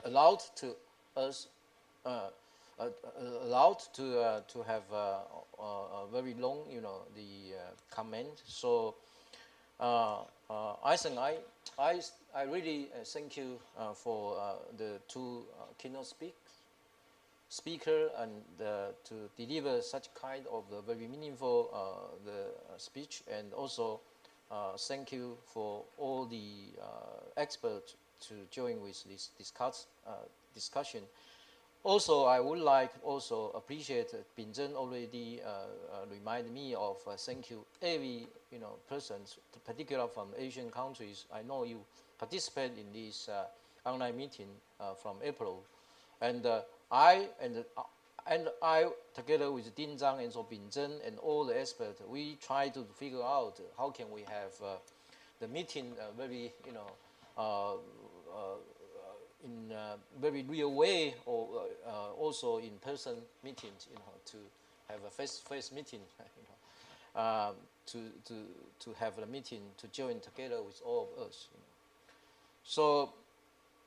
allowed to us allowed to have a very long, the comment. So I think I really thank you for the two keynote speakers, speaker and to deliver such kind of very meaningful speech, and also thank you for all the experts to join with this discussion. Also, I would like also appreciate Binzhen already reminded me of thank you every persons, particularly from Asian countries. I know you participate in this online meeting from April, and I together with Ding Zhang and so Binzhen and all the experts, we try to figure out how can we have the meeting very in a very real way, or also in-person meetings, to have a face-to-face meeting, to have a meeting to join together with all of us. So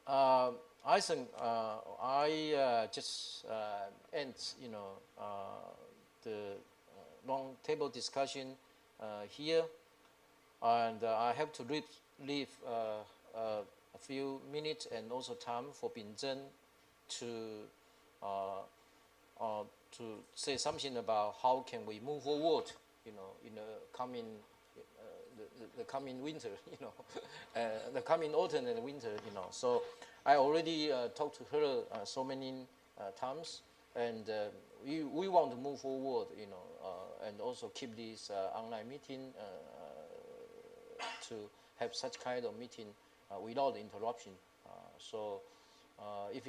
I think I just end, the long table discussion here, and I have to leave a few minutes and also time for Binzhen to say something about how can we move forward, in the coming the coming winter, the coming autumn and winter, So I already talked to her so many times, and we want to move forward, and also keep this online meeting to have such kind of meeting without interruption. So if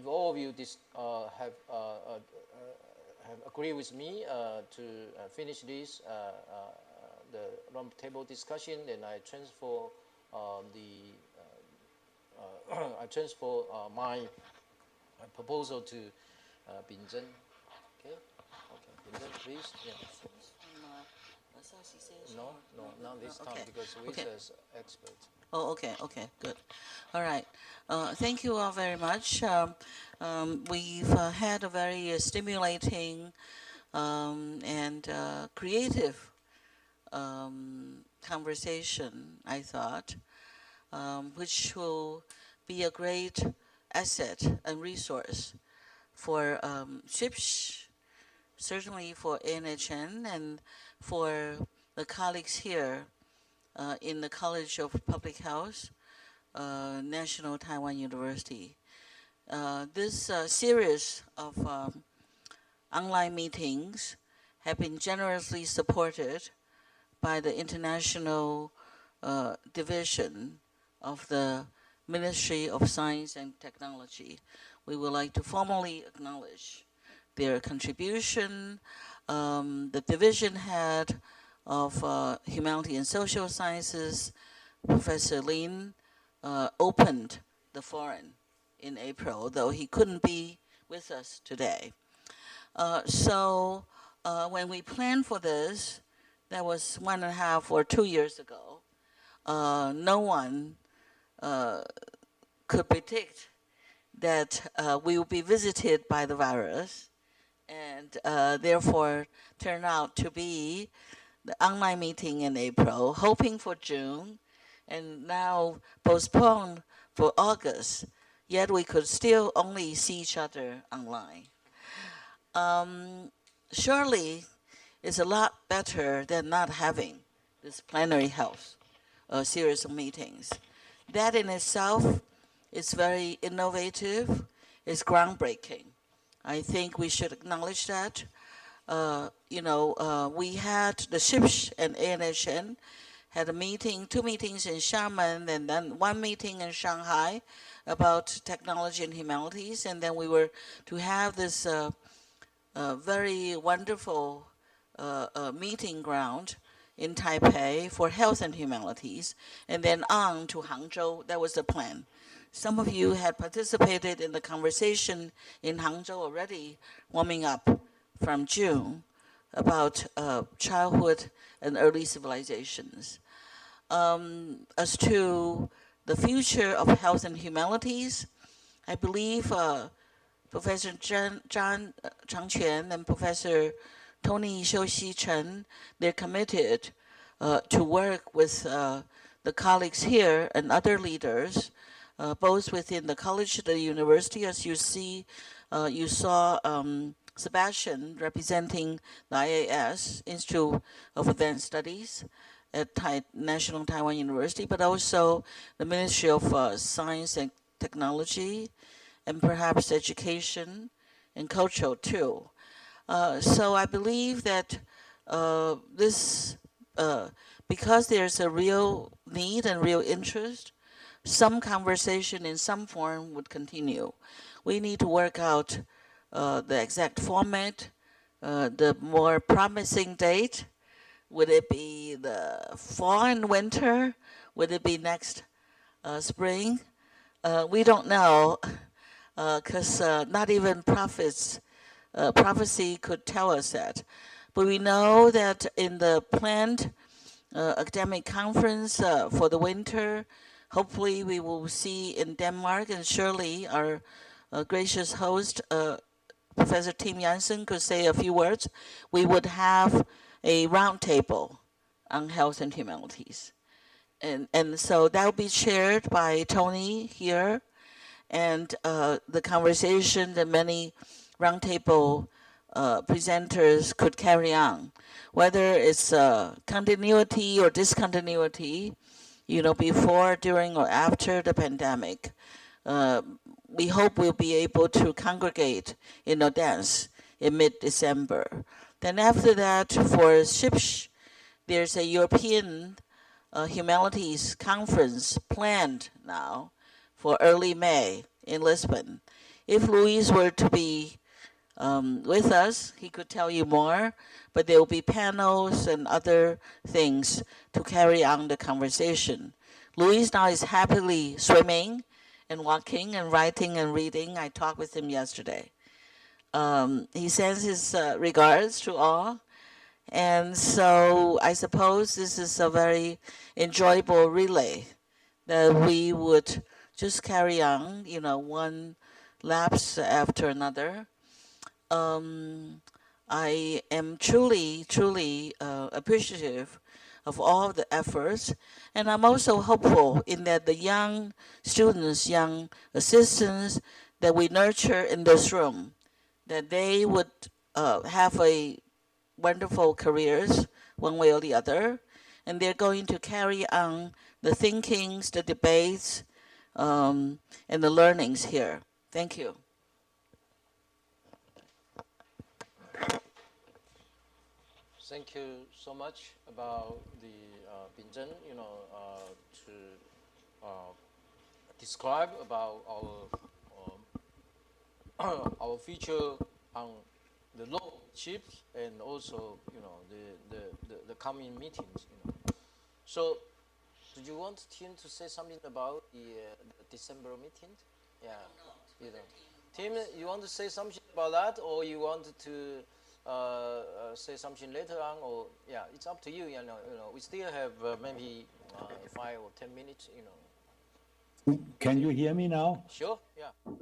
all of you have agreed with me to finish this the round table discussion, then I transfer my proposal to Binzhen. Okay, Binzhen, please. Yeah. No, not this time, okay. because we as experts. Oh, okay, good. All right. Thank you all very much. We've had a very stimulating and creative conversation, I thought, which will be a great asset and resource for SHIPS, certainly for NHN and for the colleagues here in the College of Public Health, National Taiwan University. This series of online meetings have been generously supported by the International Division of the Ministry of Science and Technology. We would like to formally acknowledge their contribution. The division head of Humanities and Social Sciences, Professor Lin, opened the forum in April, though he couldn't be with us today. So when we planned for this, that was 1.5 or 2 years ago, no one could predict that we will be visited by the virus, and therefore turned out to be the online meeting in April, hoping for June, and now postponed for August, yet we could still only see each other online. Surely it's a lot better than not having this plenary health series of meetings. That in itself is very innovative, it's groundbreaking. I think we should acknowledge that. We had the SHIPS and ANHN had a meeting, 2 meetings in Xiamen, and then 1 meeting in Shanghai about technology and humanities, and then we were to have this very wonderful meeting ground in Taipei for health and humanities, and then on to Hangzhou. That was the plan. Some of you had participated in the conversation in Hangzhou already, warming up from June about childhood and early civilizations. As to the future of health and humanities, I believe Professor Zhang Changquan and Professor Tony Xiuxi Chen, they're committed to work with the colleagues here and other leaders both within the college, the university, as you see, you saw Sebastian representing the IAS, Institute of Advanced Studies at National Taiwan University, but also the Ministry of Science and Technology, and perhaps education and culture too. So I believe that this, because there's a real need and real interest, some conversation in some form would continue. We need to work out the exact format, the more promising date. Would it be the fall and winter? Would it be next spring? We don't know, because not even prophecy could tell us that. But we know that in the planned academic conference for the winter, hopefully we will see in Denmark, and surely our gracious host, Professor Tim Jansen, could say a few words. We would have a roundtable on health and humanities. And so that will be chaired by Tony here, and the conversation that many roundtable presenters could carry on, whether it's continuity or discontinuity, before, during, or after the pandemic. We hope we'll be able to congregate in Odense in mid-December. Then after that, for SHIPSH, there's a European Humanities Conference planned now for early May in Lisbon. If Luis were to be with us, he could tell you more, but there will be panels and other things to carry on the conversation. Luis now is happily swimming and walking and writing and reading. I talked with him yesterday. He sends his regards to all. And so I suppose this is a very enjoyable relay that we would just carry on, one lapse after another. I am truly, truly appreciative of all the efforts, and I'm also hopeful in that the young students, young assistants that we nurture in this room, that they would have a wonderful careers one way or the other, and they're going to carry on the thinkings, the debates, and the learnings here. Thank you. Thank you so much about the Binzhen, to describe about our future on the law chips, and also the coming meetings. So, do you want Tim to say something about the December meeting? Yeah, Tim, you want to say something about that, or you want to say something later on, or yeah, it's up to you. We still have maybe 5 or 10 minutes. Can you hear me now? Sure. Yeah.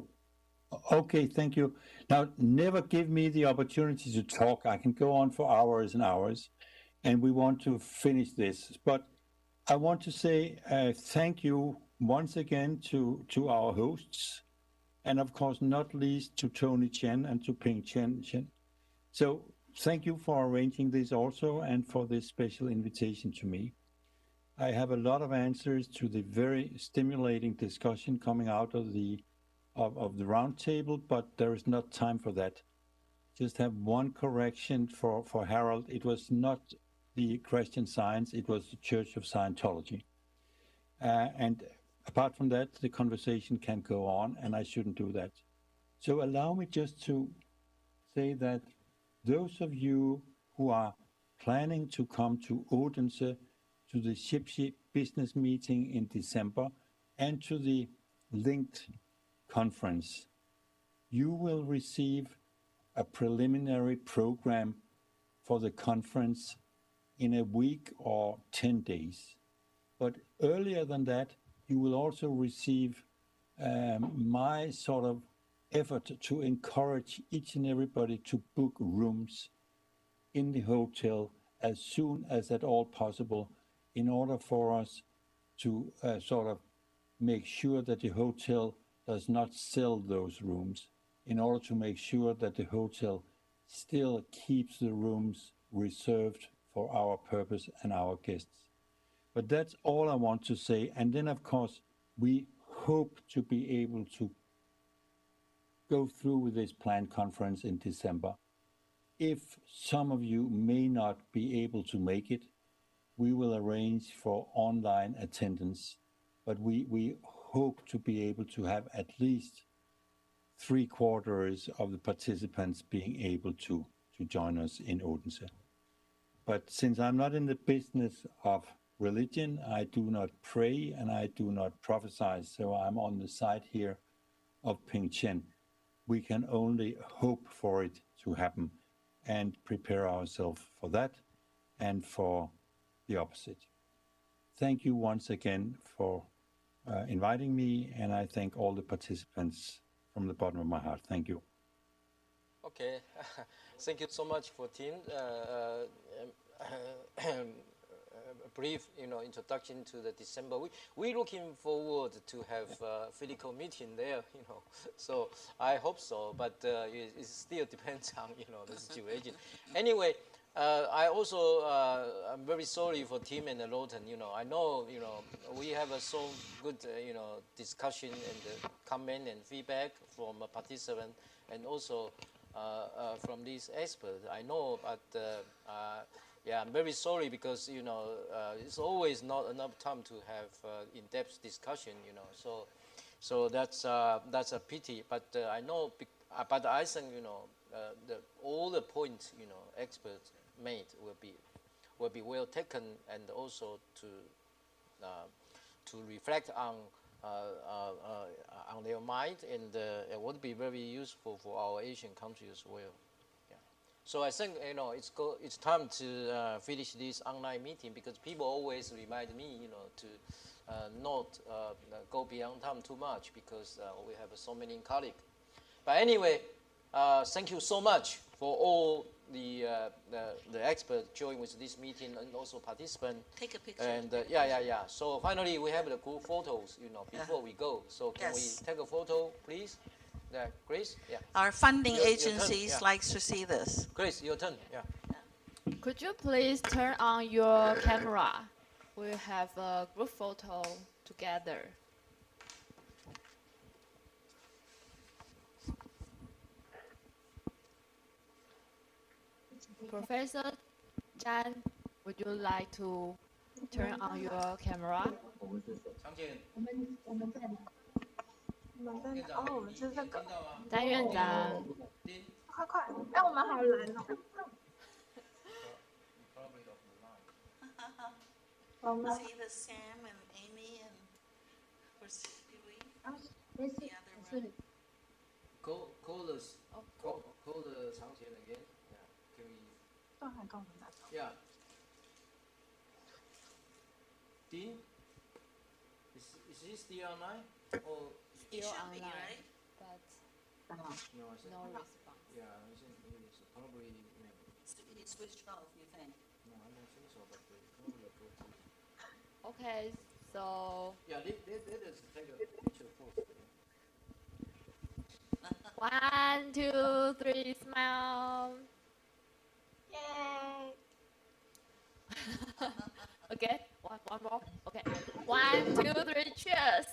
Okay, thank you. Now, never give me the opportunity to talk. I can go on for hours and hours, and we want to finish this. But I want to say thank you once again to our hosts, and of course, not least to Tony Chen and to Ping Chen. So thank you for arranging this also, and for this special invitation to me. I have a lot of answers to the very stimulating discussion coming out of the roundtable, but there is not time for that. Just have one correction for Harold. It was not the Christian Science, it was the Church of Scientology. And apart from that, the conversation can go on, and I shouldn't do that. So allow me just to say that those of you who are planning to come to Odense, to the SHIPSHI business meeting in December, and to the linked conference, you will receive a preliminary program for the conference in a week or 10 days. But earlier than that, you will also receive my sort of effort to encourage each and everybody to book rooms in the hotel as soon as at all possible, in order for us to sort of make sure that the hotel does not sell those rooms, in order to make sure that the hotel still keeps the rooms reserved for our purpose and our guests. But that's all I want to say. And then, of course, we hope to be able to go through with this planned conference in December. If some of you may not be able to make it, we will arrange for online attendance, but we hope to be able to have at least 3/4 of the participants being able to join us in Odense. But since I'm not in the business of religion, I do not pray and I do not prophesy, so I'm on the side here of Ping Chen. We can only hope for it to happen and prepare ourselves for that and for the opposite. Thank you once again for inviting me, and I thank all the participants from the bottom of my heart. Thank you. Okay, thank you so much for Tim. A brief, introduction to the December. We're looking forward to have a physical meeting there, So I hope so, but it still depends on, the situation. Anyway, I also I'm very sorry for Tim and Lawton. I know, we have a so good, discussion and comment and feedback from a participant and also from these experts. I know, but yeah, I'm very sorry because it's always not enough time to have in-depth discussion. So that's a pity. But I know, but I think all the points experts made will be well taken, and also to reflect on their mind, and it would be very useful for our Asian countries as well. So I think it's time to finish this online meeting, because people always remind me to not go beyond time too much, because we have so many colleagues. But anyway, thank you so much for all the experts join with this meeting and also participants. Take a picture. And yeah. So finally, we have the cool photos before we go. So can we take a photo, please? Grace? Yeah. Our funding Your agencies turn, likes to see this. Grace, your turn. Yeah. Could you please turn on your camera? We'll have a group photo together. Professor Zhan, would you like to turn on your camera? 我们是这个。张院长。快快，哎，我们好蓝哦。我们 See the Sam and Amy and where's Huey? The other one. Call the 长田 again. Yeah. Can we? 都还跟我们打招呼。 Yeah. Dean, is he still online? Or It should be, right? But no, I said, no response. yeah, I think it's probably. He switched off, you think? No, I don't think so, but probably a good. Okay, so Yeah, let us take a picture first. 1, 2, 3, smile. Yay! Okay, one more. Okay, 1, 2, 3, cheers.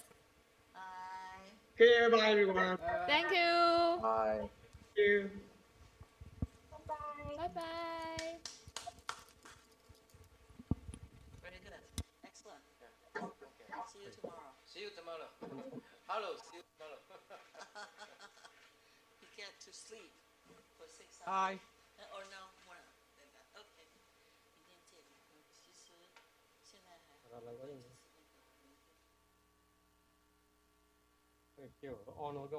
Okay, bye everyone. Thank you. Bye. Thank you. Bye-bye. Bye-bye. Very good. Excellent. See you tomorrow. See you tomorrow. Hello, see you tomorrow. You get to sleep for 6 hours. Hi. Or no, more. Okay. 明天见。其实现在还。그 on 我个